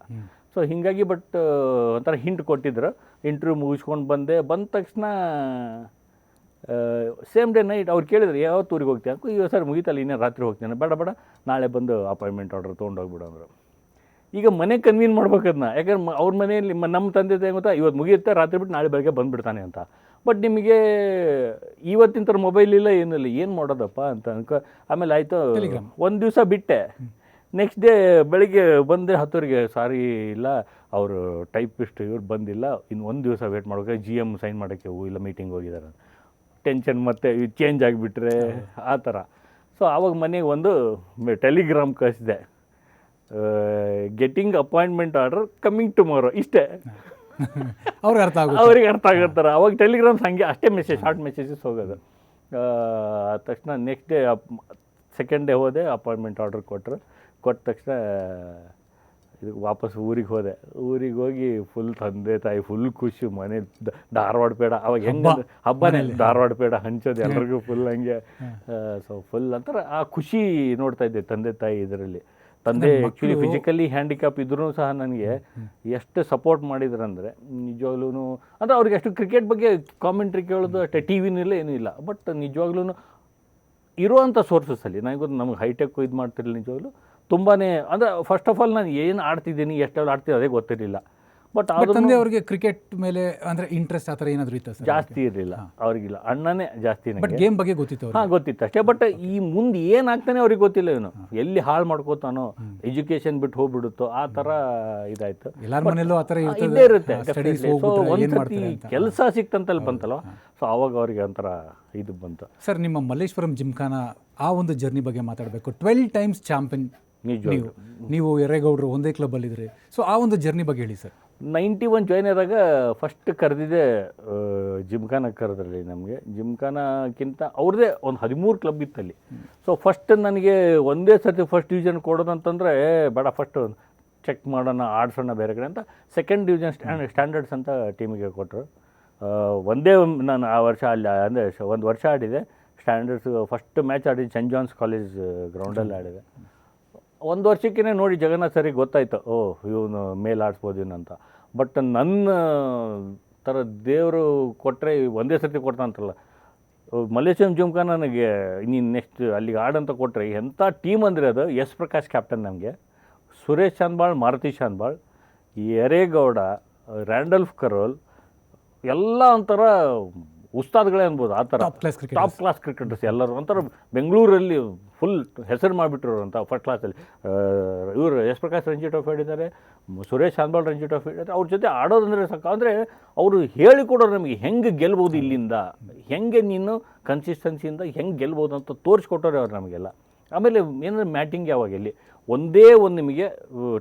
ಸೊ ಹೀಗಾಗಿ ಬಟ್ ಒಂಥರ ಹಿಂಟ್ ಕೊಟ್ಟಿದ್ರು. ಇಂಟರ್ವ್ಯೂ ಮುಗಿಸ್ಕೊಂಡು ಬಂದ ತಕ್ಷಣ ಸೇಮ್ ಡೇ ನೈಟ್ ಅವ್ರು ಕೇಳಿದ್ರು ಯಾವತ್ತು ಊರಿಗೆ ಹೋಗ್ತೀಯ ಅಂಕು ಈಗ ಸರ್ ಮುಗೀತಲ್ಲ ಇನ್ನೇ ರಾತ್ರಿ ಹೋಗ್ತೀನಿ. ಬೇಡ ನಾಳೆ ಬಂದು ಅಪಾಯಿಂಟ್ಮೆಂಟ್ ಆರ್ಡರ್ ತೊಗೊಂಡೋಗ್ಬಿಡು ಅಂದರು. ಈಗ ಮನೆ ಕನ್ವೀನ್ ಮಾಡ್ಬೇಕದನ್ನ, ಯಾಕಂದ್ರೆ ಅವ್ರ ಮನೆಯಲ್ಲಿ ನಮ್ಮ ತಂದೆ ತಾಯಿ ಗೊತ್ತಾ ಇವತ್ತು ಮುಗಿಯುತ್ತೆ ರಾತ್ರಿ ಬಿಟ್ಟು ನಾಳೆ ಬೆಳಗ್ಗೆ ಬಂದುಬಿಡ್ತಾನೆ ಅಂತ. ಬಟ್ ನಿಮಗೆ ಇವತ್ತಿನ ಥರ ಮೊಬೈಲ್ ಇಲ್ಲ ಏನಿಲ್ಲ, ಏನು ಮಾಡೋದಪ್ಪ ಅಂತ ಆಮೇಲೆ ಆಯಿತು ಒಂದು ದಿವಸ ಬಿಟ್ಟೆ. ನೆಕ್ಸ್ಟ್ ಡೇ ಬೆಳಿಗ್ಗೆ ಬಂದೆ 10 ಸಾರಿ ಇಲ್ಲ ಅವರು ಟೈಪಿಸ್ಟ್ ಇವ್ರು ಬಂದಿಲ್ಲ, ಇನ್ನು ಒಂದು ದಿವಸ ವೇಟ್ ಮಾಡ್ಬೇಕು, GM ಸೈನ್ ಮಾಡೋಕ್ಕೆ ಇಲ್ಲ ಮೀಟಿಂಗ್ ಹೋಗಿದ್ದಾರೆ. ಟೆನ್ಷನ್ ಮತ್ತೆ ಚೇಂಜ್ ಆಗಿಬಿಟ್ರೆ ಆ ಥರ. ಸೊ ಆವಾಗ ಮನೆಗೆ ಒಂದು ಟೆಲಿಗ್ರಾಮ್ ಕಳಿಸಿದೆ, getting appointment order coming tomorrow, ಇಷ್ಟೇ. ಅವ್ರಿಗೆ ಅರ್ಥ ಆಗುತ್ತೆ, ಅವ್ರಿಗೆ ಅರ್ಥ ಆಗತ್ತಾರೆ. ಅವಾಗ ಟೆಲಿಗ್ರಾಮ್ಸ್ ಹಂಗೆ ಅಷ್ಟೇ ಮೆಸೇಜ್, ಶಾರ್ಟ್ ಮೆಸೇಜಸ್ ಹೋಗೋದು. ತಕ್ಷಣ ನೆಕ್ಸ್ಟ್ ಡೇ ಸೆಕೆಂಡ್ ಡೇ ಹೋದೆ, ಅಪಾಯಿಂಟ್ಮೆಂಟ್ ಆರ್ಡರ್ ಕೊಟ್ಟ ತಕ್ಷಣ ಇದಕ್ಕೆ ವಾಪಸ್ ಊರಿಗೆ ಹೋದೆ. ಊರಿಗೆ ಹೋಗಿ ಫುಲ್ ತಂದೆ ತಾಯಿ ಫುಲ್ ಖುಷಿ, ಮನೆ ಧಾರವಾಡ ಪೇಡ ಅವಾಗ ಹೆಂಗೆ ಹಬ್ಬನೇ ಧಾರವಾಡ ಪೇಡ ಹಂಚೋದು ಎಲ್ರಿಗೂ ಫುಲ್ ಹಂಗೆ. ಸೊ ಫುಲ್ ಅಂತಾರೆ ಆ ಖುಷಿ ನೋಡ್ತಾ ಇದ್ದೆ ತಂದೆ ತಾಯಿ ಇದರಲ್ಲಿ. ತಂದೆ ಆ್ಯಕ್ಚುಲಿ ಫಿಸಿಕಲಿ ಹ್ಯಾಂಡಿಕ್ಯಾಪ್ ಇದ್ರೂ ಸಹ ನನಗೆ ಎಷ್ಟು ಸಪೋರ್ಟ್ ಮಾಡಿದ್ರಂದರೆ ನಿಜವಾಗ್ಲೂ. ಅಂದರೆ ಅವ್ರಿಗೆ ಅಷ್ಟು ಕ್ರಿಕೆಟ್ ಬಗ್ಗೆ ಕಾಮೆಂಟ್ರಿ ಕೇಳೋದು ಅಷ್ಟೇ, ಟಿ ವಿನೂ ಏನೂ ಇಲ್ಲ. ಬಟ್ ನಿಜವಾಗ್ಲೂ ಇರುವಂಥ ಸೋರ್ಸಸ್ಸಲ್ಲಿ ನನಗೆ ಗೊತ್ತು, ನಮಗೆ ಹೈಟೆಕ್ ಇದು ಮಾಡ್ತಿರಲಿಲ್ಲ ನಿಜವಾಗ್ಲೂ. ತುಂಬಾ ಅಂದರೆ ಫಸ್ಟ್ ಆಫ್ ಆಲ್ ನಾನು ಏನು ಆಡ್ತಿದ್ದೀನಿ ಎಷ್ಟೆಲ್ಲ ಆಡ್ತೀನಿ ಅದೇ ಗೊತ್ತಿರಲಿಲ್ಲ. ಬಟ್ ತಂದೆ ಅವ್ರಿಗೆ ಕ್ರಿಕೆಟ್ ಮೇಲೆ ಅಂದರೆ ಇಂಟ್ರೆಸ್ಟ್ ಆ ಥರ ಏನಾದರೂ ಇತ್ತು ಸರ್? ಜಾಸ್ತಿ ಇರಲಿಲ್ಲ ಅವ್ರಿಗಿಲ್ಲ, ಅಣ್ಣನೇ ಜಾಸ್ತಿ. ಬಟ್ ಗೇಮ್ ಬಗ್ಗೆ ಗೊತ್ತಿತ್ತು? ಹಾಂ ಗೊತ್ತಿತ್ತು ಅಷ್ಟೇ. ಬಟ್ ಈ ಮುಂದೆ ಏನಾಗ್ತಾನೆ ಅವ್ರಿಗೆ ಗೊತ್ತಿಲ್ಲ, ಇವನು ಎಲ್ಲಿ ಹಾಳು ಮಾಡ್ಕೋತಾನೋ, ಎಜುಕೇಷನ್ ಬಿಟ್ಟು ಹೋಗ್ಬಿಡುತ್ತೋ ಆ ಥರ ಇದಾಯಿತು. ಎಲ್ಲರ ಮನೆಯಲ್ಲೂ ಆ ಥರ ಇದ್ದೇ ಇರುತ್ತೆ. ಸೊ ಒಂದ್ಸತಿ ಕೆಲಸ ಸಿಕ್ತಂತಲ್ಲಿ ಬಂತಲ್ವ, ಸೊ ಆವಾಗ ಅವ್ರಿಗೆ ಒಂಥರ ಇದು ಬಂತು. ಸರ್, ನಿಮ್ಮ ಮಲ್ಲೇಶ್ವರಂ ಜಿಮ್ಖಾನಾ ಆ ಒಂದು ಜರ್ನಿ ಬಗ್ಗೆ ಮಾತಾಡಬೇಕು. 12 ಟೈಮ್ಸ್ ಚಾಂಪಿಯನ್ ನೀವು, ಎರೇಗೌಡರು ಒಂದೇ ಕ್ಲಬ್ಬಲ್ಲಿದ್ರಿ. ಸೊ ಆ ಒಂದು ಜರ್ನಿ ಬಗ್ಗೆ ಹೇಳಿ ಸರ್. 91 ಜಾಯ್ನ್ ಆದಾಗ ಫಸ್ಟ್ ಕರೆದಿದ್ದೆ ಜಿಮ್ಖಾನ ಕರೆದ್ರಲ್ಲಿ. ನಮಗೆ ಜಿಮ್ಖಾನಕ್ಕಿಂತ ಅವ್ರದ್ದೇ ಒಂದು 13 ಕ್ಲಬ್ ಇತ್ತಲ್ಲಿ. ಸೊ ಫಸ್ಟ್ ನನಗೆ ಒಂದೇ ಸರ್ತಿ ಫಸ್ಟ್ ಡಿವಿಷನ್ ಕೊಡೋದಂತಂದರೆ ಬೇಡ, ಫಸ್ಟ್ ಚೆಕ್ ಮಾಡೋಣ, ಆಡ್ಸೋಣ ಬೇರೆ ಕಡೆ ಅಂತ ಸೆಕೆಂಡ್ ಡಿವಿಷನ್ ಸ್ಟ್ಯಾಂಡರ್ಡ್ಸ್ ಅಂತ ಟೀಮಿಗೆ ಕೊಟ್ಟರು. ಒಂದೇ ನಾನು ಆ ವರ್ಷ ಅಲ್ಲಿ ಅಂದರೆ ಒಂದು ವರ್ಷ ಆಡಿದೆ ಸ್ಟ್ಯಾಂಡರ್ಡ್ಸ್. ಫಸ್ಟ್ ಮ್ಯಾಚ್ ಆಡಿದ್ದು ಸೆಂಟ್ ಜಾನ್ಸ್ ಕಾಲೇಜ್ ಗ್ರೌಂಡಲ್ಲಿ ಆಡಿದೆ. ಒಂದು ವರ್ಷಕ್ಕೇ ನೋಡಿ ಜಗನ್ನಾಥ್ ಸರಿಗೆ ಗೊತ್ತಾಯ್ತು, ಇವನು ಮೇಲೆ ಆಡಿಸ್ಬೋದು ಇವನಂತ. ಬಟ್ ನನ್ನ ಥರ ದೇವರು ಕೊಟ್ಟರೆ ಒಂದೇ ಸರ್ತಿ ಕೊಡ್ತಾನಂತಲ್ಲ, ಮಲ್ಲೇಶ್ವರಂ ಜಿಮ್ಖಾನಾ ನನಗೆ ನೀನು ನೆಕ್ಸ್ಟ್ ಅಲ್ಲಿಗೆ ಆಡಂತ ಕೊಟ್ಟರೆ ಎಂಥ ಟೀಮ್ ಅಂದರೆ ಅದು. ಎಸ್ ಪ್ರಕಾಶ್ ಕ್ಯಾಪ್ಟನ್, ನಮಗೆ ಸುರೇಶ್ ಶಾನ್ಬಾಳ್, ಮಾರುತಿ ಶಾನ್ಬಾಳ್, ಎರೇಗೌಡ, ರ್ಯಾಂಡಲ್ಫ್ ಕರೋಲ್ ಎಲ್ಲ ಒಂಥರ ಉಸ್ತಾದ್ಗಳೇ ಅನ್ಬೋದು. ಆ ಥರ ಟಾಪ್ ಕ್ಲಾಸ್ ಕ್ರಿಕೆಟರ್ಸ್ ಎಲ್ಲರೂ ಒಂಥರ ಬೆಂಗಳೂರಲ್ಲಿ ಫುಲ್ ಹೆಸರು ಮಾಡಿಬಿಟ್ರು ಅಂತ. ಫಸ್ಟ್ ಕ್ಲಾಸಲ್ಲಿ ಇವರು ಎಸ್ ಪ್ರಕಾಶ್ ರಂಜಿ ಟ್ರೋಫಿ ಆಡಿದ್ದಾರೆ, ಸುರೇಶ್ ಶಾನ್ಬಾಳ್ ರಂಜಿ ಟ್ರೋಫಿ ಆಡಿದ್ದಾರೆ. ಅವ್ರ ಜೊತೆ ಆಡೋದಂದರೆ ಸಾಕು. ಅಂದರೆ ಅವರು ಹೇಳಿಕೊಡೋರು ನಮಗೆ ಹೆಂಗೆ ಗೆಲ್ಬೋದು, ಇಲ್ಲಿಂದ ಹೆಂಗೆ ನೀನು ಕನ್ಸಿಸ್ಟೆನ್ಸಿಯಿಂದ ಹೆಂಗೆ ಗೆಲ್ಬೋದು ಅಂತ ತೋರಿಸ್ಕೊಟ್ಟವ್ರೆ ಅವ್ರು ನಮಗೆಲ್ಲ. ಆಮೇಲೆ ಏನಂದರೆ ಮ್ಯಾಟಿಂಗ್ ಯಾವಾಗ ಇಲ್ಲಿ ಒಂದೇ ಒಂದು ನಿಮಗೆ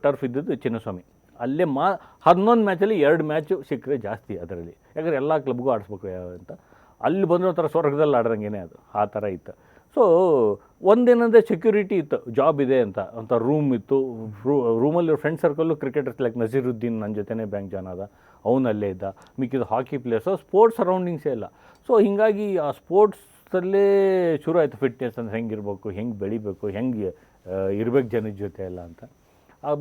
ಟರ್ಫ್ ಇದ್ದದ್ದು ಚಿನ್ನಸ್ವಾಮಿ. ಅಲ್ಲೇ 11 ಮ್ಯಾಚಲ್ಲಿ 2 ಮ್ಯಾಚು ಸಿಕ್ಕರೆ ಜಾಸ್ತಿ ಅದರಲ್ಲಿ, ಯಾಕಂದರೆ ಎಲ್ಲ ಕ್ಲಬ್ಗೂ ಆಡಿಸ್ಬೇಕು ಅಂತ. ಅಲ್ಲಿ ಬಂದರೆ ಒಂಥರ ಸ್ವರ್ಗದಲ್ಲಿ ಆಡ್ದಂಗೆ ಅದು, ಆ ಥರ ಇತ್ತು. ಸೊ ಒಂದೇನಂದರೆ ಸೆಕ್ಯೂರಿಟಿ ಇತ್ತು, ಜಾಬ್ ಇದೆ ಅಂತ ರೂಮ್ ಇತ್ತು. ರೂಮಲ್ಲಿ friend circle cricketers like Naseeruddin ನನ್ನ ಜೊತೆನೇ ಬ್ಯಾಂಕ್ ಜಾನ್ ಆದ, ಅವನಲ್ಲೇ ಇದ್ದ. ಮಿಕ್ಕಿದ ಹಾಕಿ ಪ್ಲೇಯರ್ಸು, ಸ್ಪೋರ್ಟ್ಸ್ ಸರೌಂಡಿಂಗ್ಸೇ ಇಲ್ಲ. ಸೊ ಹೀಗಾಗಿ ಆ ಸ್ಪೋರ್ಟ್ಸಲ್ಲೇ ಶುರು ಆಯಿತು ಫಿಟ್ನೆಸ್ ಅಂದರೆ ಹೆಂಗಿರ್ಬೇಕು, ಹೆಂಗೆ ಬೆಳಿಬೇಕು, ಹೆಂಗೆ ಇರ್ಬೇಕು ಜನದ ಜೊತೆ ಎಲ್ಲ ಅಂತ.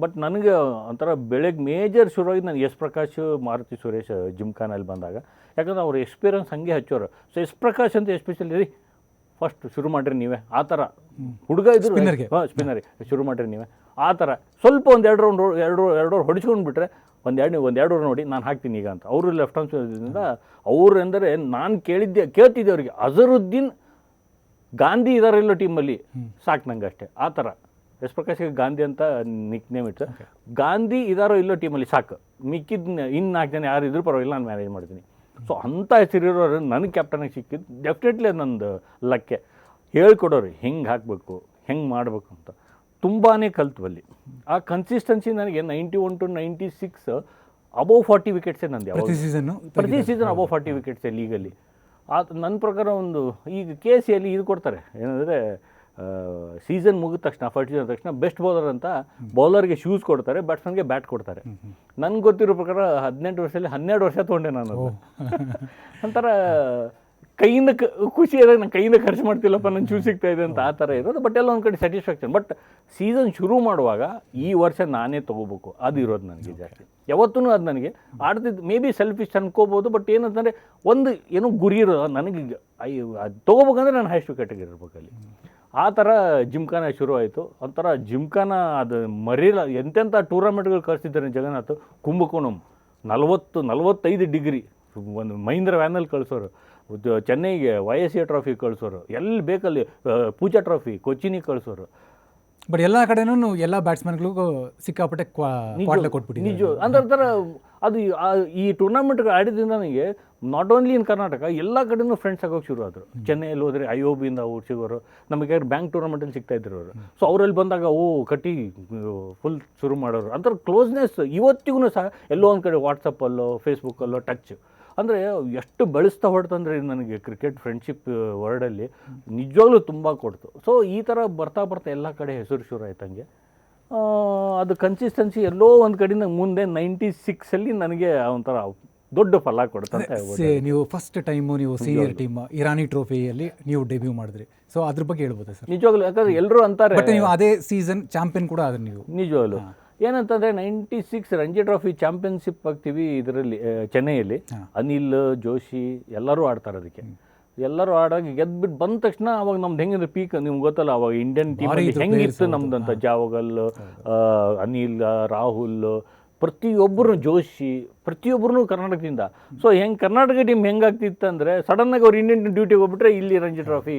ಬಟ್ ನನಗೆ ಒಂಥರ ಬೆಳಗ್ಗೆ ಮೇಜರ್ ಶುರುವಾಗಿ ನಾನು ಎಸ್ ಪ್ರಕಾಶ್, ಮಾರುತಿ ಸುರೇಶ್ ಜಿಮ್ಖಾನಲ್ಲಿ ಬಂದಾಗ, ಯಾಕಂದ್ರೆ ಅವ್ರ ಎಕ್ಸ್ಪೀರಿಯನ್ಸ್ ಹಾಗೆ ಹಚ್ಚೋರು. ಸೊ ಎಸ್ ಪ್ರಕಾಶ್ ಅಂತ ಎಸ್ಪೆಷಲಿ ಫಸ್ಟ್ ಶುರು ಮಾಡಿರಿ ನೀವೇ ಆ ಥರ ಹುಡುಗ ಇದ್ರು, ಸ್ಪಿನ್ನರ್ ಶುರು ಮಾಡಿರಿ ನೀವೇ ಆ ಥರ. ಸ್ವಲ್ಪ ಒಂದು 2 ಓವರ್ ಹೊಡಿಸ್ಕೊಂಡು ಬಿಟ್ರೆ ಒಂದು 2 ಓವರ್ ನೋಡಿ ನಾನು ಹಾಕ್ತೀನಿ ಈಗ ಅಂತ. ಅವರು ಲೆಫ್ಟ್ ಹ್ಯಾಂಡ್ ಅವರು ಎಂದರೆ ನಾನು ಕೇಳ್ತಿದ್ದೆ ಅವರಿಗೆ, ಅಜರುದ್ದೀನ್ ಗಾಂಧಿ ಇದಾರೆಲ್ಲೋ ಟೀಮಲ್ಲಿ ಸಾಕು ನಂಗೆ ಅಷ್ಟೇ ಆ ಥರ. ಎಸ್ ಪ್ರಕಾಶ್ಗೆ ಗಾಂಧಿ ಅಂತ ನಿಕ್ ನೇಮ್ ಇತ್ತು. ಗಾಂಧಿ ಇದಾರೋ ಇಲ್ಲೋ ಟೀಮಲ್ಲಿ ಸಾಕು, ಮಿಕ್ಕಿದ ಇನ್ನು 4 ಜನ ಯಾರು ಇದ್ರೂ ಪರವಾಗಿಲ್ಲ, ನಾನು ಮ್ಯಾನೇಜ್ ಮಾಡ್ತೀನಿ. ಸೊ ಅಂಥ ಹೆಸರಿರೋರು ನನಗೆ ಕ್ಯಾಪ್ಟನಾಗಿ ಸಿಕ್ಕಿದ್ದು ಡೆಫಿನೆಟ್ಲಿ ನಂದು ಲಕ್ಕೆ. ಹೇಳ್ಕೊಡೋರು ಹೆಂಗೆ ಹಾಕಬೇಕು, ಹೆಂಗೆ ಮಾಡಬೇಕು ಅಂತ ತುಂಬಾ ಕಲ್ತ್ವಲ್ಲಿ. ಆ ಕನ್ಸಿಸ್ಟೆನ್ಸಿ ನನಗೆ 91 to 96 ಅಬೌವ್ 40 ವಿಕೆಟ್ಸೇ ನಂದು. ಪ್ರತಿ ಸೀಸನ್ ಅಬೌವ್ 40 ವಿಕೆಟ್ಸೇ ಲೀಗಲ್ಲಿ. ನನ್ನ ಪ್ರಕಾರ ಒಂದು ಈಗ KCಯಲ್ಲಿ ಇದು ಕೊಡ್ತಾರೆ ಏನಂದರೆ, ಸೀಸನ್ ಮುಗಿದ ತಕ್ಷಣ ಫಸ್ಟ್ ಸೀಸನ್ ತಕ್ಷಣ ಬೆಸ್ಟ್ ಬೌಲರ್ ಅಂತ ಬೌಲರ್ಗೆ ಶೂಸ್ ಕೊಡ್ತಾರೆ, ಬ್ಯಾಟ್ಸ್ಮನ್ಗೆ ಬ್ಯಾಟ್ ಕೊಡ್ತಾರೆ. ನನಗೆ ಗೊತ್ತಿರೋ ಪ್ರಕಾರ 18 ವರ್ಷದಲ್ಲಿ 12 ವರ್ಷ ತೊಗೊಂಡೆ ನಾನು. ಒಂಥರ ಕೈಯಿಂದ ಖುಷಿ ಇರೋದು ನಾನು ಕೈಯಿಂದ ಖರ್ಚು ಮಾಡ್ತಿಲ್ಲಪ್ಪ ನನ್ನ ಶೂ ಸಿಗ್ತಾ ಇದೆ ಅಂತ ಆ ಥರ ಇರೋದು. ಬಟ್ ಎಲ್ಲ ಒಂದು ಕಡೆ ಸ್ಯಾಟಿಸ್ಫ್ಯಾಕ್ಷನ್. ಬಟ್ ಸೀಸನ್ ಶುರು ಮಾಡುವಾಗ ಈ ವರ್ಷ ನಾನೇ ತೊಗೋಬೇಕು ಅದು ಇರೋದು ನನಗೆ ಜಾಸ್ತಿ. ಯಾವತ್ತೂ ಅದು ನನಗೆ ಆಡ್ತಿದ್ದು ಮೇ ಬಿ ಸೆಲ್ಫಿಶ್ ಅನ್ಕೋಬೋದು. ಬಟ್ ಏನಂತಂದರೆ ಒಂದು ಏನೋ ಗುರಿ ಇರೋದು ನನಗೆ ಅದು ತೊಗೋಬೇಕಂದ್ರೆ ನಾನು ಹೈಯೆಸ್ಟ್ ವಿಕೆಟಿಗೆ ಇರ್ಬೇಕು ಅಲ್ಲಿ. ಆ ಥರ ಜಿಮ್ಖಾನ ಶುರು ಆಯಿತು. ಒಂಥರ ಜಿಮ್ಖಾನ ಅದು ಮರೀಲ ಎಂತೆಂಥ ಟೂರ್ನಮೆಂಟ್ಗಳು ಕಳಿಸಿದ್ದಾರೆ ಜಗನ್ನಾಥ್. ಕುಂಭಕೋಣಂ 45 ಡಿಗ್ರಿ ಒಂದು ಮಹೀಂದ್ರ ವ್ಯಾನಲ್ಲಿ ಕಳಿಸೋರು, ಚೆನ್ನೈಗೆ YSA ಟ್ರಾಫಿ ಕಳಿಸೋರು, ಎಲ್ಲಿ ಬೇಕಲ್ಲಿ ಪೂಜಾ ಟ್ರಾಫಿ ಕೊಚ್ಚಿನಿಗೆ ಕಳಿಸೋರು. ಬಟ್ ಎಲ್ಲ ಕಡೆನೂ ಎಲ್ಲ ಬ್ಯಾಟ್ಸ್ಮನ್ಗಳಿಗೂ ಸಿಕ್ಕಾಪಟ್ಟೆ ಕ್ವಾಟ್ಲೆ ಕೊಟ್ಬಿಟ್ಟಿದ್ದಾರೆ. ನಿಜ ಅಂದ್ರೆ ಥರ ಅದು ಈ ಟೂರ್ನಮೆಂಟ್ಗೆ ಆಡಿದ್ರಿಂದ ನನಗೆ ನಾಟ್ ಓನ್ಲಿ ಇನ್ ಕರ್ನಾಟಕ ಎಲ್ಲ ಕಡೆನೂ ಫ್ರೆಂಡ್ಸ್ ಆಗೋಕೆ ಶುರು ಆದರು. ಚೆನ್ನೈಯಲ್ಲಿ ಹೋದರೆ IOBಯಿಂದ ಅವ್ರು ಸಿಗೋರು, ನಮಗೆ ಬ್ಯಾಂಕ್ ಟೂರ್ನಮೆಂಟಲ್ಲಿ ಸಿಗ್ತಾ ಇದ್ರು ಅವರು. ಸೊ ಅವರಲ್ಲಿ ಬಂದಾಗ ಕಟ್ಟಿ ಫುಲ್ ಶುರು ಮಾಡೋರು. ಅಂಥರ ಕ್ಲೋಸ್ನೆಸ್ ಇವತ್ತಿಗೂ ಸಹ ಎಲ್ಲೋ ಒಂದು ಕಡೆ ವಾಟ್ಸಪ್ಪಲ್ಲೋ ಫೇಸ್ಬುಕ್ಕಲ್ಲೋ ಟಚ್. ಅಂದರೆ ಎಷ್ಟು ಬೆಳೆಸ್ತಾ ಹೊಡ್ತಂದ್ರೆ ನನಗೆ ಕ್ರಿಕೆಟ್ ಫ್ರೆಂಡ್ಶಿಪ್ ವರ್ಲ್ಡಲ್ಲಿ ನಿಜವಾಗ್ಲೂ ತುಂಬ ಕೊಡ್ತು. ಸೊ ಈ ಥರ ಬರ್ತಾ ಬರ್ತಾ ಎಲ್ಲ ಕಡೆ ಹೆಸರು ಶುರು ಆಯ್ತಂಗೆ. ಅದು ಕನ್ಸಿಸ್ಟೆನ್ಸಿ ಎಲ್ಲೋ ಒಂದು ಕಡೆಯಿಂದ ಮುಂದೆ 96ಅಲ್ಲಿ ನನಗೆ ಒಂಥರ ದೊಡ್ಡ ಫಲ ಕೊಡ್ತಂತ ಹೇಳ್ಬೋದು. ನೀವು ಫಸ್ಟ್ ಟೈಮು ನೀವು ಸೀನಿಯರ್ ಟೀಮ್ ಇರಾನಿ ಟ್ರೋಫಿಯಲ್ಲಿ ನೀವು ಡೆಬ್ಯೂ ಮಾಡಿದ್ರಿ. ಸೊ ಅದ್ರ ಬಗ್ಗೆ ಹೇಳ್ಬೋದಾ ಸರ್? ನಿಜವಾಗ್ಲೂ ಯಾಕಂದರೆ ಎಲ್ಲರೂ ಅಂತಾರೆ. ಬಟ್ ನೀವು ಅದೇ ಸೀಸನ್ ಚಾಂಪಿಯನ್ ಕೂಡ ಆದ್ರಿ ನೀವು. ನಿಜವಾಗ್ಲು ಏನಂತಂದರೆ 96 ರಂಜಿ ಟ್ರಾಫಿ ಚಾಂಪಿಯನ್ಶಿಪ್ ಆಗ್ತೀವಿ ಇದರಲ್ಲಿ ಚೆನ್ನೈಯಲ್ಲಿ. ಅನಿಲ್ ಜೋಶಿ ಎಲ್ಲರೂ ಆಡ್ತಾರೆ ಅದಕ್ಕೆ. ಎಲ್ಲರೂ ಆಡಾಗಿ ಗೆದ್ಬಿಟ್ಟು ಬಂದ ತಕ್ಷಣ ಅವಾಗ ನಮ್ದು ಹೆಂಗಂದ್ರೆ ಪೀಕ್ ನಿಮ್ಗೆ ಗೊತ್ತಲ್ಲ ಅವಾಗ ಇಂಡಿಯನ್ ಟೀಮಲ್ಲಿ ಹೆಂಗಿತ್ತು ನಮ್ದಂತ. ಜಾವಗಲ್, ಅನಿಲ್, ರಾಹುಲ್, ಪ್ರತಿಯೊಬ್ಬರು ಜೋಶಿ ಪ್ರತಿಯೊಬ್ಬರೂ ಕರ್ನಾಟಕದಿಂದ. ಸೊ ಹೆಂಗೆ ಕರ್ನಾಟಕ ಟೀಮ್ ಹೆಂಗಾಗ್ತಿತ್ತು ಅಂದರೆ ಸಡನ್ನಾಗಿ ಅವ್ರು ಇಂಡಿಯನ್ ಡ್ಯೂಟಿಗೆ ಹೋಗ್ಬಿಟ್ರೆ ಇಲ್ಲಿ ರಂಜಿ ಟ್ರಾಫಿ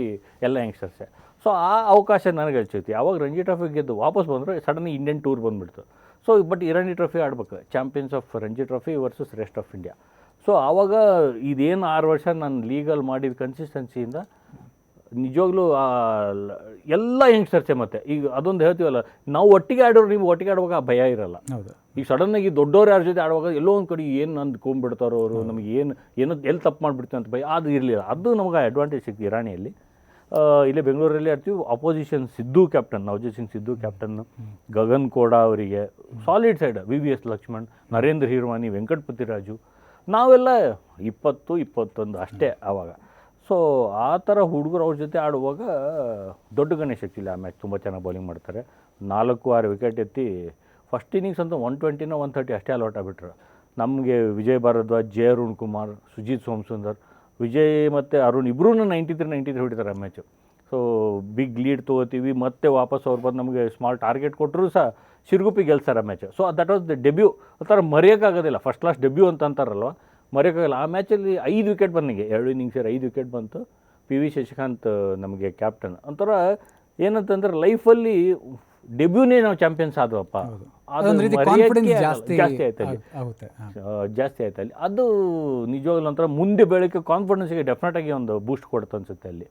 ಎಲ್ಲ ಯಂಗ್ಸ್ಟರ್ಸೆ. ಸೊ ಆ ಅವಕಾಶ ನನಗೆ ಅನ್ಸುತ್ತೆ. ಯಾವಾಗ ರಂಜಿ ಟ್ರಾಫಿ ಗೆದ್ದು ವಾಪಸ್ ಬಂದರೆ ಸಡನ್ಲಿ ಇಂಡಿಯನ್ ಟೂರ್ ಬಂದುಬಿಡ್ತು. ಸೊ ಬಟ್ ಇರಾನಿ ಟ್ರಾಫಿ ಆಡ್ಬೇಕು, champions of Ranji Trophy versus rest of India. So ಆವಾಗ ಇದೇನು 6 ವರ್ಷ ನಾನು ಲೀಗಲ್ ಮಾಡಿದ ಕನ್ಸಿಸ್ಟೆನ್ಸಿಯಿಂದ ನಿಜವಾಗ್ಲೂ ಎಲ್ಲ ಯಂಗ್ಸ್ಟರ್ಸೆ. ಮತ್ತು ಈಗ ಅದೊಂದು ಹೇಳ್ತೀವಲ್ಲ, ನಾವು ಒಟ್ಟಿಗೆ ಆಡೋರು ನೀವು ಒಟ್ಟಿಗೆ ಆಡುವಾಗ ಆ ಭಯ ಇರಲ್ಲ. ಈಗ ಸಡನ್ನಾಗಿ ದೊಡ್ಡವ್ರು ಯಾರ ಜೊತೆ ಆಡುವಾಗ ಎಲ್ಲೋ ಒಂದು ಕಡೆ ಏನು ಅಂದ್ಕೊಂಡ್ಬಿಡ್ತಾರೋ ಅವರು, ನಮಗೆ ಏನೋ ಎಲ್ಲಿ ತಪ್ಪು ಮಾಡಿಬಿಡ್ತೀವಿ ಅಂತ ಭಯ ಅದು ಇರಲಿಲ್ಲ. ಅದು ನಮಗೆ ಅಡ್ವಾಂಟೇಜ್ ಸಿಕ್ತು ಇರಾನಿಯಲ್ಲಿ. ಇಲ್ಲೇ ಬೆಂಗಳೂರಲ್ಲಿ ಆಡ್ತೀವಿ. Opposition Sidhu captain, Navjot Singh Sidhu captain, Gagan Khoda ಅವರಿಗೆ solid side, VVS Laxman, Narendra Hirwani, Venkatapathy Raju, ನಾವೆಲ್ಲ 20-21 ಅಷ್ಟೇ ಆವಾಗ. ಸೊ ಆ ಥರ ಹುಡುಗರು ಅವ್ರ ಜೊತೆ ಆಡುವಾಗ ದೊಡ್ಡ ಗಣೇಶ್ ಆ್ಯಕ್ಚುಲಿ ಆ ಮ್ಯಾಚ್ ತುಂಬ ಚೆನ್ನಾಗಿ ಬೌಲಿಂಗ್ ಮಾಡ್ತಾರೆ. 4-6 ವಿಕೆಟ್ ಎತ್ತಿ ಫಸ್ಟ್ ಇನ್ನಿಂಗ್ಸ್ ಅಂತ 120 130 ಅಷ್ಟೇ ಅಲೌಟ್ ಆಗಿಬಿಟ್ರು. ನಮಗೆ ವಿಜಯ್ ಭಾರದ್ವಾಜ್, ಜೆ ಅರುಣ್ ಕುಮಾರ್, ಸುಜಿತ್ ಸೋಮಸುಂದರ್, ವಿಜಯ್ ಮತ್ತು ಅರುಣ್ ಇಬ್ಬರೂ 93 ಹೊಡಿತಾರೆ ಆ ಮ್ಯಾಚು. ಸೊ ಬಿಗ್ ಲೀಡ್ ತೊಗೋತೀವಿ, ಮತ್ತೆ ವಾಪಸ್ ಅವ್ರು ಬಂದು ನಮಗೆ ಸ್ಮಾಲ್ ಟಾರ್ಗೆಟ್ ಕೊಟ್ಟರು ಸಹ ಶಿರ್ಗುಪ್ಪಿ ಗೆಲ್ಸಾರ match. So that was the debut. ಆ ಥರ ಮರೆಯೋಕ್ಕಾಗೋದಿಲ್ಲ, ಫಸ್ಟ್ ಕ್ಲಾಸ್ ಡೆಬ್ಯೂ ಅಂತ ಅಂತಾರಲ್ವ, ಮರೆಯೋಕ್ಕಾಗಲ್ಲ. ಆ ಮ್ಯಾಚಲ್ಲಿ 5 ವಿಕೆಟ್ ಬಂದಿಗೆ 2 ಇನ್ನಿಂಗ್ಸಲ್ಲಿ 5 ವಿಕೆಟ್ ಬಂತು. PV ಶಶಿಕಾಂತ್ ನಮಗೆ ಕ್ಯಾಪ್ಟನ್. ಒಂಥರ ಏನಂತಂದ್ರೆ ಲೈಫಲ್ಲಿ ಡೆಬ್ಯೂನೇ ನಾವು ಚಾಂಪಿಯನ್ಸ್ ಆದ್ವಪ್ಪ, ಜಾಸ್ತಿ ಆಯ್ತು ಅಲ್ಲಿ. ಅದು ನಿಜವಾಗ್ಲೂ ಒಂಥರ ಮುಂದೆ ಬೆಳಕ್ಕೆ ಕಾನ್ಫಿಡೆನ್ಸ್ಗೆ ಡೆಫಿನೆಟಾಗಿ ಒಂದು ಬೂಸ್ಟ್ ಕೊಡುತ್ತೆ ಅನ್ಸುತ್ತೆ ಅಲ್ಲಿ.